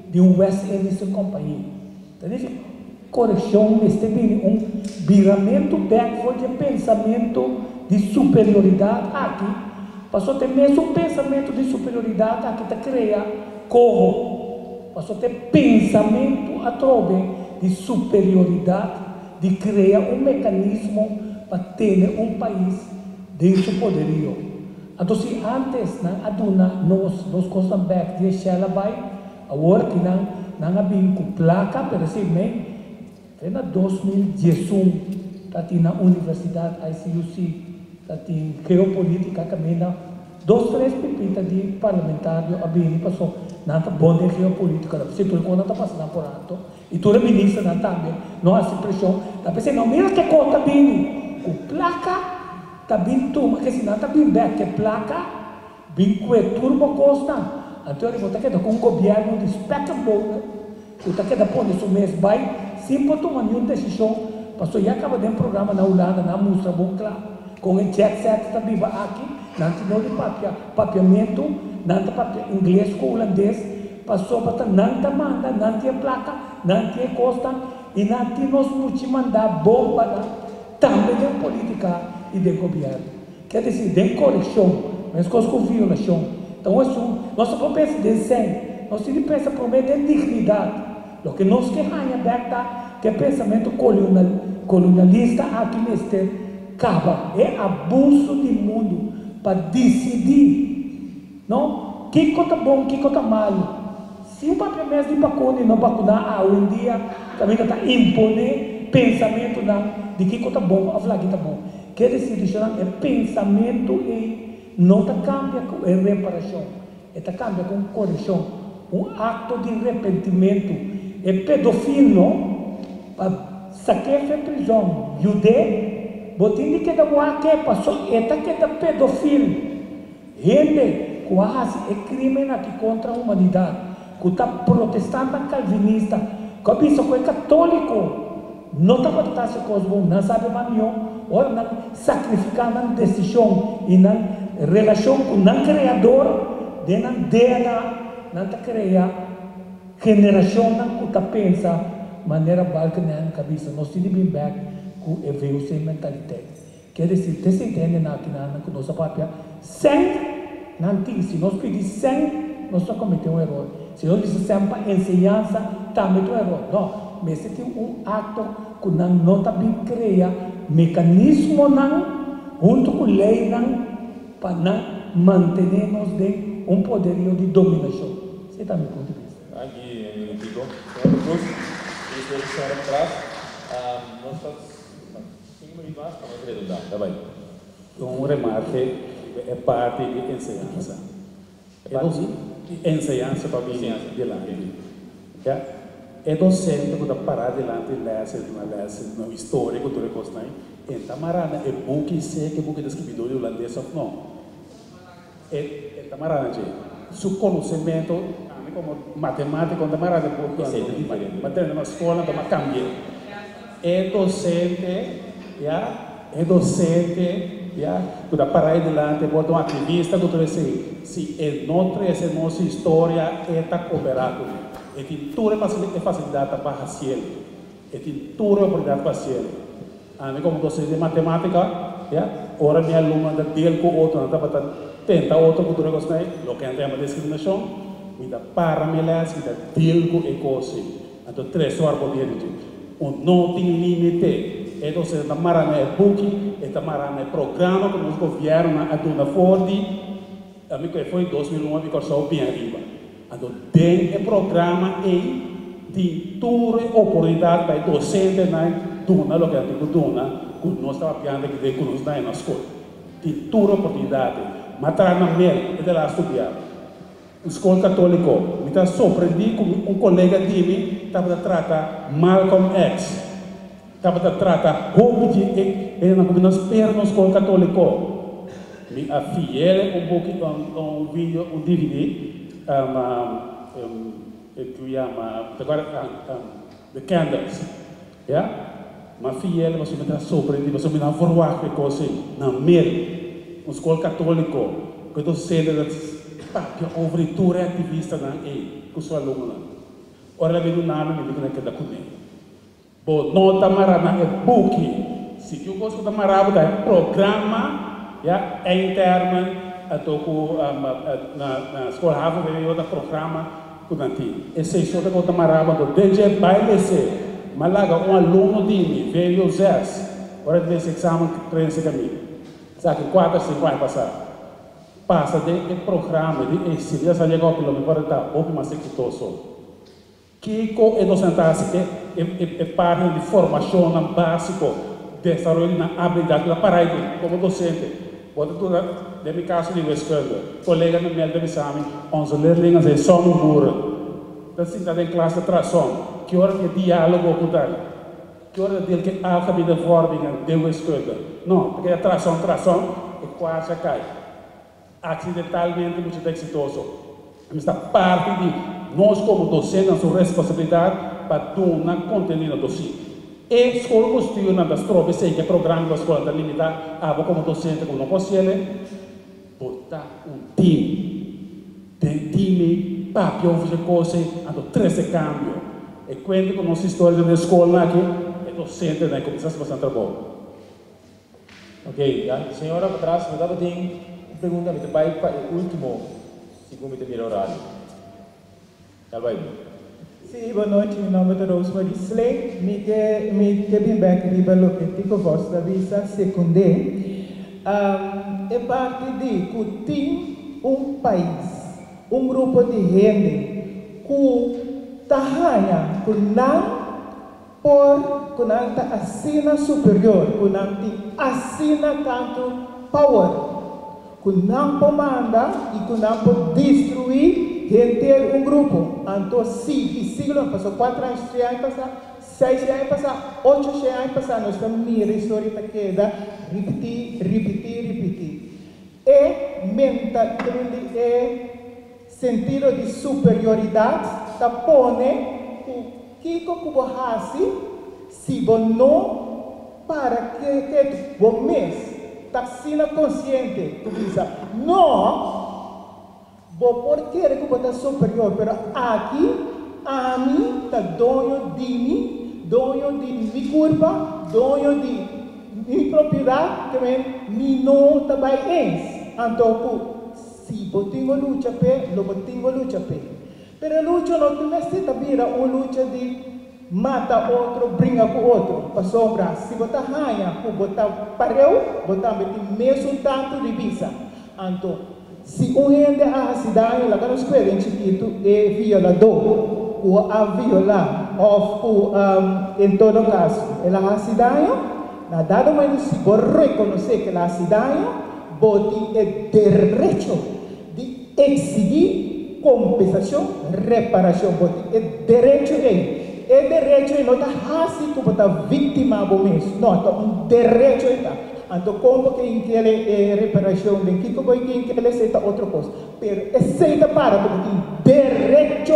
A: de um West Indies Companhia. Então, correção, este viramento backward de pensamento de superioridade aqui. Passou a ter mesmo pensamento de superioridade aqui, está criando corro. Passou a ter pensamento através de superioridade, de criar um mecanismo para ter um país de seu poderio. Então, se antes, nós gostamos back de Shella Bay, agora que não havia com placa, por exemplo, em 2011, na Universidade ICUC, em geopolítica, caminha 2-3 pepitas de parlamentário, havia passou, não está bom de geopolítica, se tu não está passando por alto, e tu é ministra também, não há impressão, está pensando, não, mira que conta bem, com placa, está bem turma, que se não está bem back, que placa, bem com turma costa. Então, ele está com um governo de espectador, que está querendo pôr nesse mês, vai, sempre tomar nenhuma decisão, passou e acaba de um programa na Holanda, na mostra, bom claro, com o check set, está viva aqui, não tem de papiamento, não tem papel inglês com holandês, passou para não tem manda, não tem placa, não tem costa, e não tem nos multimandar bomba, também de política e de governo. Quer dizer, de correção, mas com violação. Então, nós não pensamos em desenho, nós não pensamos por meio de dignidade. O que nós queremos é que o pensamento colonialista aqui neste acaba, é abuso do mundo para decidir, não? O que está bom, o que está mal. Se o papel mesmo de vacuna não vacinar, hoje em dia também está imponer pensamento de que está bom, a falar que está bom. Quer dizer, é pensamento não está cambia com reparação, está cambia com correção, ato de arrependimento. É pedofilo para sacar da prisão, judeu, botinho que que passou, está que é pedofilo, gente quase é crime aqui contra a humanidade, que está protestante calvinista, que isso é católico. Não está para tratar essa coisa, não sabe mais nenhum, ou não sacrificar na decisão e na relação com o Criador, de não DNA, não está criando geração que está pensando, maneira balca na cabeça, nós temos bem back com a veio mentalidade. Quer dizer, você entende que nós papel, sem, não tem, se nós pedimos sem, nós só cometemos um erro. Se nós dizemos sempre ensinança, também é um erro. Não. Mas se tem ato que não está bem criado, mecanismo junto com a lei, para manter-nos de poderio de dominação. Esse é o meu ponto de vista.
C: Aqui, em Tico, senhor Cruz, isso é o senhor atrás. Nós estamos 5 minutos mais para nós redundar. Tá bem.
O: Um remarque é parte de ensinança. Ensinança para mim de lá. É docente que está parado delante de lesse, no histórico, tudo que está aí. Então, marana, é book sei que book de escritor holandês ou não. É tamarana, seu conhecimento, como matemática, quando marana, porque é diferente. Mas na escola, então, cambia. É docente ya, é docente, ya, para parar adelante, bota um ativista, que tu se é nossa história, é tá cooperado, é tem toda a facilidade para fazer, é tem toda a oportunidade para fazer. A mim como docente de matemática, ya, ora minha aluna da dele com outro, não tá para tentar outro que tu não gosta, lo que é uma discriminação, me dá para me las, me dá dele com e coisa, então 3 horas por dia, não tem limite. Então, se a marana é book, a marana é programa que nós governo a dona Fordi, a mim que foi em 2009 que só bem arriba. Então, tem o programa e tem toda a oportunidade para docente na dona, lo que é tipo dona, que nós estava piando que de nós na escola. Tem toda a oportunidade. Matar na mel, é de lá estudar. Escola católica, me está surpreendido com colega de mim estava a tratar Malcolm X. Estava a tratar como de nas pernas na escola católica. A filha um vídeo, um DVD, que chama The Candles. Yeah? Uma filha, você me está surpreendido, você me dá forward que coisa na mel, na escola católica, que eu sei que a obritura ativista na com sua aluna. Ora vem o nome me diga que da comigo. Bo nota marana é book. Se eu gosto da maraba é programa, já é interno a toco na escola Harvard veio outro programa com nanti. Esse só da outra maraba do DJ baile se malaga aluno de mim veio o Zés. Ora desse exame que treina comigo. Sabe 4 5 anos passar. Passa de programa de ensino, já chegou que me parece pouco mais exitoso. Kiko é docente é parte de formação básica, desenvolvimento na habilidade para como docente. Pode tudo, de meu caso de escola, colega no meio do exame, onze leerlingen zijn zonder boeren. Dat zit dat in classe tração. Que hora que diálogo com tal? Que hora dele que alfabeta vormingen de escola? Não, porque a tração é quase cai. Acidentalmente muito exitoso. Esta parte de nós como docentes, nossa responsabilidade para dar conteúdo do sítio. E a escola costuma das trocas, sei que o programa da escola está limitado, como docente, como não consegue, botar time. Tem time, papi, ouvir coisas, ando 13 cambios. E quando com nossa história da escola aqui, é docente, né, começa a fazer trabalho.
C: Ok, senhora, para trás, me dá pergunta, me vai para o último, segundo me mira horário. Já vai.
U: Sim, boa noite, meu nome é Rosemary Slay, me que back riba lo que tico voz da visa secunde. É parte de que tem país, grupo de gente que tahanha, que não por não tá assina superior, que não tem assina tanto power. Que não comanda e que não pode destruir gente grupo. Então, siglo passou 4 anos, 3 anos passar, 6 anos passar, 8 anos passar, nós estamos mirando a história que queda, repetir. E mentalidade, sentido de superioridade, está pone que se você não para que você mesmo está sendo consciente, tu diz, não, por que é que você está superior, mas aqui, a mim, está dono de mim, dono de minha curva, dono de minha propriedade, que me não está bem. Então, se você tem luta, você tem luta. Mas a luta não tem uma luta de mata outro, brinca com outro, para sobrar. Se botar raia, botar pareu, botar mesmo tanto de visa. Então, se um gente a cidade, lá nos querem chiquito, é violador, ou a violar, ou em todo caso, ela a cidade, na dado momento, se você reconhecer que a cidade, você tem direito de exigir compensação, reparação, você tem direito é direito e não está assim como está vítima do mês. Não, está direito está. Então, como que aquela reparação de que como que ele aceita outra coisa. Mas aceita para porque tem direito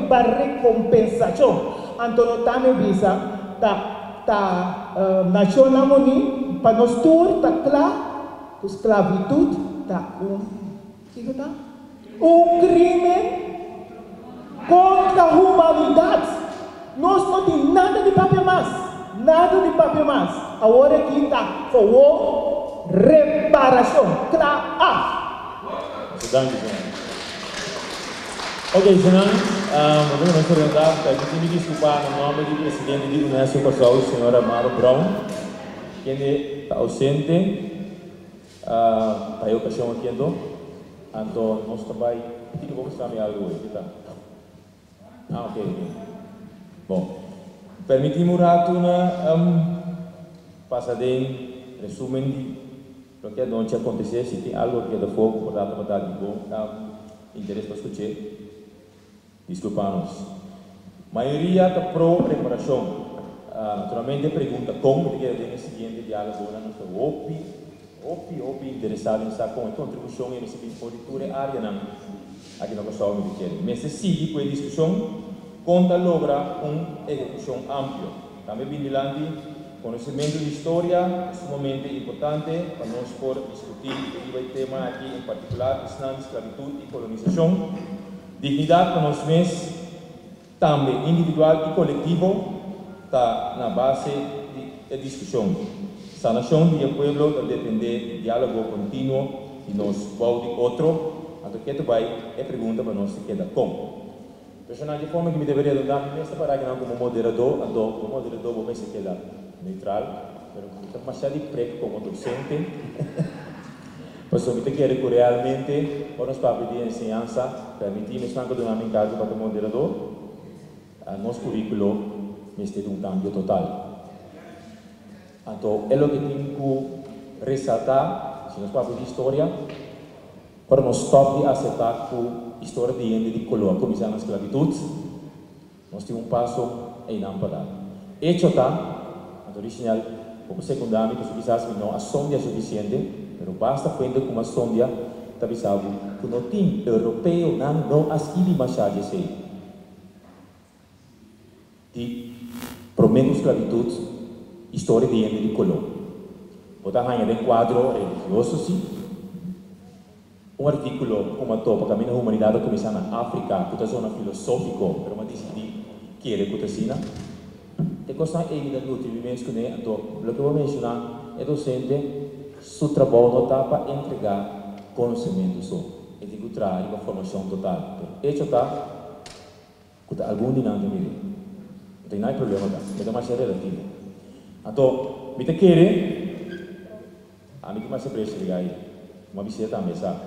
U: a recompensação. Então, não está me visa, está ta nacional moni para nos tur ta esclavitud ta crime contra a humanidade. Nós não temos nada de papel mais, nada de papel mais. Agora aqui está for reparação,
C: Danke, senhor. Ok, senhor, vamos perguntar, permite-me desculpar no nome do presidente do Unesco Kosovo, o senhor Amaro Brown, que está ausente, para a ocasião aqui, então nós também, que vamos fazer algo aqui, tá? Ok. Bom, permite-me passadinho, resumo do que não aconteceu, se tem algo que é de fogo, para dar de bom, interesse para escutar, desculpa-nos. A maioria está pró-reparação. Naturalmente, pergunta como que é o seguinte diálogo, nós estamos interessado em saber como a contribuição nessa agricultura área aqui na Kosovo me quer. Mas se sigue com a discussão, conta logra uma execução ampla. Também vigilante, conhecimento de história, é sumamente importante para nós poder discutir o tema aqui, em particular, Islam, esclavitud e colonização. Dignidade para nós mesmos, também individual e coletivo, está na base da discussão. Sanação do povo deve depender de diálogo contínuo e nós vamos de outro. Então, que vai é pergunta para nós se queda como. Personagem de forma que me deveria dar esta para que não como moderador, então como moderador vou se queda neutral, mas demasiado preto como docente. Pois eu me quero que realmente para nós para pedir ensinança, permitir-me que do nome em casa para o moderador, nosso currículo me tem cambio total. Então, é o que tenho que ressaltar, se nós para pedir história, para nós stop de aceitar que a história de gente de color começar na esclavitud, nós temos passo em não parar. Hecho está, original, como secundário, que quizás não a sonda é suficiente, mas basta frente com uma sonda, talvez sabe que não tem europeu não asquile machado assim. De prometo esclavitud, história de gente de color. Botar ganhar de quadro religioso sim. Artículo como topa caminho da humanidade começar na África, que é zona filosófico, mas decidi que ele cutacina. E coisa é evidente no tivimento que né, então, o que eu vou mencionar é docente, seu trabalho não está para entregar conhecimento só, é de trazer uma formação total. Isso está, que algum dinâmico mesmo, não tem nada problema tá, é demasiado relativo. Então, me te querer, a mim que mais se presta ligar aí, uma visita também sabe.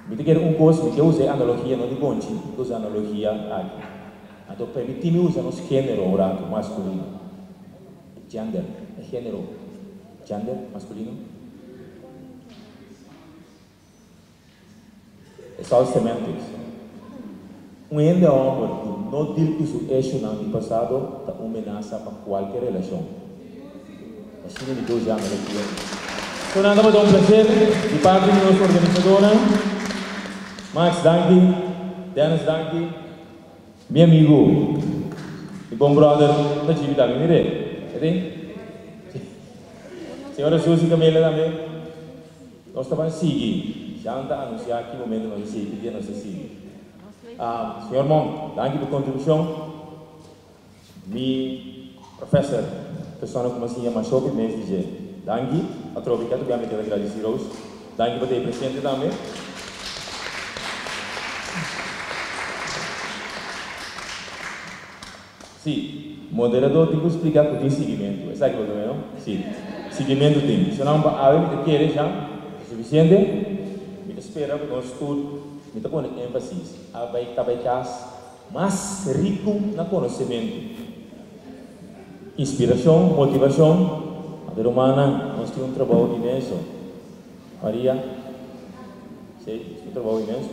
C: Me quero coisa que eu usei analogia não de bonde, eu uso analogia aqui. Então permite-me usar os gênero orado masculino, gender, gênero, gender masculino. É só semantics. Ende homem não diz isso é no passado da ameaça para qualquer relação. Assim me dou já analogia. Então nada mais um prazer de parte de nossa organizadora. Max, danke. Dennis, danke. Meu amigo e bom brother da atividade da Mire. Entende? Senhora Suzy Camila também. Nós estamos seguindo. Já está anunciar que o momento nós seguimos, dia nós seguimos. Senhor Mon, danke pela contribuição. Meu professor, pessoa como assim, mas só que me diz, danke. A troca que eu também quero agradecer aos. Danke por ter presente também. Sim, moderador tem que explicar que tem seguimento. Sabe o que é, não? Sim, seguimento tem. Se não, a gente quer já, é suficiente. Me espera que nós tudo, me está pondo ênfase. A vai estar mais rico no conhecimento. Inspiração, motivação. A vida humana, nós temos um trabalho imenso. Maria, sim, um trabalho imenso.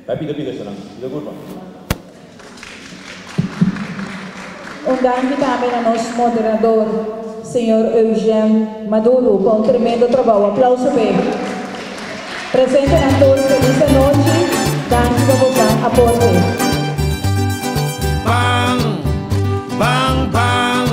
C: Vai pida, senão, pida curva.
B: Danke também ao nosso moderador, senhor Eugênio Maduro, com um tremendo trabalho. Aplauso para ele. Presente a todos, feliz noite. Danke por você, aporte.
G: Bang, bang, bang.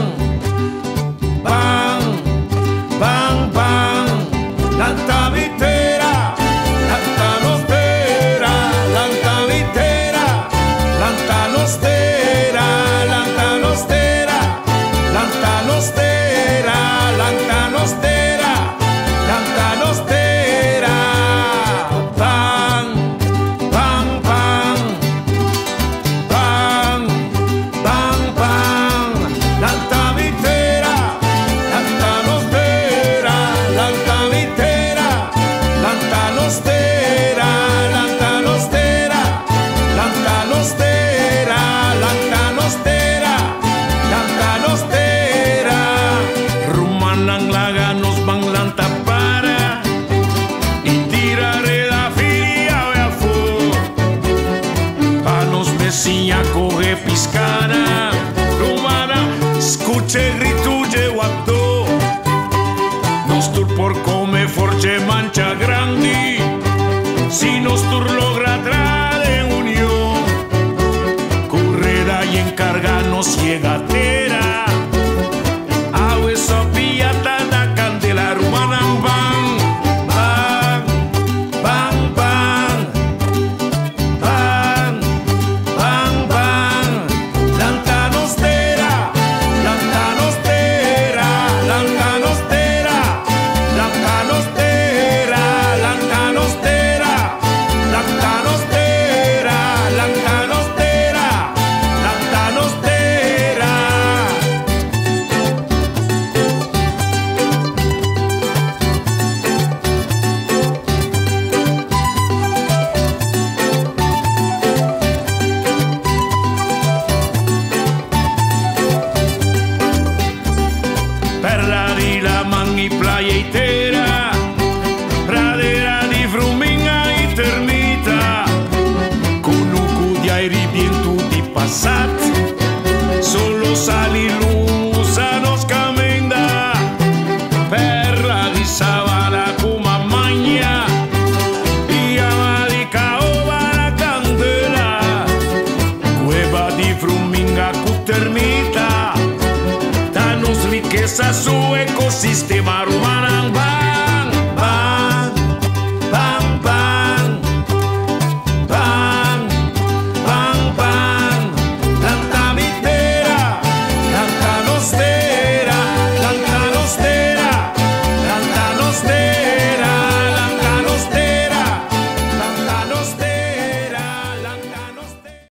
F: come forse mancha grandi, si nostur logra trare unión, correda y encargarnos llegatera, agua sopillata da candela rumana bang, bang, bang, bang, bang, bang, bang, lantanostera, lantanostera, lantanostera, lantanostera, lantanostera, lantanostera, lantanostera, lantanostera. Perla di la mangi playa intera, pradera di fruminga eternita, conuco di airi vientuti passat, solo sali lusa nos camenda, perla di sabana kuma magna, iama di caoba la candela, cueva di fruminga eternita, danos riqueza su ecosistema rumana.